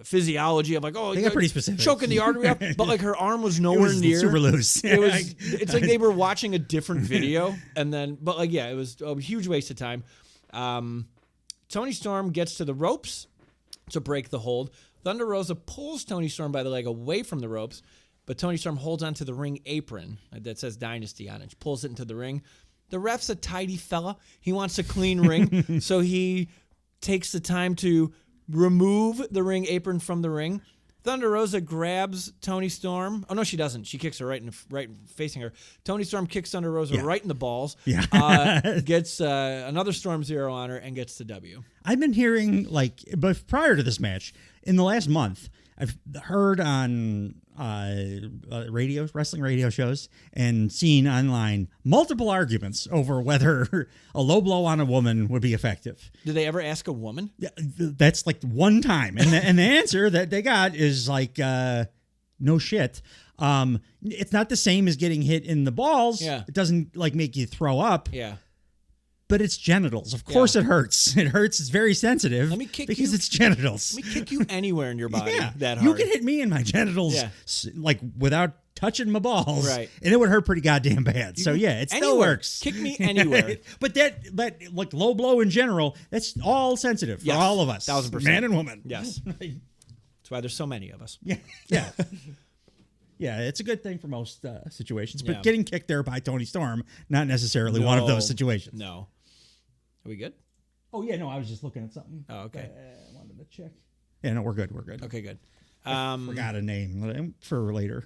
physiology of like, they got pretty specific, choking the artery up, but like her arm was nowhere near. Super loose. It's like they were watching a different video, and then it was a huge waste of time. Toni Storm gets to the ropes to break the hold. Thunder Rosa pulls Toni Storm by the leg away from the ropes, but Toni Storm holds onto the ring apron that says Dynasty on it. She pulls it into the ring. The ref's a tidy fella. He wants a clean ring, so he takes the time to remove the ring apron from the ring. Thunder Rosa grabs Toni Storm. Oh, no, she doesn't. She kicks her right facing her. Toni Storm kicks Thunder Rosa right in the balls. Yeah. Gets another Storm Zero on her and gets the W. I've been hearing, but prior to this match, in the last month, I've heard on wrestling radio shows and seen online multiple arguments over whether a low blow on a woman would be effective. Did they ever ask a woman? Yeah, that's like one time. And the answer that they got is like, no shit. It's not the same as getting hit in the balls. Yeah. It doesn't like make you throw up. Yeah. But it's genitals. Of course it hurts. It hurts. It's very sensitive because it's genitals. Let me kick you anywhere in your body that hard. You can hit me in my genitals like without touching my balls. Right. And it would hurt pretty goddamn bad. So it still works. Kick me anywhere. but like low blow in general, that's all sensitive for all of us. 1,000%. Man and woman. Yes. That's why there's so many of us. Yeah. Yeah. Yeah, it's a good thing for most situations. But getting kicked there by Toni Storm, not necessarily one of those situations. No. Are we good? Oh, yeah, no, I was just looking at something. Oh, okay. I wanted to check. Yeah, no, we're good. We're good. Okay, good. I forgot a name for later.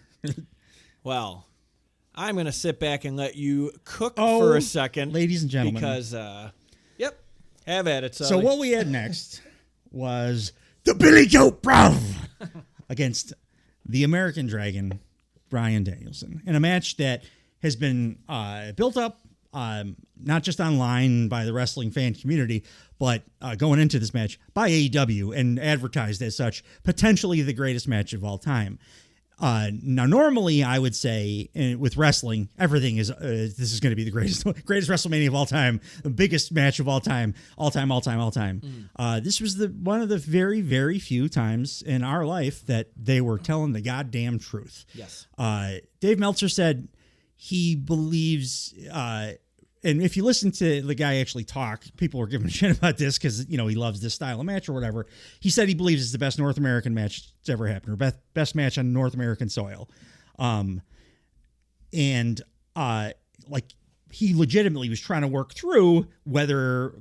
Well, I'm going to sit back and let you cook for a second. Ladies and gentlemen. Because, have at it. So what we had next was the Billy Goat Brav against the American Dragon, Bryan Danielson, in a match that has been built up not just online by the wrestling fan community, but going into this match by AEW and advertised as such, potentially the greatest match of all time. Now, normally I would say with wrestling, everything is this is going to be the greatest WrestleMania of all time, the biggest match of all time. This was one of the very, very few times in our life that they were telling the goddamn truth. Yes. Dave Meltzer said he believes, and if you listen to the guy actually talk, people were giving a shit about this because, he loves this style of match or whatever. He said he believes it's the best North American match that's ever happened, or best match on North American soil. He legitimately was trying to work through whether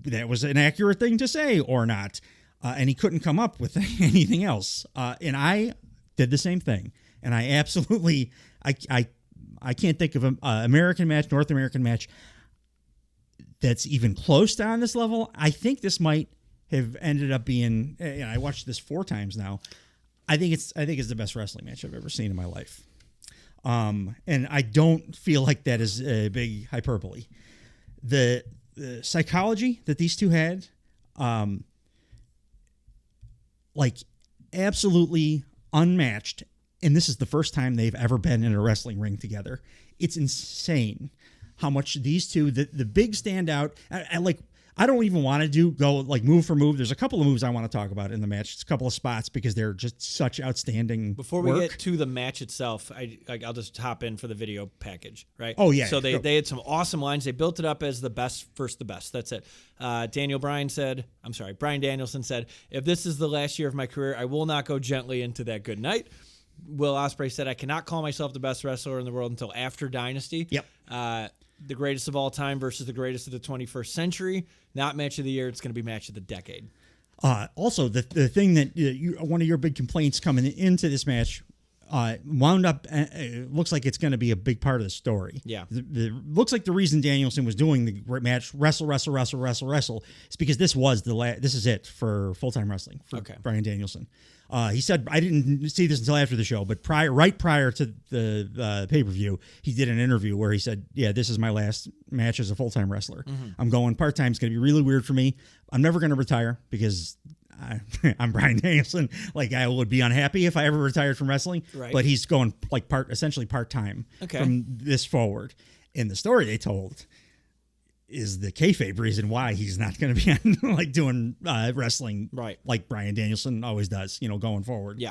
that was an accurate thing to say or not. And he couldn't come up with anything else. And I did the same thing. And I absolutely, I can't think of an American match, North American match that's even close to on this level. I think this might have ended up being. I watched this 4 times now. I think it's the best wrestling match I've ever seen in my life. And I don't feel like that is a big hyperbole. The psychology that these two had, like absolutely unmatched. And this is the first time they've ever been in a wrestling ring together. It's insane how much these two, the big standout, I don't even want to go like move for move. There's a couple of moves I want to talk about in the match. It's a couple of spots because they're just such outstanding Before we get to the match itself, I'll just hop in for the video package, right? Oh, yeah. So they had some awesome lines. They built it up as the best, first the best. That's it. Brian Danielson said, if this is the last year of my career, I will not go gently into that good night. Will Ospreay said, I cannot call myself the best wrestler in the world until after Dynasty. Yep. The greatest of all time versus the greatest of the 21st century. Not match of the year. It's going to be match of the decade. Also, the thing that one of your big complaints coming into this match wound up, looks like it's going to be a big part of the story. Yeah. Looks like the reason Danielson was doing the match, wrestle, is because this is it for full-time wrestling for Bryan Danielson. He said, I didn't see this until after the show, but right prior to the pay-per-view, he did an interview where he said, yeah, this is my last match as a full-time wrestler. Mm-hmm. I'm going part-time. It's going to be really weird for me. I'm never going to retire because I'm Bryan Danielson. Like, I would be unhappy if I ever retired from wrestling, right. But he's going like essentially part-time from this forward. And the story they told is the kayfabe reason why he's not going to be on, like doing wrestling like Bryan Danielson always does, going forward. Yeah.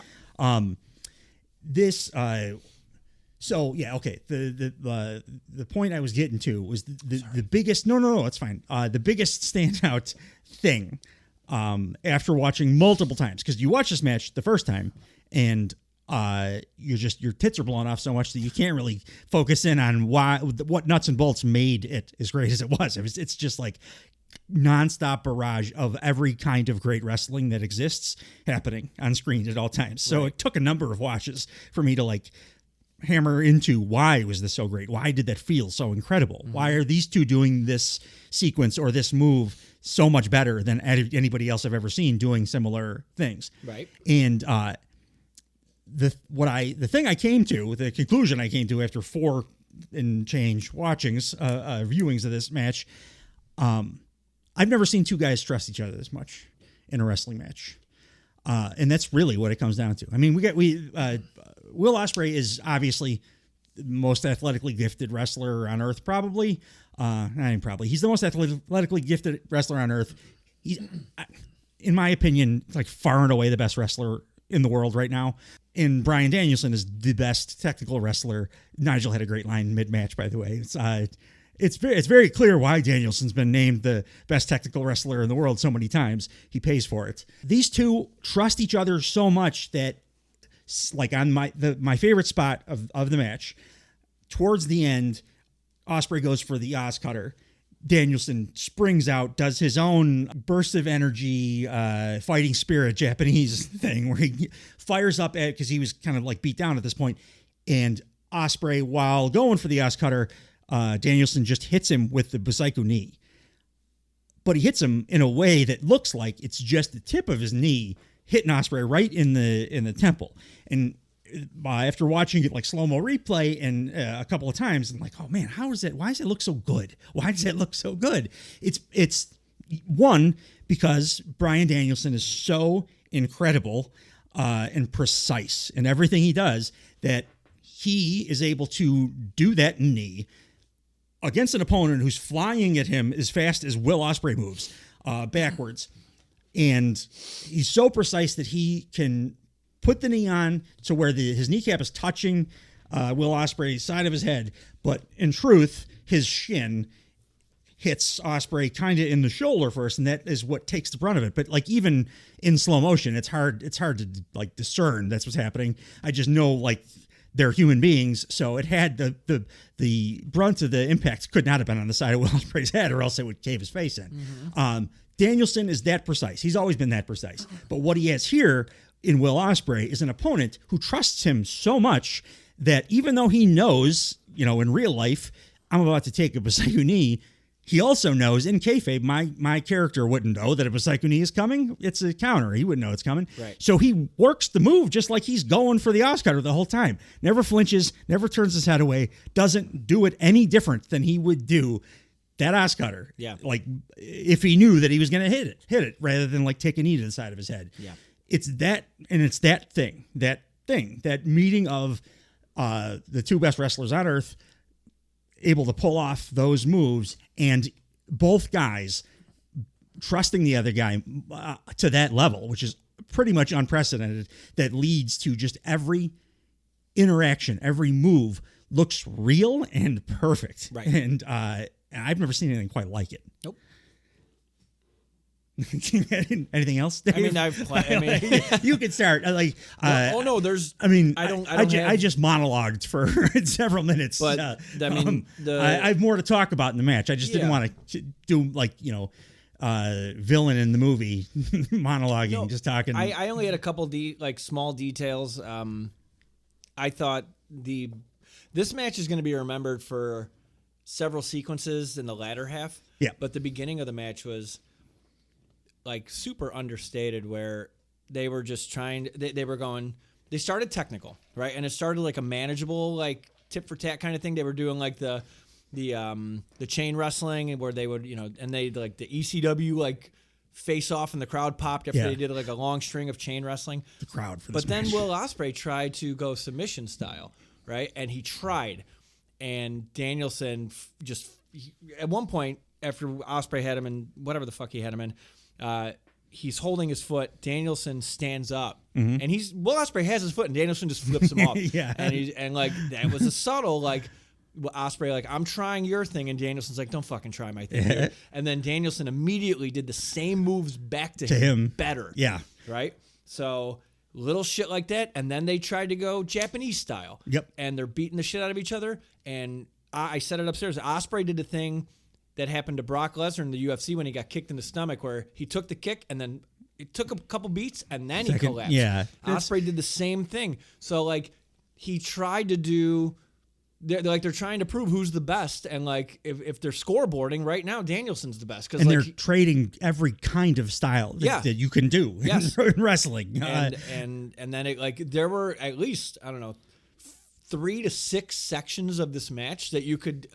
So yeah, okay. The point I was getting to was the biggest. No, it's fine. The biggest standout thing after watching multiple times, because you watch this match the first time and your tits are blown off so much that you can't really focus in on what nuts and bolts made it as great as it was. It's just like nonstop barrage of every kind of great wrestling that exists happening on screen at all times. So It took a number of watches for me to like hammer into why was this so great? Why did that feel so incredible? Mm-hmm. Why are these two doing this sequence or this move so much better than anybody else I've ever seen doing similar things? Right. And the conclusion I came to after 4 and change viewings of this match, I've never seen two guys trust each other this much in a wrestling match. And that's really what it comes down to. I mean, Will Ospreay is obviously the most athletically gifted wrestler on earth, probably. He's the most athletically gifted wrestler on earth. He's, in my opinion, like far and away the best wrestler in the world right now. And Bryan Danielson is the best technical wrestler. Nigel had a great line mid-match, by the way. It's very clear why Danielson's been named the best technical wrestler in the world so many times. He pays for it. These two trust each other so much that, like on my favorite spot of the match, towards the end, Ospreay goes for the Oz Cutter. Danielson springs out, does his own burst of energy, fighting spirit Japanese thing where he fires up because he was kind of like beat down at this point. And Ospreay, while going for the Oz Cutter, Danielson just hits him with the Busaiku knee. But he hits him in a way that looks like it's just the tip of his knee hitting Ospreay right in the temple. And after watching it like slow-mo replay and a couple of times, I'm like, oh man, why does it look so good? Why does it look so good? It's one, because Bryan Danielson is so incredible and precise in everything he does that he is able to do that knee against an opponent who's flying at him as fast as Will Ospreay moves backwards. And he's so precise that he can put the knee on to where his kneecap is touching Will Ospreay's side of his head. But in truth, his shin hits Ospreay kind of in the shoulder first, and that is what takes the brunt of it. But like even in slow motion, it's hard to like discern that's what's happening. I just know like they're human beings, so it had the brunt of the impact could not have been on the side of Will Ospreay's head, or else it would cave his face in. Mm-hmm. Danielson is that precise. He's always been that precise. But what he has here in Will Ospreay is an opponent who trusts him so much that even though he knows, in real life, I'm about to take a Psycho knee, he also knows in kayfabe, my character wouldn't know that if a Psycho knee is coming, it's a counter. He wouldn't know it's coming. Right. So he works the move just like he's going for the Oscutter the whole time. Never flinches, never turns his head away, doesn't do it any different than he would do that Oscutter. Yeah. Like if he knew that he was going to hit it rather than like take a knee to the side of his head. Yeah. It's that meeting of the two best wrestlers on earth, able to pull off those moves, and both guys trusting the other guy to that level, which is pretty much unprecedented, that leads to just every interaction, every move looks real and perfect. Right. And I've never seen anything quite like it. Nope. Anything else, Dave? I mean, you could start. I just monologued for several minutes. But I have more to talk about in the match. I just didn't want to do villain in the movie monologuing, just talking. I only had a couple small details. I thought this match is going to be remembered for several sequences in the latter half. Yeah, but the beginning of the match was super understated, where they were just trying. They started technical, right, and it started like a manageable tit for tat kind of thing. They were doing the chain wrestling, where they would and they the ECW face off and the crowd popped after they did a long string of chain wrestling. The crowd for this But then Will Ospreay tried to go submission style, right, and he tried, and Danielson at one point after Ospreay had him in whatever the fuck he had him in. He's holding his foot. Danielson stands up, and Will Ospreay has his foot, and Danielson just flips him off. Yeah, and that was a subtle Ospreay I'm trying your thing, and Danielson's like, don't fucking try my thing, dude. And then Danielson immediately did the same moves back to him better. Yeah, right. So little shit like that, and then they tried to go Japanese style. Yep, and they're beating the shit out of each other. And I said it upstairs. Ospreay did the thing that happened to Brock Lesnar in the UFC when he got kicked in the stomach, where he took the kick and then it took a couple beats and then he collapsed. Yeah. Ospreay did the same thing. So he tried to do, they're trying to prove who's the best. And if they're scoreboarding right now, Danielson's the best. And they're trading every kind of style that you can do in wrestling. And then there were at least, 3 to 6 sections of this match that you could,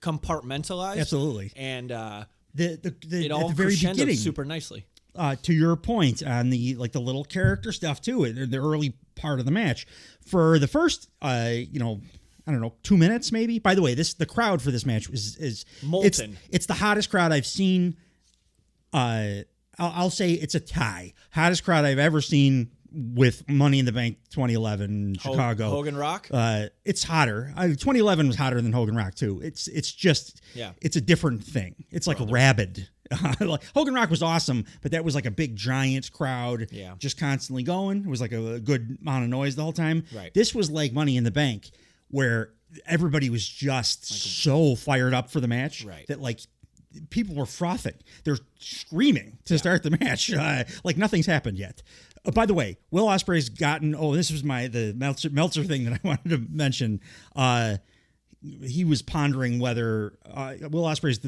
compartmentalized. Absolutely. And it all at the very beginning super nicely. To your point on the little character stuff too, in the early part of the match, for the first 2 minutes maybe. By the way, the crowd for this match is molten. It's the hottest crowd I've seen. I'll say it's a tie. Hottest crowd I've ever seen with Money in the Bank 2011 Chicago. Hogan Rock? It's hotter. 2011 was hotter than Hogan Rock too. It's just it's a different thing. It's rabid. Hogan Rock was awesome, but that was a big giant crowd just constantly going. It was a good amount of noise the whole time. Right. This was like Money in the Bank, where everybody was just so fired up for the match that people were frothing. They're screaming to start the match nothing's happened yet. By the way, Will Ospreay's gotten. Oh, this was the Meltzer thing that I wanted to mention. He was pondering whether Will Ospreay's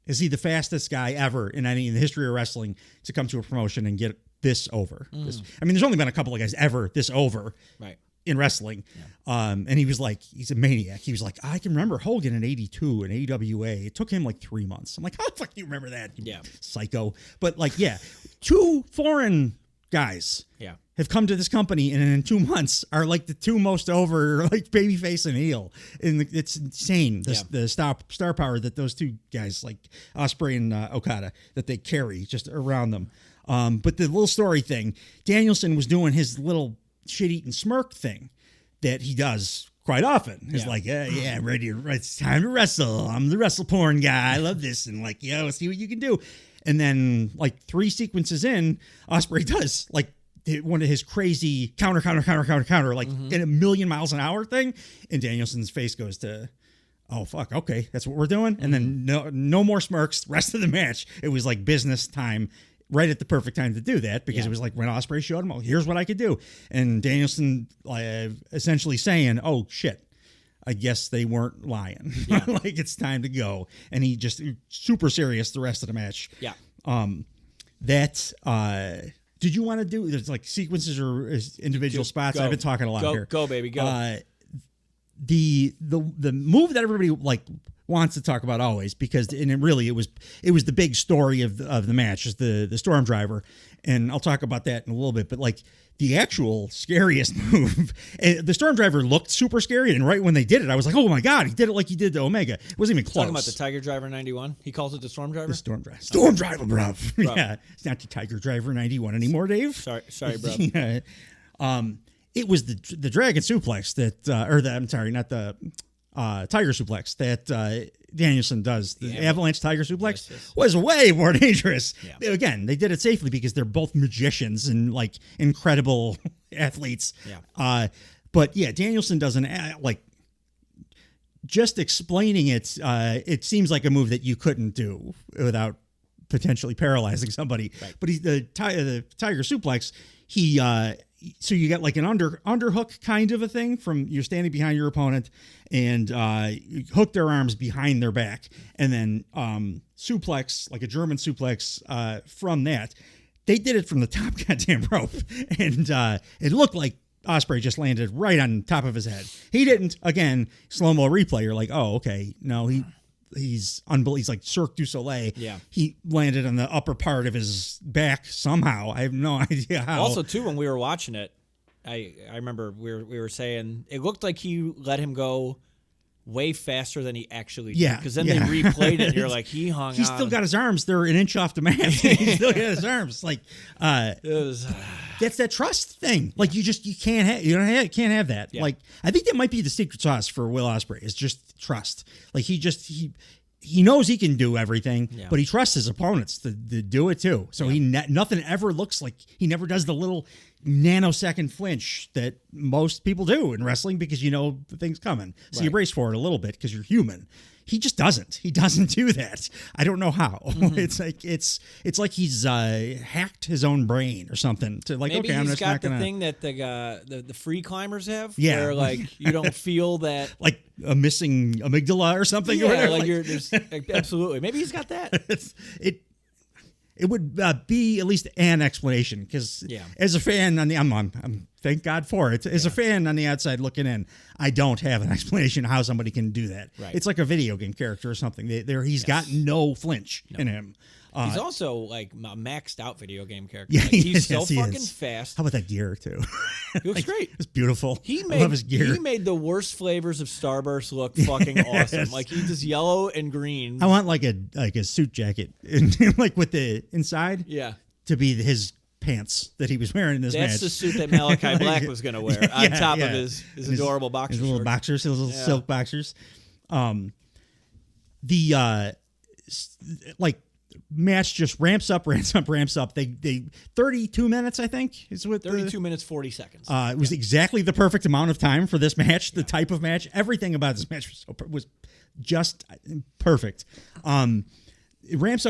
is he the fastest guy ever in the history of wrestling to come to a promotion and get this over. There's only been a couple of guys ever this over. Right. In wrestling. And he was he's a maniac. He was I can remember Hogan in 82 in AWA. It took him 3 months. I'm how the fuck do you remember that? You psycho. But 2 foreign guys have come to this company and in 2 months are the 2 most over babyface and heel. And it's insane. The star power that those 2 guys Ospreay and Okada that they carry just around them. But the little story thing, Danielson was doing his little shit-eating smirk thing that he does quite often. It's I'm ready. It's time to wrestle. I'm the wrestle porn guy. I love this. And let's see what you can do. And then 3 sequences in, Ospreay does one of his crazy counter, in a million miles an hour thing. And Danielson's face goes to, oh, fuck, okay, that's what we're doing. And then no more smirks. Rest of the match, it was business time right at the perfect time to do that because Yeah. it was like when Ospreay showed him, oh, here's what I could do. And Danielson essentially saying, oh, shit, I guess they weren't lying. Yeah. Like, it's time to go. And he just super serious the rest of the match. Yeah. Did you want to do, there's like sequences or individual spots? Go. I've been talking a lot here. Go, baby, go. The move that everybody like wants to talk about always because it was the big story of the match is the Storm Driver, and I'll talk about that in a little bit. But like the actual scariest move, the Storm Driver looked super scary, and right when they did it, I was like, oh my god, he did it like he did to Omega. It wasn't even close. Talking about the Tiger Driver 91. He calls it the Storm Driver. The Storm Driver. Storm Driver, bruv. Yeah, it's not the Tiger Driver 91 anymore, Dave. Sorry, bruv. Yeah. It was the Dragon Suplex that, not the Tiger Suplex that Danielson does. The Avalanche Tiger Suplex was way more dangerous. Yeah. Again, they did it safely because they're both magicians and like incredible athletes. Yeah. But yeah, Danielson doesn't like just explaining it. It seems like a move that you couldn't do without potentially paralyzing somebody. Right. But the Tiger Suplex, so you got like an underhook kind of a thing from you're standing behind your opponent and you hook their arms behind their back and then suplex, like a German suplex from that. They did it from the top goddamn rope and it looked like Ospreay just landed right on top of his head. He didn't. Again, slow-mo replay. You're like, oh, okay. No, he's unbelievable. He's like Cirque du Soleil. Yeah. He landed on the upper part of his back somehow. I have no idea how. Also, too, when we were watching it, I remember we were saying it looked like he let him go way faster than he actually did. Because then they replayed it and you're like, he hung on. He's still got his arms. They're an inch off the mat. He's still got his arms. Like, that's that trust thing. Like, you can't have that. Yeah. Like, I think that might be the secret sauce for Will Ospreay is just trust. Like, he knows he can do everything, but he trusts his opponents to do it too. So nothing ever looks like he never does the little nanosecond flinch that most people do in wrestling because you know the thing's coming. So you brace for it a little bit because you're human. He just doesn't. He doesn't do that. I don't know how. Mm-hmm. It's like he's hacked his own brain or something. To like, maybe okay, I'm he's just got not gonna. The thing that the free climbers have. Yeah, where like you don't feel that like a missing amygdala or something. Yeah, or whatever. like you're there's absolutely. Maybe he's got that. It would be at least an explanation because as a fan on the I'm thank God for it. As a fan on the outside looking in, I don't have an explanation how somebody can do that. Right. It's like a video game character or something. He's got no flinch in him. He's also like a maxed out video game character. Yeah, like, he's so fucking fast. How about that gear too? He looks great. It's beautiful. I love his gear. He made the worst flavors of Starburst look fucking awesome. Like he's just yellow and green. I want like a suit jacket, like with the inside. Yeah. To be his pants that he was wearing in this match. That's the suit that Malachi Black was going to wear on top of his adorable boxer his little boxers, his little silk boxers. Match just ramps up. They 32 minutes, I think, is what 32 minutes 40 seconds. It was exactly the perfect amount of time for this match. The type of match, everything about this match was just perfect. It ramps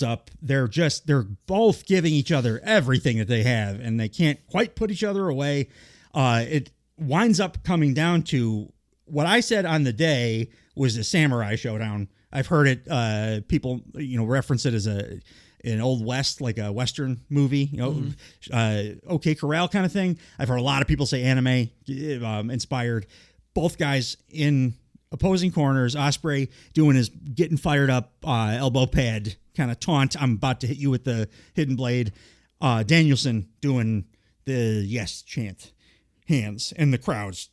up. They're both giving each other everything that they have, and they can't quite put each other away. It winds up coming down to what I said on the day was a samurai showdown. I've heard it. People, reference it as an old west, like a western movie, OK Corral kind of thing. I've heard a lot of people say anime inspired. Both guys in opposing corners. Ospreay getting fired up elbow pad kind of taunt. I'm about to hit you with the hidden blade. Danielson doing the yes chant hands, and the crowd's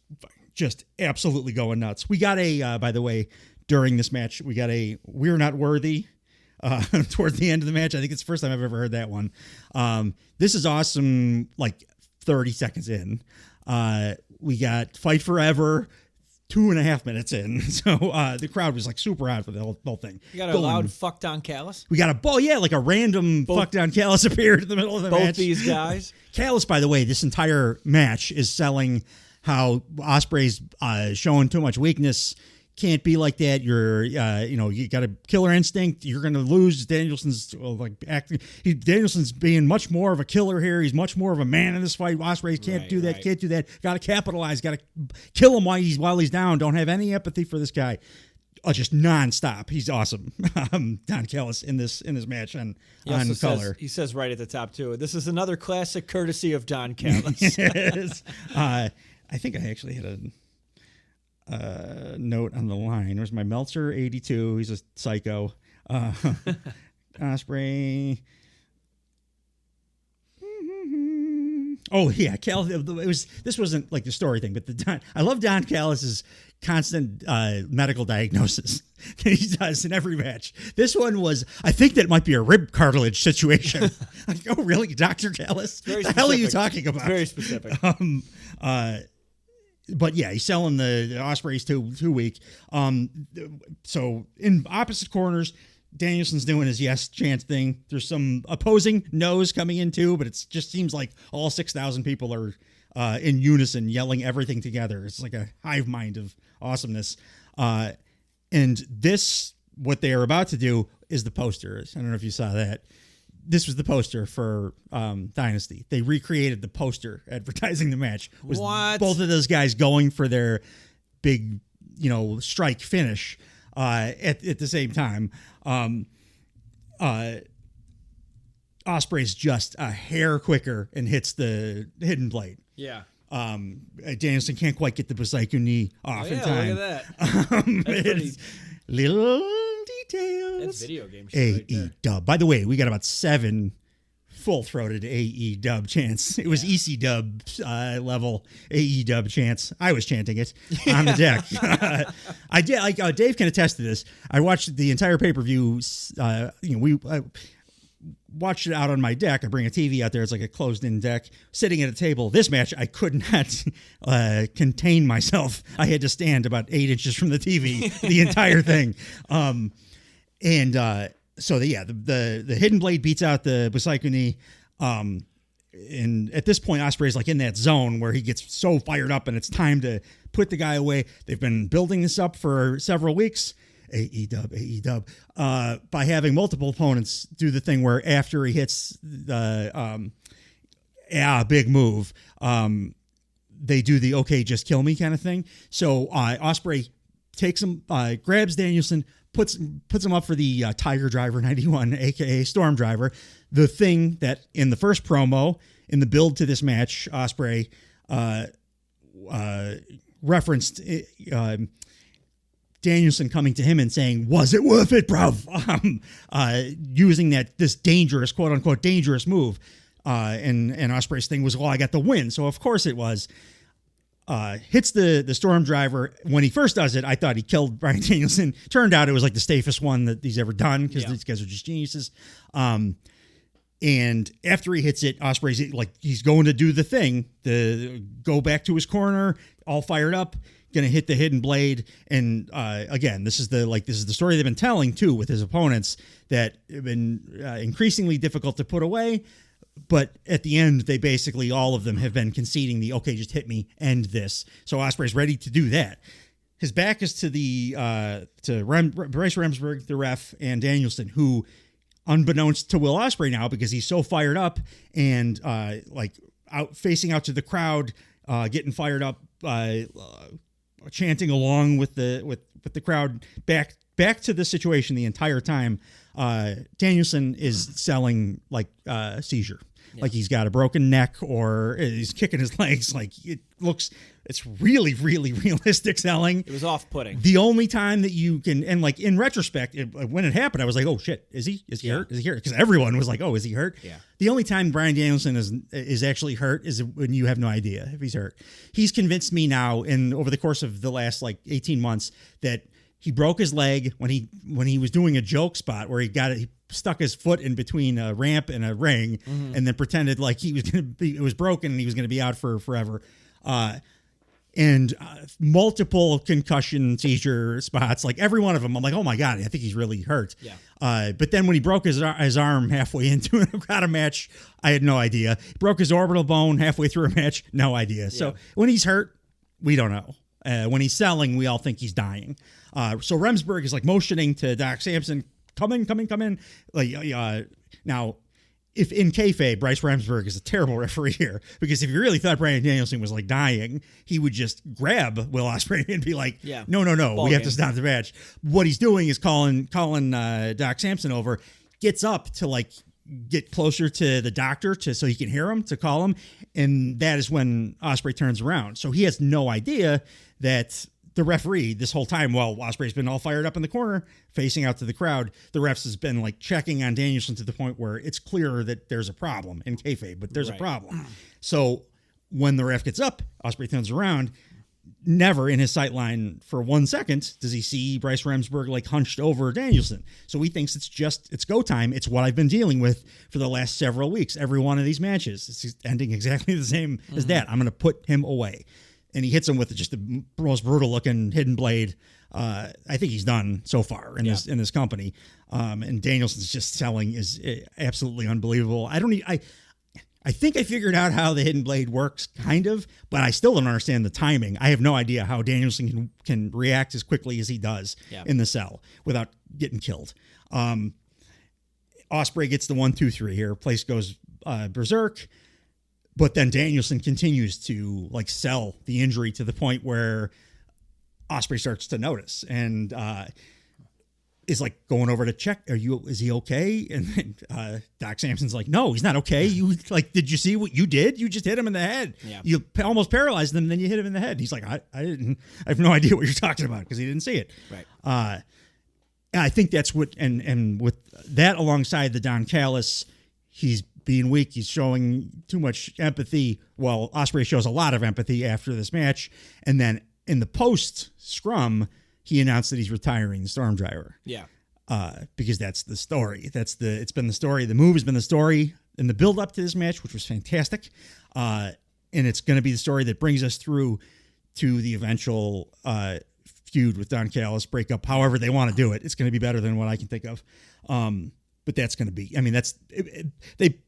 just absolutely going nuts. We got by the way, during this match, we got "We're Not Worthy" towards the end of the match. I think it's the first time I've ever heard that one. This is awesome. Like 30 seconds in, we got "Fight Forever." 2.5 minutes in, so the crowd was like super hot for the whole thing. You got a loud "fuck Don Callis." We got like a random "fuck Don Callis" appeared in the middle of the match. Both these guys. Callis, by the way, this entire match is selling how Ospreay's showing too much weakness. can't be like that. You're, you got a killer instinct. You're going to lose. Danielson's acting. Danielson's being much more of a killer here. He's much more of a man in this fight. Ospreay can't do that. Right. Can't do that. Got to capitalize. Got to kill him while he's down. Don't have any empathy for this guy. Just nonstop. He's awesome. Don Callis in this match on color. He says right at the top too. This is another classic courtesy of Don Callis. Yes. I think I actually had a note on the line. Where's my Meltzer 82? He's a psycho. Ospreay. Oh yeah, this wasn't like the story thing, but I love Don Callis's constant medical diagnosis that he does in every match. This one was, I think that might be a rib cartilage situation. Like, oh really, Dr. Callis? What the hell are you talking about? Very specific. But yeah, he's selling the Ospreay's too weak. So in opposite corners, Danielson's doing his yes chant thing. There's some opposing no's coming in too, but it just seems like all 6,000 people are in unison yelling everything together. It's like a hive mind of awesomeness. And this, what they are about to do, is the poster. I don't know if you saw that. This was the poster for Dynasty. They recreated the poster advertising the match. Was what? Both of those guys going for their big, strike finish at the same time. Ospreay's just a hair quicker and hits the hidden blade. Yeah. Danielson can't quite get the Busaiku knee off in time. Look at that. That's little details. That's video game shit. AEW. By the way, we got about 7 full-throated AEW chants. It was ECW level AEW chants. I was chanting it on the deck. I did. Dave can attest to this. I watched the entire pay-per-view. We watched it out on my deck. I bring a TV out there. It's like a closed-in deck. Sitting at a table. This match, I could not contain myself. I had to stand about 8 inches from the TV the entire thing. So the hidden blade beats out the Busaiku knee. And at this point, Ospreay's like in that zone where he gets so fired up and it's time to put the guy away. They've been building this up for several weeks. AEW, by having multiple opponents do the thing where after he hits the big move, they do the okay, just kill me kind of thing. So Ospreay takes him, grabs Danielson, puts him up for the Tiger Driver 91, aka Storm Driver, the thing that in the first promo in the build to this match, Ospreay referenced. Danielson coming to him and saying, "Was it worth it, bruv?" Using this dangerous, quote unquote, dangerous move. And Ospreay's thing was, "Well, I got the win." So of course it was. Hits the Storm Driver. When he first does it, I thought he killed Bryan Danielson. Turned out it was like the safest one that he's ever done because these guys are just geniuses. And after he hits it, Ospreay's like, he's going to do the thing, go back to his corner, all fired up. Going to hit the hidden blade, and again, this is the story they've been telling too with his opponents that have been increasingly difficult to put away. But at the end, they basically all of them have been conceding the okay, just hit me, end this. So Ospreay's ready to do that. His back is to Bryce Remsburg, the ref, and Danielson, who, unbeknownst to Will Ospreay now, because he's so fired up and facing out to the crowd, getting fired up. Chanting along with the crowd back to the situation the entire time. Danielson is selling like seizure, like he's got a broken neck or he's kicking his legs. Like it's really, really realistic selling. It was off-putting. The only time that you can, and like in retrospect, when it happened, I was like, oh shit, is he hurt? Is he hurt? Because everyone was like, oh, is he hurt? Yeah. The only time Bryan Danielson is actually hurt is when you have no idea if he's hurt. He's convinced me now, and over the course of the last 18 months, that he broke his leg when he was doing a joke spot where he stuck his foot in between a ramp and a ring, and then pretended like it was broken and he was gonna be out for forever. And multiple concussion seizure spots, like every one of them. I'm like, oh my God, I think he's really hurt. Yeah. But then when he broke his arm halfway into an Okada match, I had no idea. Broke his orbital bone halfway through a match, no idea. Yeah. So when he's hurt, we don't know. When he's selling, we all think he's dying. So Remsburg is like motioning to Doc Samson, come in. Now, if in kayfabe, Bryce Remsburg is a terrible referee here, because if you really thought Bryan Danielson was like dying, he would just grab Will Ospreay and be like, no, we have to stop the match. What he's doing is calling Doc Samson over, gets up to like get closer to the doctor so he can hear him, to call him, and that is when Ospreay turns around. So he has no idea that the referee this whole time, while Ospreay's been all fired up in the corner, facing out to the crowd, the refs has been like checking on Danielson to the point where it's clear that there's a problem in kayfabe, but there's a problem. So when the ref gets up, Ospreay turns around. Never in his sight line for 1 second does he see Bryce Remsburg like hunched over Danielson. So he thinks it's go time. It's what I've been dealing with for the last several weeks. Every one of these matches, it's ending exactly the same as that. I'm going to put him away. And he hits him with just the most brutal looking hidden blade. I think he's done so far in this company. And Danielson's just selling is absolutely unbelievable. I think I figured out how the hidden blade works, kind of, but I still don't understand the timing. I have no idea how Danielson can react as quickly as he does in the cell without getting killed. Ospreay gets the 1, 2, 3 here. Place goes berserk. But then Danielson continues to like sell the injury to the point where Ospreay starts to notice and is like going over to check. Is he okay? And then Doc Samson's like, no, he's not okay. Did you see what you did? You just hit him in the head. Yeah. You almost paralyzed him, and then you hit him in the head. And he's like, I have no idea what you're talking about, because he didn't see it. Right. And I think that's what, and with that alongside the Don Callis, he's being weak. He's showing too much empathy. Well, Ospreay shows a lot of empathy after this match. And then in the post scrum, he announced that he's retiring the Storm Driver. Yeah. Because that's the story. It's been the story. The move has been the story in the build up to this match, which was fantastic. And it's going to be the story that brings us through to the eventual feud with Don Callis, breakup, however they want to do it. It's going to be better than what I can think of. But that's going to be,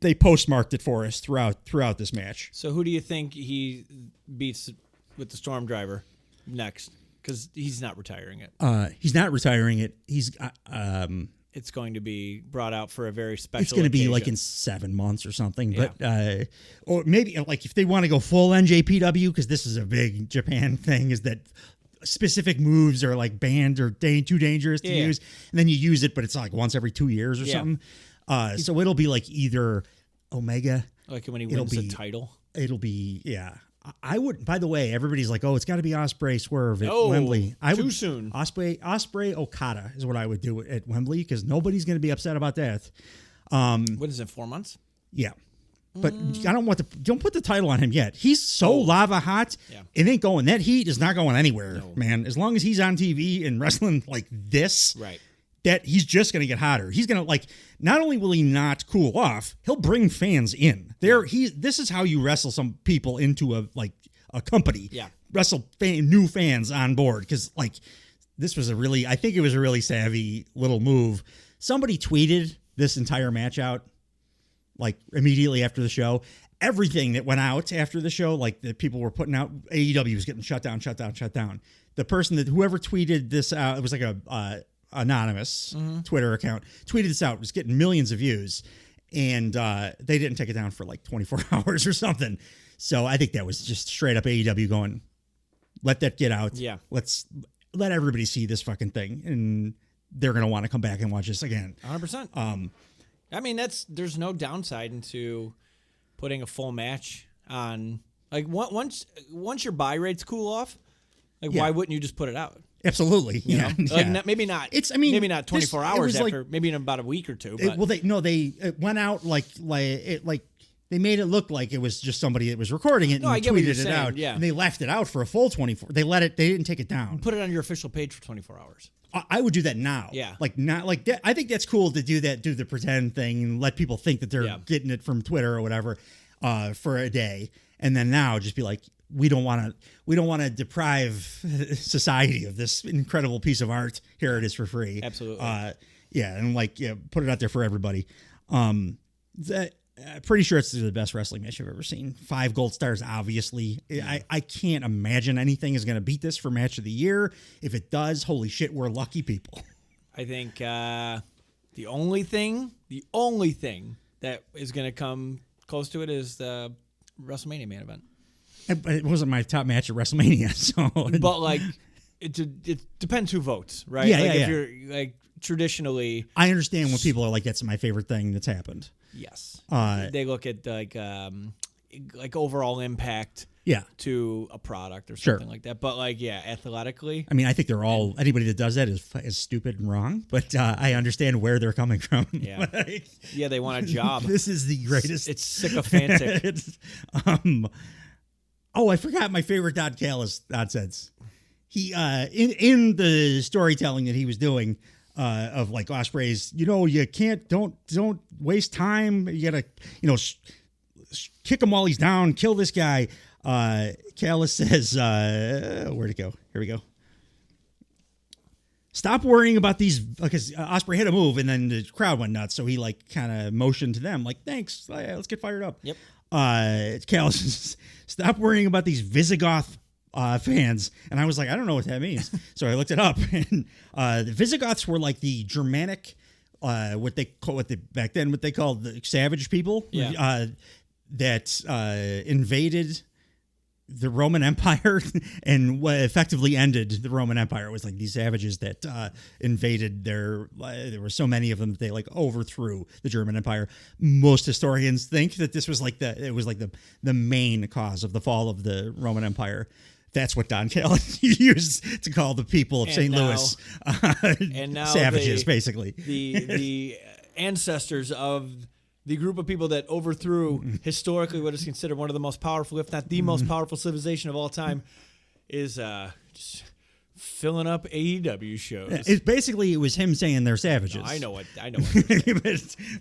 they postmarked it for us throughout this match. So who do you think he beats with the Storm Driver next? Because he's not retiring it. He's not retiring it. It's going to be brought out for a very special It's going to be like in 7 months or something. Yeah. But or maybe like if they want to go full NJPW, because this is a big Japan thing, is that specific moves are like banned or too dangerous to use, and then you use it, but it's like once every 2 years or something. So it'll be like either Omega, like when he wins the title. It'll be I would. By the way, everybody's like, "Oh, it's got to be Ospreay Swerve at Wembley." Too soon. Ospreay Okada is what I would do at Wembley, because nobody's going to be upset about that. What is it? 4 months? Yeah. But I don't put the title on him yet. He's so lava hot. Yeah. It ain't going. That heat is not going anywhere, man. As long as he's on TV and wrestling like this, right, that he's just going to get hotter. He's going to not only will he not cool off, he'll bring fans in. This is how you wrestle some people into a company. Yeah. Wrestle new fans on board, because this was I think it was a really savvy little move. Somebody tweeted this entire match out immediately after the show. Everything that went out after the show, that people were putting out, AEW was getting shut down. The person whoever tweeted this out, it was like a anonymous Twitter account, tweeted this out, was getting millions of views, and they didn't take it down for 24 hours or something. So I think that was just straight up AEW going, let that get out. Yeah. Let's let everybody see this fucking thing, and they're going to want to come back and watch this again. 100%. I mean, there's no downside into putting a full match on. Once your buy rates cool off, why wouldn't you just put it out? Absolutely. Yeah. Maybe not. Maybe not 24 hours after. Maybe in about a week or two. But. They went out they made it look like it was just somebody that was recording it and tweeted it out. Yeah. And they left it out for a full 24. They didn't take it down. Put it on your official page for 24 hours. I would do that now. Yeah. That. I think that's cool to do that, do the pretend thing and let people think that they're getting it from Twitter or whatever for a day. And then now just be like, we don't want to deprive society of this incredible piece of art. Here it is for free. Absolutely. And put it out there for everybody. Pretty sure it's the best wrestling match I've ever seen. 5 gold stars, obviously. I can't imagine anything is going to beat this for match of the year. If it does, holy shit, we're lucky people. I think the only thing that is going to come close to it is the WrestleMania main event. It wasn't my top match at WrestleMania, so. But like, it depends who votes, right? Yeah, like yeah, if you're like traditionally, I understand when people are like, "That's my favorite thing that's happened." Yes, they look at like overall impact. Yeah. To a product or something like that. But like, yeah, athletically. I mean, I think they're all, anybody that does that is stupid and wrong, but I understand where they're coming from. Yeah. Yeah, they want a job. This is the greatest. It's sycophantic. I forgot my favorite Don Callis nonsense. He, in the storytelling that he was doing, of like Ospreay's, you can't, don't waste time. You gotta, kick him while he's down, kill this guy. Callis says, where'd it go? Here we go. Stop worrying about these, because Ospreay hit a move and then the crowd went nuts. So he like kind of motioned to them like, thanks, let's get fired up. Yep. Callis says, stop worrying about these Visigoth fans. And I was like, I don't know what that means. So I looked it up, and the Visigoths were like the Germanic, what they called the savage people. Yeah. That invaded the Roman Empire and effectively ended the Roman Empire. It was like these savages that invaded there were so many of them that they like overthrew the German Empire. Most historians think that this was like the main cause of the fall of the Roman Empire. That's what Don Callis used to call the people of St. Louis and now savages, basically. The ancestors of the group of people that overthrew historically what is considered one of the most powerful, if not the most powerful civilization of all time, is just filling up AEW shows. It was him saying they're savages. No, I know what.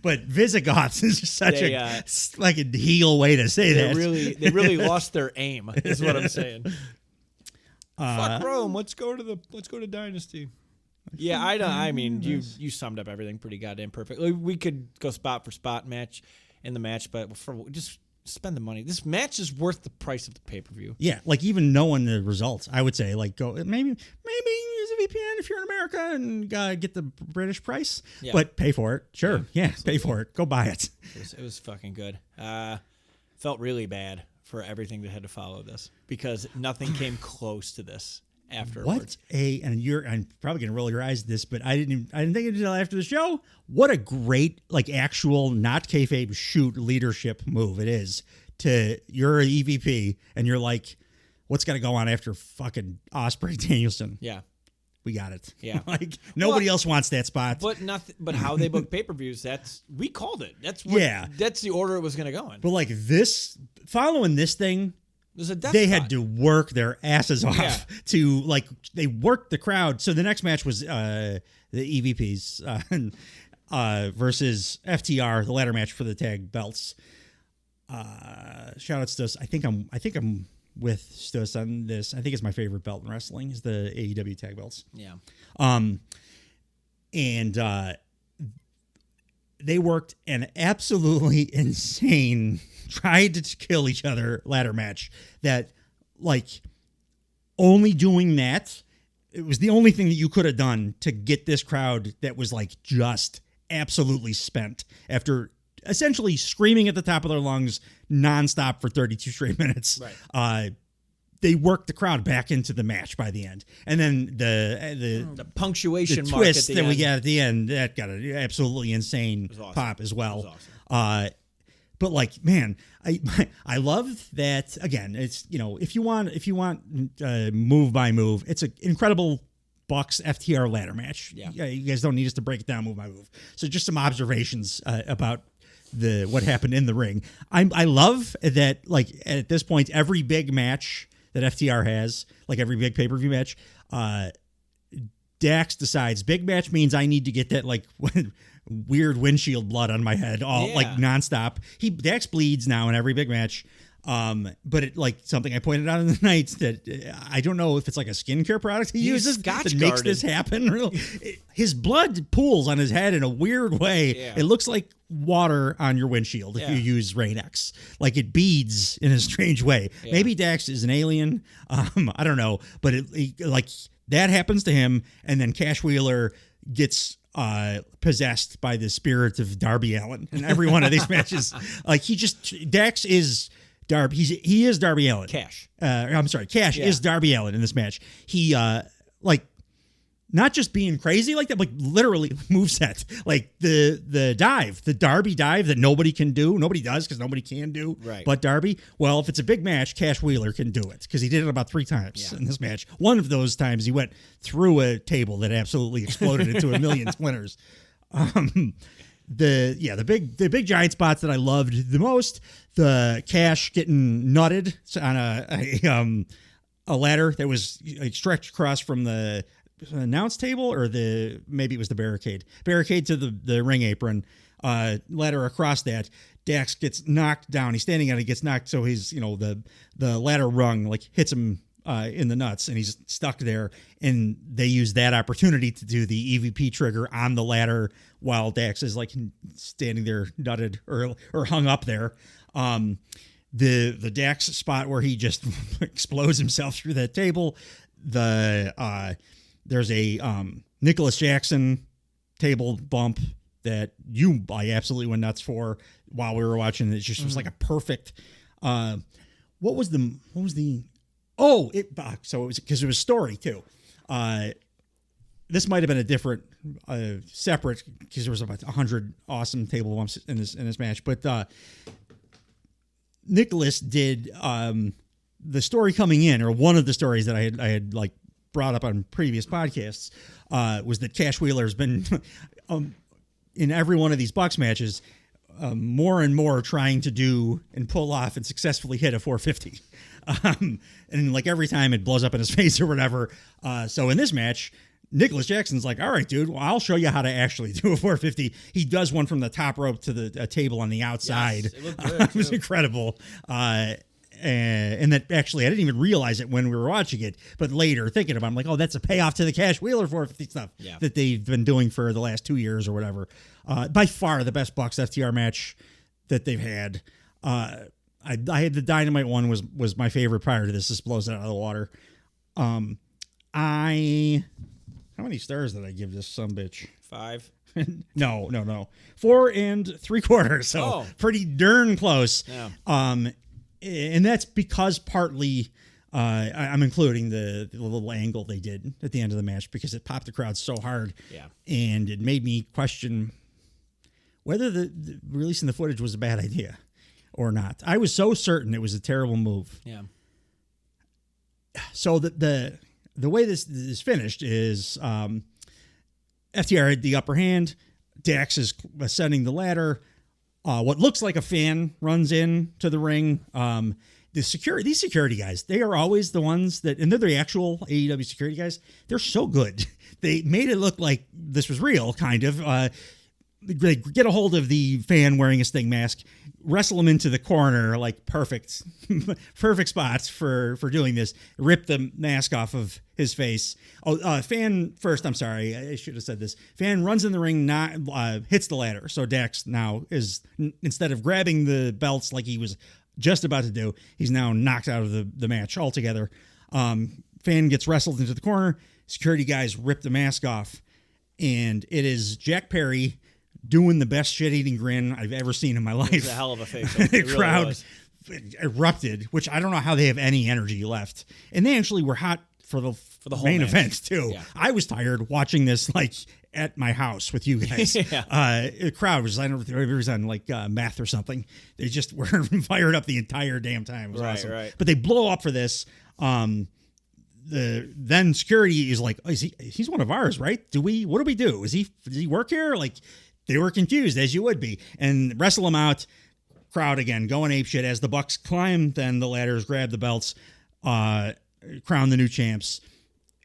but Visigoths is just such a fucking heel way to say that. They really lost their aim. Is what I'm saying. Fuck Rome. Let's go to Dynasty. Yeah, I mean, you summed up everything pretty goddamn perfectly. We could go spot for spot match in the match, but just spend the money. This match is worth the price of the pay-per-view. Yeah, like even knowing the results, I would say like go maybe use a VPN if you're in America and get the British price, but pay for it. Sure, yeah pay for it. Go buy it. It was fucking good. Felt really bad for everything that had to follow this because nothing came close to this. Afterwards. I'm probably gonna roll your eyes at this, but I didn't think it until after the show. What a great like actual not kayfabe shoot leadership move it is to you're an EVP and you're like, what's got to go on after fucking Ospreay Danielson? Yeah, we got it. Yeah, like nobody else wants that spot. But nothing. But how they book pay-per-views? We called it. That's the order it was gonna go in. But like following this thing. They had to work their asses off to like they worked the crowd. So the next match was the EVPs versus FTR, the ladder match for the tag belts. Shout out Stus. I think I'm with Stus on this. I think it's my favorite belt in wrestling is the AEW tag belts. Yeah. And they worked an absolutely insane tried to kill each other ladder match that like only doing that, it was the only thing that you could have done to get this crowd that was like just absolutely spent after essentially screaming at the top of their lungs nonstop for 32 straight minutes. Right. They worked the crowd back into the match by the end. And then the punctuation the mark twist at the that end. we got at the end, that got an absolutely insane pop as well. It was awesome. But like, man, I love that. Again, it's if you want move by move, it's an incredible Bucks FTR ladder match. Yeah, you guys don't need us to break it down move by move. So just some observations about what happened in the ring. I love that. Like at this point, every big match that FTR has, like every big pay-per-view match, Dax decides big match means I need to get that like weird windshield blood on my head like nonstop. Dax bleeds now in every big match. But it like something I pointed out in the night that I don't know if it's like a skincare product he uses that makes this happen. His blood pools on his head in a weird way. Yeah. It looks like water on your windshield if you use Rain-X. Like it beads in a strange way. Yeah. Maybe Dax is an alien. I don't know, but like that happens to him, and then Cash Wheeler gets possessed by the spirit of Darby Allin in every one of these matches. Like Dax is Darby. He is Darby Allin. Cash. Cash is Darby Allin in this match. He not just being crazy like that, like literally moveset, like the dive, the Darby dive that nobody can do. Nobody does because nobody can do. Right. But Darby, well, if it's a big match, Cash Wheeler can do it because he did it about 3 times in this match. One of those times he went through a table that absolutely exploded into a million splinters. The big giant spots that I loved the most, the Cash getting nutted on a ladder that was stretched across from the announce table, or maybe it was the barricade to the ring apron, ladder across that. Dax gets knocked down. He's standing on it, gets knocked, so he's the ladder rung like hits him in the nuts, and he's stuck there. And they use that opportunity to do the EVP trigger on the ladder while Dax is like standing there nutted or hung up there. The Dax spot where he just explodes himself through that table. There's a Nicholas Jackson table bump that I absolutely went nuts for while we were watching. It just was like a perfect. So it was because it was story too. This might have been a different, separate, because there was about 100 awesome table bumps in this match, but Nicholas did the story coming in, or one of the stories that I had like brought up on previous podcasts, was that Cash Wheeler's been in every one of these Bucks matches more and more trying to do and pull off and successfully hit a 450. And like every time it blows up in his face or whatever. So in this match, Nicholas Jackson's like, all right, dude, well, I'll show you how to actually do a 450. He does one from the top rope to the table on the outside. Yes, it looked good, it was incredible. And that actually, I didn't even realize it when we were watching it, but later thinking about it, I'm like, oh, that's a payoff to the Cash Wheeler 450 stuff that they've been doing for the last 2 years or whatever. By far the best Bucks FTR match that they've had. I had the Dynamite one was my favorite prior to this. This blows it out of the water. How many stars did I give this sumbitch? 5. No. 4 3/4. So pretty darn close. Yeah. And that's because partly I'm including the little angle they did at the end of the match because it popped the crowd so hard. Yeah. And it made me question whether the releasing the footage was a bad idea or not. I was so certain it was a terrible move. Yeah. So the way this is finished is FTR had the upper hand. Dax is ascending the ladder. What looks like a fan runs in to the ring. These security guys, they are always the ones that, and they're the actual AEW security guys. They're so good. They made it look like this was real, kind of. They get a hold of the fan wearing a Sting mask, wrestle him into the corner, like perfect spots for doing this. Rip the mask off of his face. Fan first. I'm sorry, I should have said this. Fan runs in the ring, hits the ladder. So Dax now is, instead of grabbing the belts like he was just about to do, he's now knocked out of the match altogether. Fan gets wrestled into the corner. Security guys rip the mask off, and it is Jack Perry doing the best shit-eating grin I've ever seen in my life. It was a hell of a face. The crowd erupted, which I don't know how they have any energy left. And they actually were hot for the whole main event, too. Yeah. I was tired watching this, like, at my house with you guys. The crowd was, I don't know if it was on, like, meth or something. They just were fired up the entire damn time. It was awesome. Right. But they blow up for this. Then security is like, he's one of ours, right? What do we do? Does he work here? Like, they were confused, as you would be, and wrestle him out. Crowd again going apeshit as the Bucks climb. Then the ladders grab the belts, crown the new champs.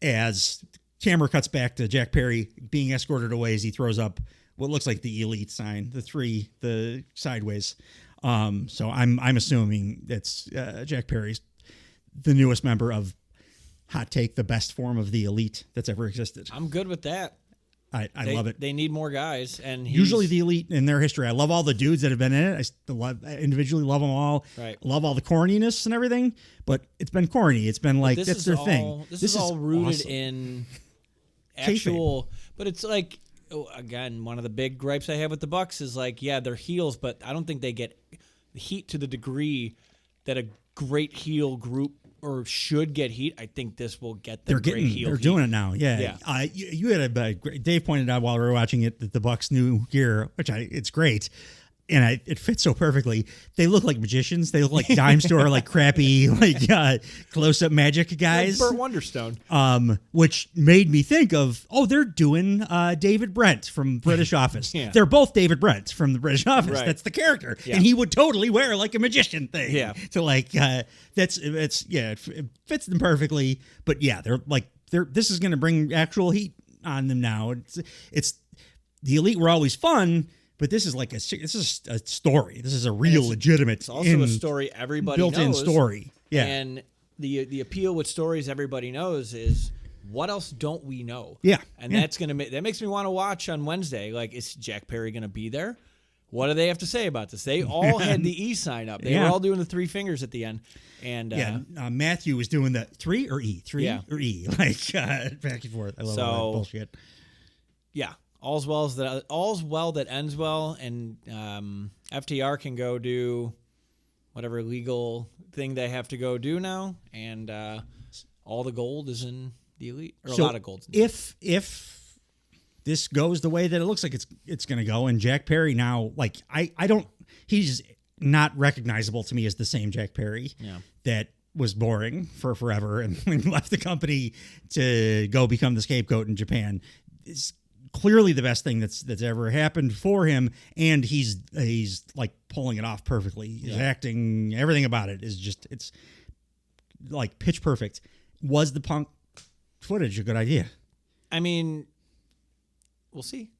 As camera cuts back to Jack Perry being escorted away as he throws up what looks like the Elite sign, the sideways. So I'm assuming that's Jack Perry's the newest member of, hot take, the best form of the Elite that's ever existed. I'm good with that. I love it. They need more guys, and usually the Elite in their history. I love all the dudes that have been in it. I still individually love them all. Right. Love all the corniness and everything, but it's been corny. It's been like that's their thing. This is all rooted awesome. in actual. But it's like, again, one of the big gripes I have with the Bucks is like, yeah, they're heels, but I don't think they get heat to the degree that a great heel group or should get heat. I think this will get them great heel They're heat. doing it now. Yeah. You had Dave pointed out while we were watching it that the Bucks' new gear, it's great. And it fits so perfectly. They look like magicians. They look like dime store, like crappy, like close-up magic guys. Like Burt Wonderstone. Which made me think of, they're doing David Brent from British Office. Yeah. They're both David Brent from the British Office. Right. That's the character, yeah. and he would totally wear like a magician thing. Yeah. So it fits them perfectly. But yeah, this is going to bring actual heat on them now. It's the Elite were always fun. But this is a story. This is a real, legitimate. It's also a story everybody knows. Built-in story. Yeah. And the appeal with stories everybody knows is what else don't we know? Yeah. And that's that makes me want to watch on Wednesday. Like, is Jack Perry going to be there? What do they have to say about this? They all had the E sign up. They were all doing the 3 fingers at the end. And Matthew was doing the 3 or E, 3 or E, back and forth. I love all that bullshit. Yeah. All's well that ends well, and FTR can go do whatever legal thing they have to go do now, and all the gold is in the Elite, or a lot of gold. If this goes the way that it looks like it's going to go, and Jack Perry now, he's not recognizable to me as the same Jack Perry that was boring for forever and left the company to go become the scapegoat in Japan. It's clearly the best thing that's ever happened for him, and he's like pulling it off perfectly. His acting, everything about it is just, it's like pitch perfect. Was the Punk footage a good idea? I mean, we'll see.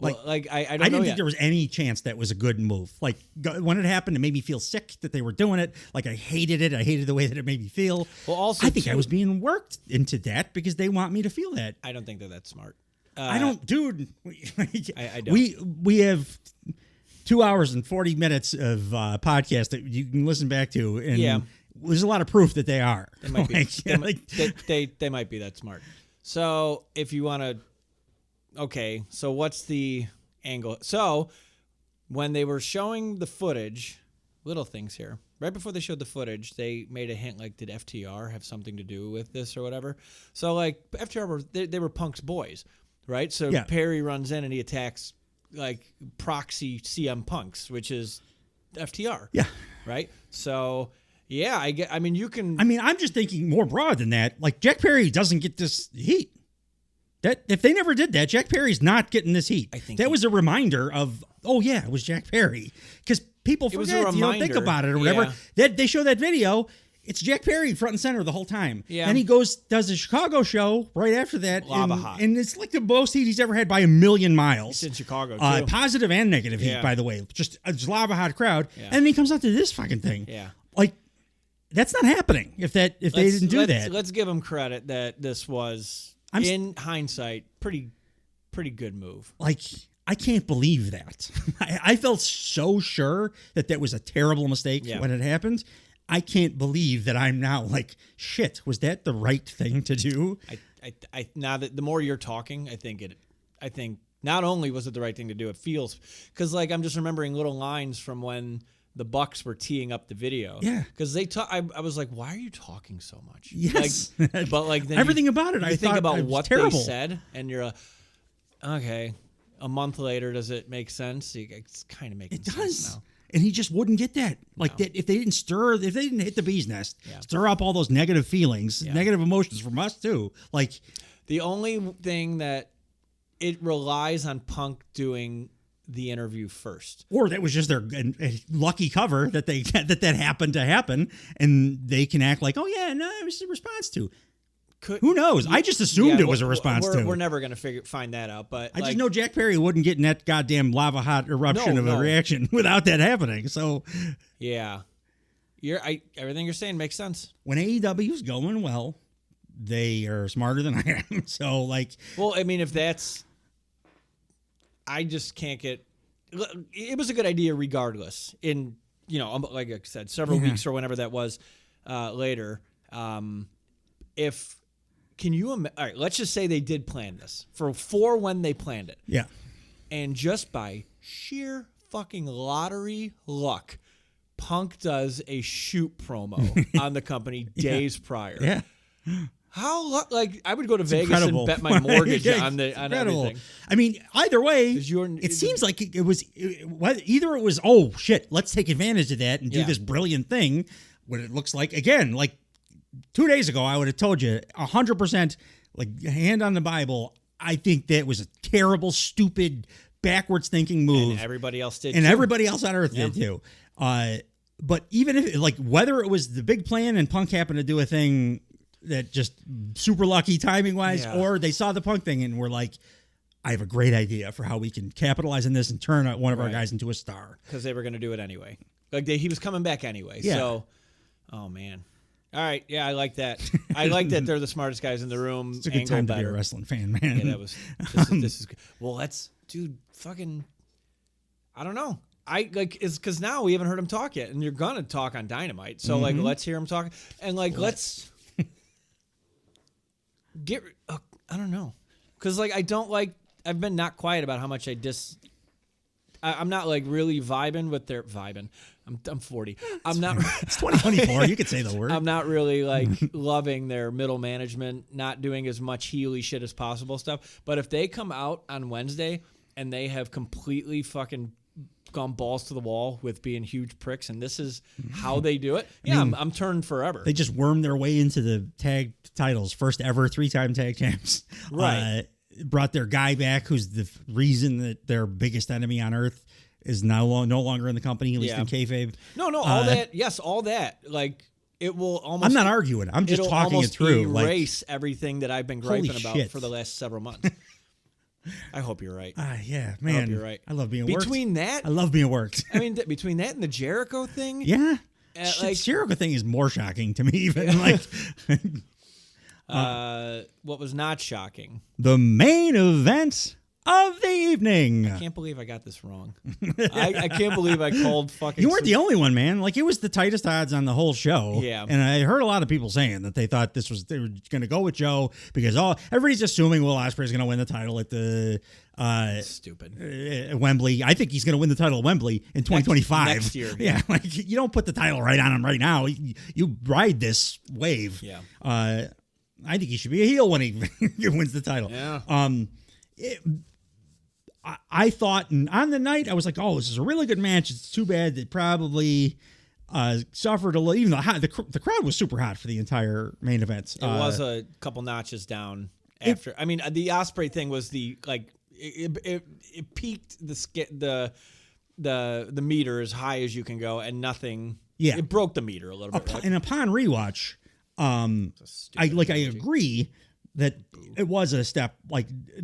I don't I didn't think there was any chance that was a good move. Like, when it happened, it made me feel sick that they were doing it. Like, I hated it. I hated the way that it made me feel. Well, also, I think I was being worked into that because they want me to feel that. I don't think that's smart. I don't, dude. I don't. We have 2 hours and 40 minutes of podcast that you can listen back to, and there's a lot of proof that they are. They might be. They might be that smart. So if you want to, so what's the angle? So when they were showing the footage, little things here. Right before they showed the footage, they made a hint like, did FTR have something to do with this or whatever? So like FTR they were Punk's boys. Right, so Perry runs in and he attacks like proxy CM Punks, which is FTR. Yeah, right. So I mean, you can. I mean, I'm just thinking more broad than that. Like, Jack Perry doesn't get this heat. That if they never did that, Jack Perry's not getting this heat. I think that was a reminder of, it was Jack Perry, because people forget, you don't think about it or whatever. They show that video. It's Jack Perry front and center the whole time. Yeah. Then he does a Chicago show right after that. And it's like the most heat he's ever had by a million miles. It's in Chicago, too. Positive and negative heat, by the way. Just a lava hot crowd. Yeah. And then he comes out to this fucking thing. Yeah. Like, that's not happening if they didn't do that. Let's give him credit that this was, in hindsight, pretty good move. Like, I can't believe that. I felt so sure that was a terrible mistake when it happened. I can't believe that I'm now like, shit, was that the right thing to do? I now that the more you're talking, I think not only was it the right thing to do, it feels, because like I'm just remembering little lines from when the Bucks were teeing up the video. Yeah. Because they I was like, why are you talking so much? Yes. Like, but like then everything about it, I think thought about it was what terrible. they said, and you're like, okay, a month later, does it make sense? It's kind of making sense now. And he just wouldn't get that. Like, that if they didn't hit the bee's nest, stir up all those negative feelings, negative emotions from us too. Like, the only thing that it relies on Punk doing the interview first, or that was just their lucky cover that that happened to happen, and they can act like, it was a response to. Who knows? I just assumed it was a response to. We're never going to find that out. But I just know Jack Perry wouldn't get in that goddamn lava hot eruption of a reaction without that happening. So, everything you're saying makes sense. When AEW's going well, they are smarter than I am. So, like, well, I mean, if that's I just can't get. It was a good idea regardless. In like I said, several weeks or whenever that was later. Can you? All right, let's just say they did plan this for when they planned it. Yeah. And just by sheer fucking lottery luck, Punk does a shoot promo on the company days prior. Yeah. How I would go to Vegas and bet my mortgage on everything. I mean, either way, it seems like it was either it was, oh shit, let's take advantage of that and do this brilliant thing. What it looks like, again, like 2 days ago, I would have told you 100%, like hand on the Bible. I think that was a terrible, stupid, backwards thinking move. And everybody else did, and everybody else on Earth did too. But even if, like, whether it was the big plan and Punk happened to do a thing that just super lucky timing wise, or they saw the Punk thing and were like, I have a great idea for how we can capitalize on this and turn one of our guys into a star. Because they were going to do it anyway. Like he was coming back anyway. Yeah. So, oh man. All right. Yeah, I like that. I like that they're the smartest guys in the room. It's a good time to be a wrestling fan, man. Yeah, this is good. Well, dude, fucking, I don't know. It's because now we haven't heard him talk yet, and you're gonna talk on Dynamite. So let's hear him talk, and let's get. I don't know, because I don't like. I've been not quiet about how much I'm not really vibing with their vibing. I'm 40. I'm not. It's 2024. You could say the word. I'm not really loving their middle management, not doing as much heely shit as possible stuff. But if they come out on Wednesday and they have completely fucking gone balls to the wall with being huge pricks, and this is how they do it, I'm turned forever. They just wormed their way into the tag titles, first ever 3-time tag champs. Right. Brought their guy back, who's the reason that their biggest enemy on Earth is no longer in the company, at least in kayfabe. No, all that. Yes, all that. It will almost. I'm not arguing. I'm just talking it through. Erase everything that I've been griping about for the last several months. I hope you're right. Yeah, man. I hope you're right. I love being worked. Between that, I love being worked. I mean, between that and the Jericho thing. Yeah. Jericho thing is more shocking to me, even what was not shocking? The main event of the evening. I can't believe I got this wrong. I can't believe I called fucking. You weren't the only one, man. It was the tightest odds on the whole show. Yeah. And I heard a lot of people saying that they thought they were going to go with Joe because everybody's assuming Will Ospreay is going to win the title at the stupid Wembley. I think he's going to win the title at Wembley in 2025. Next year. Yeah. You don't put the title right on him right now. You ride this wave. Yeah. I think he should be a heel when he wins the title. Yeah. I thought on the night, I was like, oh, this is a really good match. It's too bad that probably suffered a little, even though the crowd was super hot for the entire main event. It was a couple notches down after. The Ospreay thing was it peaked the meter as high as you can go, and nothing. Yeah, it broke the meter a little bit. Right? And upon rewatch, I agree that it was a step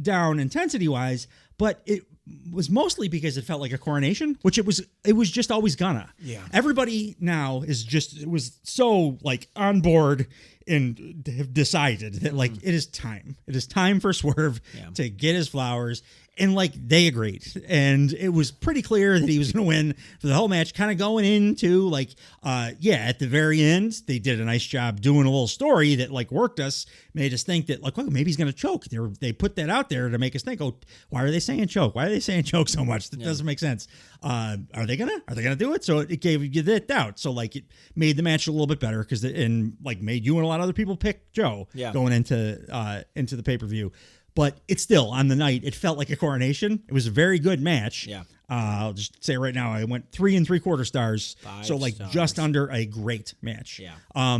down intensity wise, but it was mostly because it felt like a coronation, which it was just always gonna. Yeah. Everybody now was so on board and have decided that it is time. It is time for Swerve to get his flowers. And they agreed, and it was pretty clear that he was going to win for the whole match. Kind of going into at the very end, they did a nice job doing a little story that worked us, made us think that maybe he's going to choke. They put that out there to make us think, oh, why are they saying choke? Why are they saying choke so much? That doesn't make sense. Are they gonna do it? So it gave you that doubt. So it made the match a little bit better because made you and a lot of other people pick Joe going into the pay-per-view. But it's still, on the night, it felt like a coronation. It was a very good match. Yeah. I'll just say right now, I went 3 3/4 stars. 5 so stars. Just under a great match. Yeah.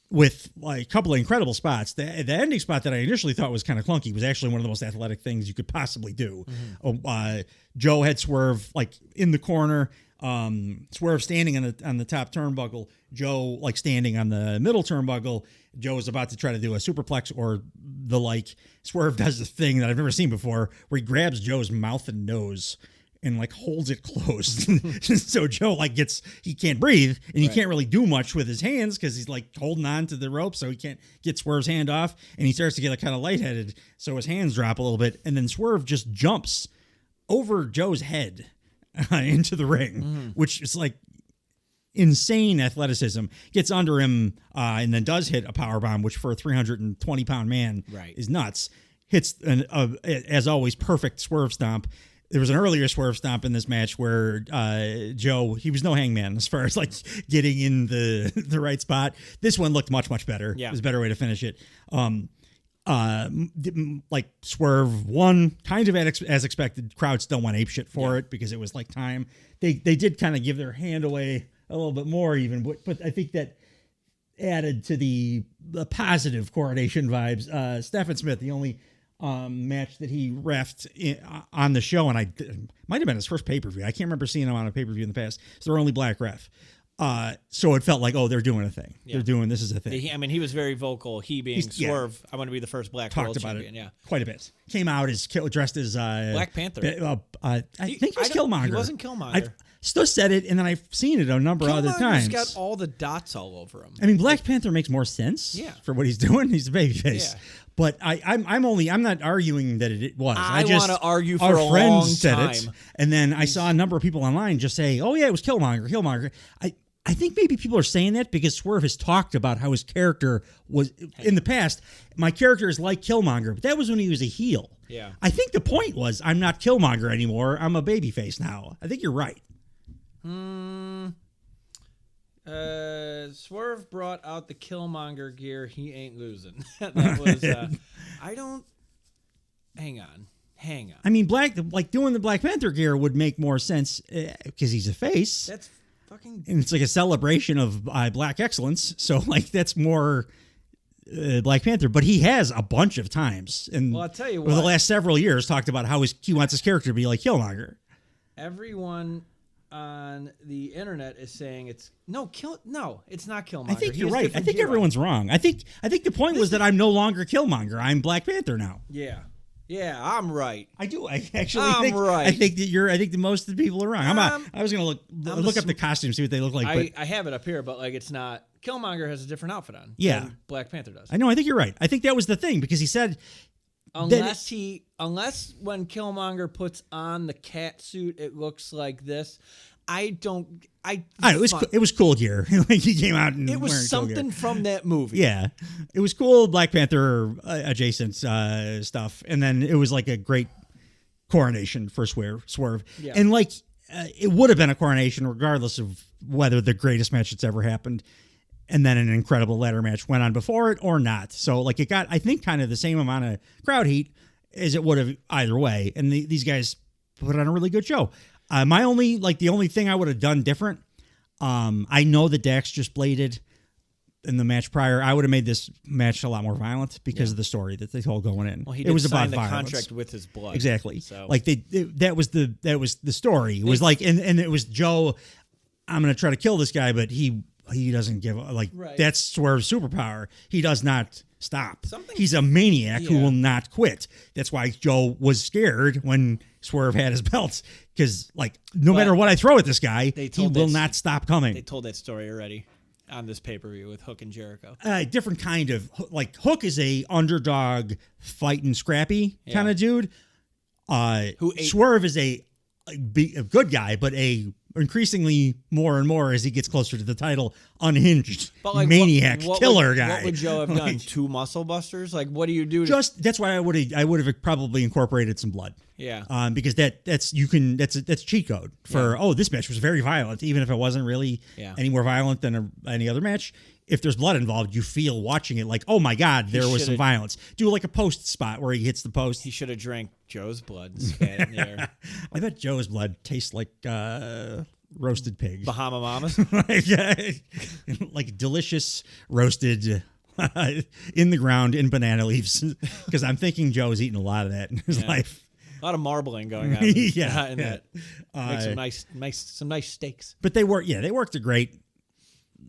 With a couple of incredible spots. The ending spot that I initially thought was kind of clunky was actually one of the most athletic things you could possibly do. Mm-hmm. Joe had Swerve in the corner. Swerve standing on the top turnbuckle, Joe standing on the middle turnbuckle. Joe is about to try to do a superplex or the Swerve does the thing that I've never seen before where he grabs Joe's mouth and nose and holds it closed. So Joe he can't breathe and he can't really do much with his hands because he's holding on to the rope, so he can't get Swerve's hand off, and he starts to get kind of lightheaded, so his hands drop a little bit, and then Swerve just jumps over Joe's head into the ring, which is like insane athleticism. Gets under him and then does hit a powerbomb, which for a 320-pound man is nuts. Hits, as always, perfect swerve stomp. There was an earlier swerve stomp in this match where Joe, he was no hangman as far as like getting in the right spot. This one looked much, much better. Yeah. It was a better way to finish it. Like Swerve won kind of as expected. Crowd still went apeshit for it because it was like time. They did kind of give their hand away a little bit more even, but I think that added to the positive coronation vibes. Stephen Smith, the only match that he refed on the show, and might have been his first pay-per-view. I can't remember seeing him on a pay-per-view in the past. It's their only black ref. So it felt like, oh, they're doing a thing. Yeah. This is a thing. I mean, he was very vocal. He being Swerve, I want to be the first black world champion. Yeah, quite a bit. Came out dressed as Black Panther. I think he was Killmonger. He wasn't Killmonger. I've still said it, and then I've seen it a number of other times. He's got all the dots all over him. I mean, Black Panther makes more sense for what he's doing. He's a babyface. Yeah. But I'm not arguing that it was. I want to argue for a friend long said time. It, and then I saw a number of people online just say, "Oh yeah, it was Killmonger." I think maybe people are saying that because Swerve has talked about how his character was in the past. My character is like Killmonger, but that was when he was a heel. Yeah. I think the point was I'm not Killmonger anymore. I'm a babyface now. I think you're right. Swerve brought out the Killmonger gear. He ain't losing. That was. I don't. Hang on. I mean, doing the Black Panther gear would make more sense because he's a face. That's fucking. And it's like a celebration of black excellence. So like that's more Black Panther. But he has a bunch of times, and I'll tell you over the last several years, talked about how he wants his character to be like Killmonger. Everyone on the internet is saying it's not Killmonger. I think you're right. I think everyone's wrong. I think the point was that I'm no longer Killmonger. I'm Black Panther now. Yeah, I'm right. I do. I think right. I think that most of the people are wrong. I was gonna look up the costumes, see what they look like. I have it up here, but like it's not. Killmonger has a different outfit on. Yeah, than Black Panther does. I know. I think you're right. I think that was the thing because he said. Unless when Killmonger puts on the cat suit, it looks like this. It was cool gear. Like he came out and it was something from that movie. Yeah, it was cool Black Panther adjacent stuff, and then it was like a great coronation for Swerve. Yeah. And like it would have been a coronation regardless of whether the greatest match that's ever happened. And then an incredible ladder match went on before it or not. So like it got, I think, kind of the same amount of crowd heat as it would have either way. And these guys put on a really good show. The only thing I would have done different, I know that Dax just bladed in the match prior. I would have made this match a lot more violent because of the story that they told going in. Well, he did sign the contract with his blood. Exactly. So. Like that was the story. It was like, and it was Joe, I'm going to try to kill this guy, but he doesn't give that's Swerve's superpower. He does not stop. He's a maniac who will not quit. That's why Joe was scared when Swerve had his belts because no matter what I throw at this guy, he will not stop coming. They told that story already on this pay-per-view with Hook and Jericho. Different kind of Hook is a underdog fighting scrappy kind of dude. Swerve is a good guy, but increasingly more and more as he gets closer to the title, unhinged maniac killer guy. What would Joe have done? 2 muscle busters? Like, what do you do? That's why I would have probably incorporated some blood. Yeah. Because that's cheat code for this match was very violent, even if it wasn't really any more violent than any other match. If there's blood involved, you feel watching it like, oh my God, there was some violence. Do like a post spot where he hits the post. He should have drank Joe's blood and spat it in the air. I bet Joe's blood tastes like roasted pig. Bahama Mamas? like delicious roasted in the ground in banana leaves. Because I'm thinking Joe's eaten a lot of that in his life. A lot of marbling going on. In that. Make some nice steaks. But they worked a great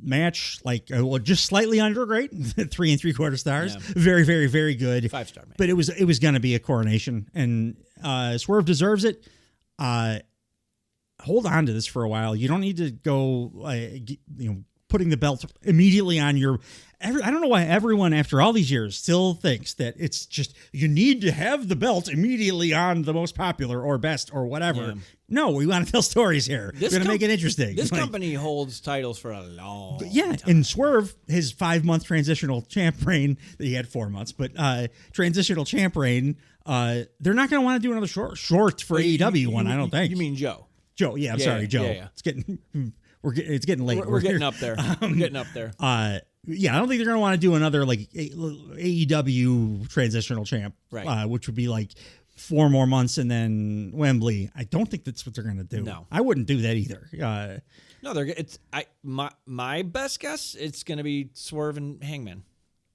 match, just slightly under great, 3 3/4 stars. Very, very, very good. 5-star match. But it was going to be a coronation, and Swerve deserves it. Hold on to this for a while. You don't need to go, putting the belt immediately on your. I don't know why everyone after all these years still thinks that it's just you need to have the belt immediately on the most popular or best or whatever. Yeah. No, we want to tell stories here. We're going to make it interesting. This company holds titles for a long time. And Swerve, his 5-month transitional champ reign, that he had 4 months, but transitional champ reign, they're not going to want to do another short for AEW one, I don't think. You mean Joe? Joe, I'm sorry, Joe. Yeah. It's getting late. We're getting up there. We're getting up there. Yeah, I don't think they're going to want to do another like AEW transitional champ, right? Which would be like 4 more months and then Wembley. I don't think that's what they're going to do. No, I wouldn't do that either. No, my best guess it's going to be Swerve and Hangman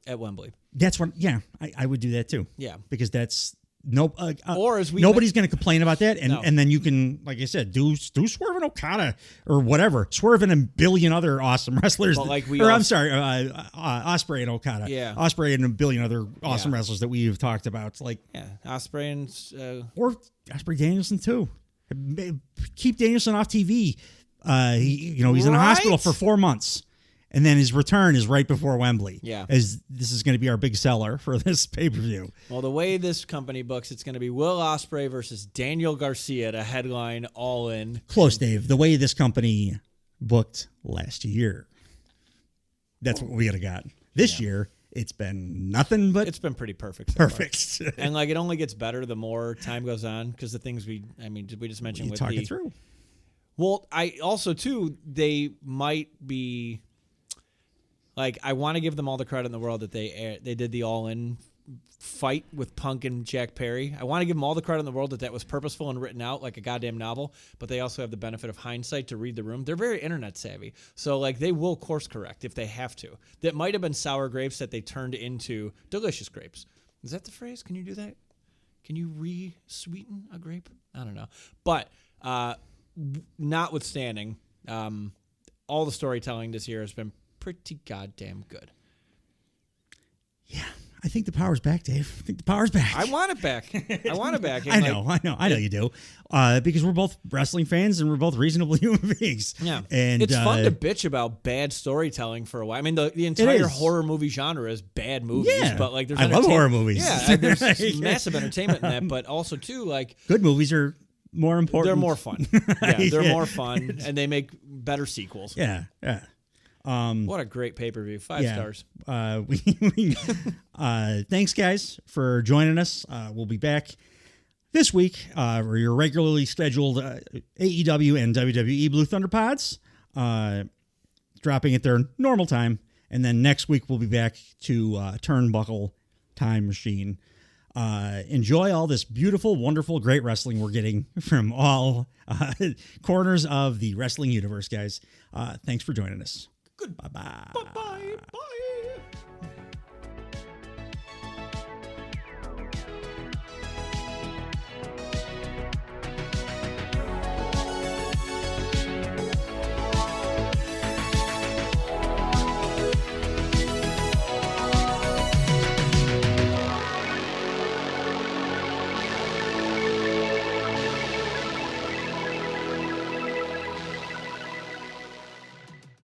at Wembley. That's what. Yeah, I would do that too. Yeah, because that's nobody's going to complain about that, and then you can, like I said, do Swerve and Okada or whatever, Swerve and a billion other awesome wrestlers. Ospreay and Okada, Ospreay and a billion other awesome wrestlers that we've talked about, like Ospreay and or Ospreay Danielson too. Keep Danielson off TV. He's in a hospital for 4 months. And then his return is right before Wembley. Yeah. As this is going to be our big seller for this pay-per-view. Well, the way this company books, it's going to be Will Ospreay versus Daniel Garcia to headline All In. Close, Dave. The way this company booked last year. That's what we would have got. This year, it's been nothing but... It's been pretty perfect. Perfect. And it only gets better the more time goes on because the things we just mentioned with talk it through. Well, I also, too, they might be... I want to give them all the credit in the world that they did the All-In fight with Punk and Jack Perry. I want to give them all the credit in the world that was purposeful and written out like a goddamn novel, but they also have the benefit of hindsight to read the room. They're very internet savvy, so they will course correct if they have to. That might have been sour grapes that they turned into delicious grapes. Is that the phrase? Can you do that? Can you re-sweeten a grape? I don't know. But notwithstanding, all the storytelling this year has been pretty goddamn good. Yeah, I think the power's back, Dave. I think the power's back. I want it back. I want it back. I know you do. Because we're both wrestling fans and we're both reasonable human beings. Yeah. And it's fun to bitch about bad storytelling for a while. I mean, the entire horror movie genre is bad movies. Yeah. But there's I love horror movies. Yeah, there's massive entertainment in that, but also too good movies are more important. They're more fun. Yeah, they're more fun and they make better sequels. Yeah. What a great pay-per-view. 5 stars. Thanks, guys, for joining us. We'll be back this week for your regularly scheduled AEW and WWE Blue Thunder pods, dropping at their normal time. And then next week, we'll be back to Turnbuckle Time Machine. Enjoy all this beautiful, wonderful, great wrestling we're getting from all corners of the wrestling universe, guys. Thanks for joining us. Good. Bye-bye. Bye-bye. Bye.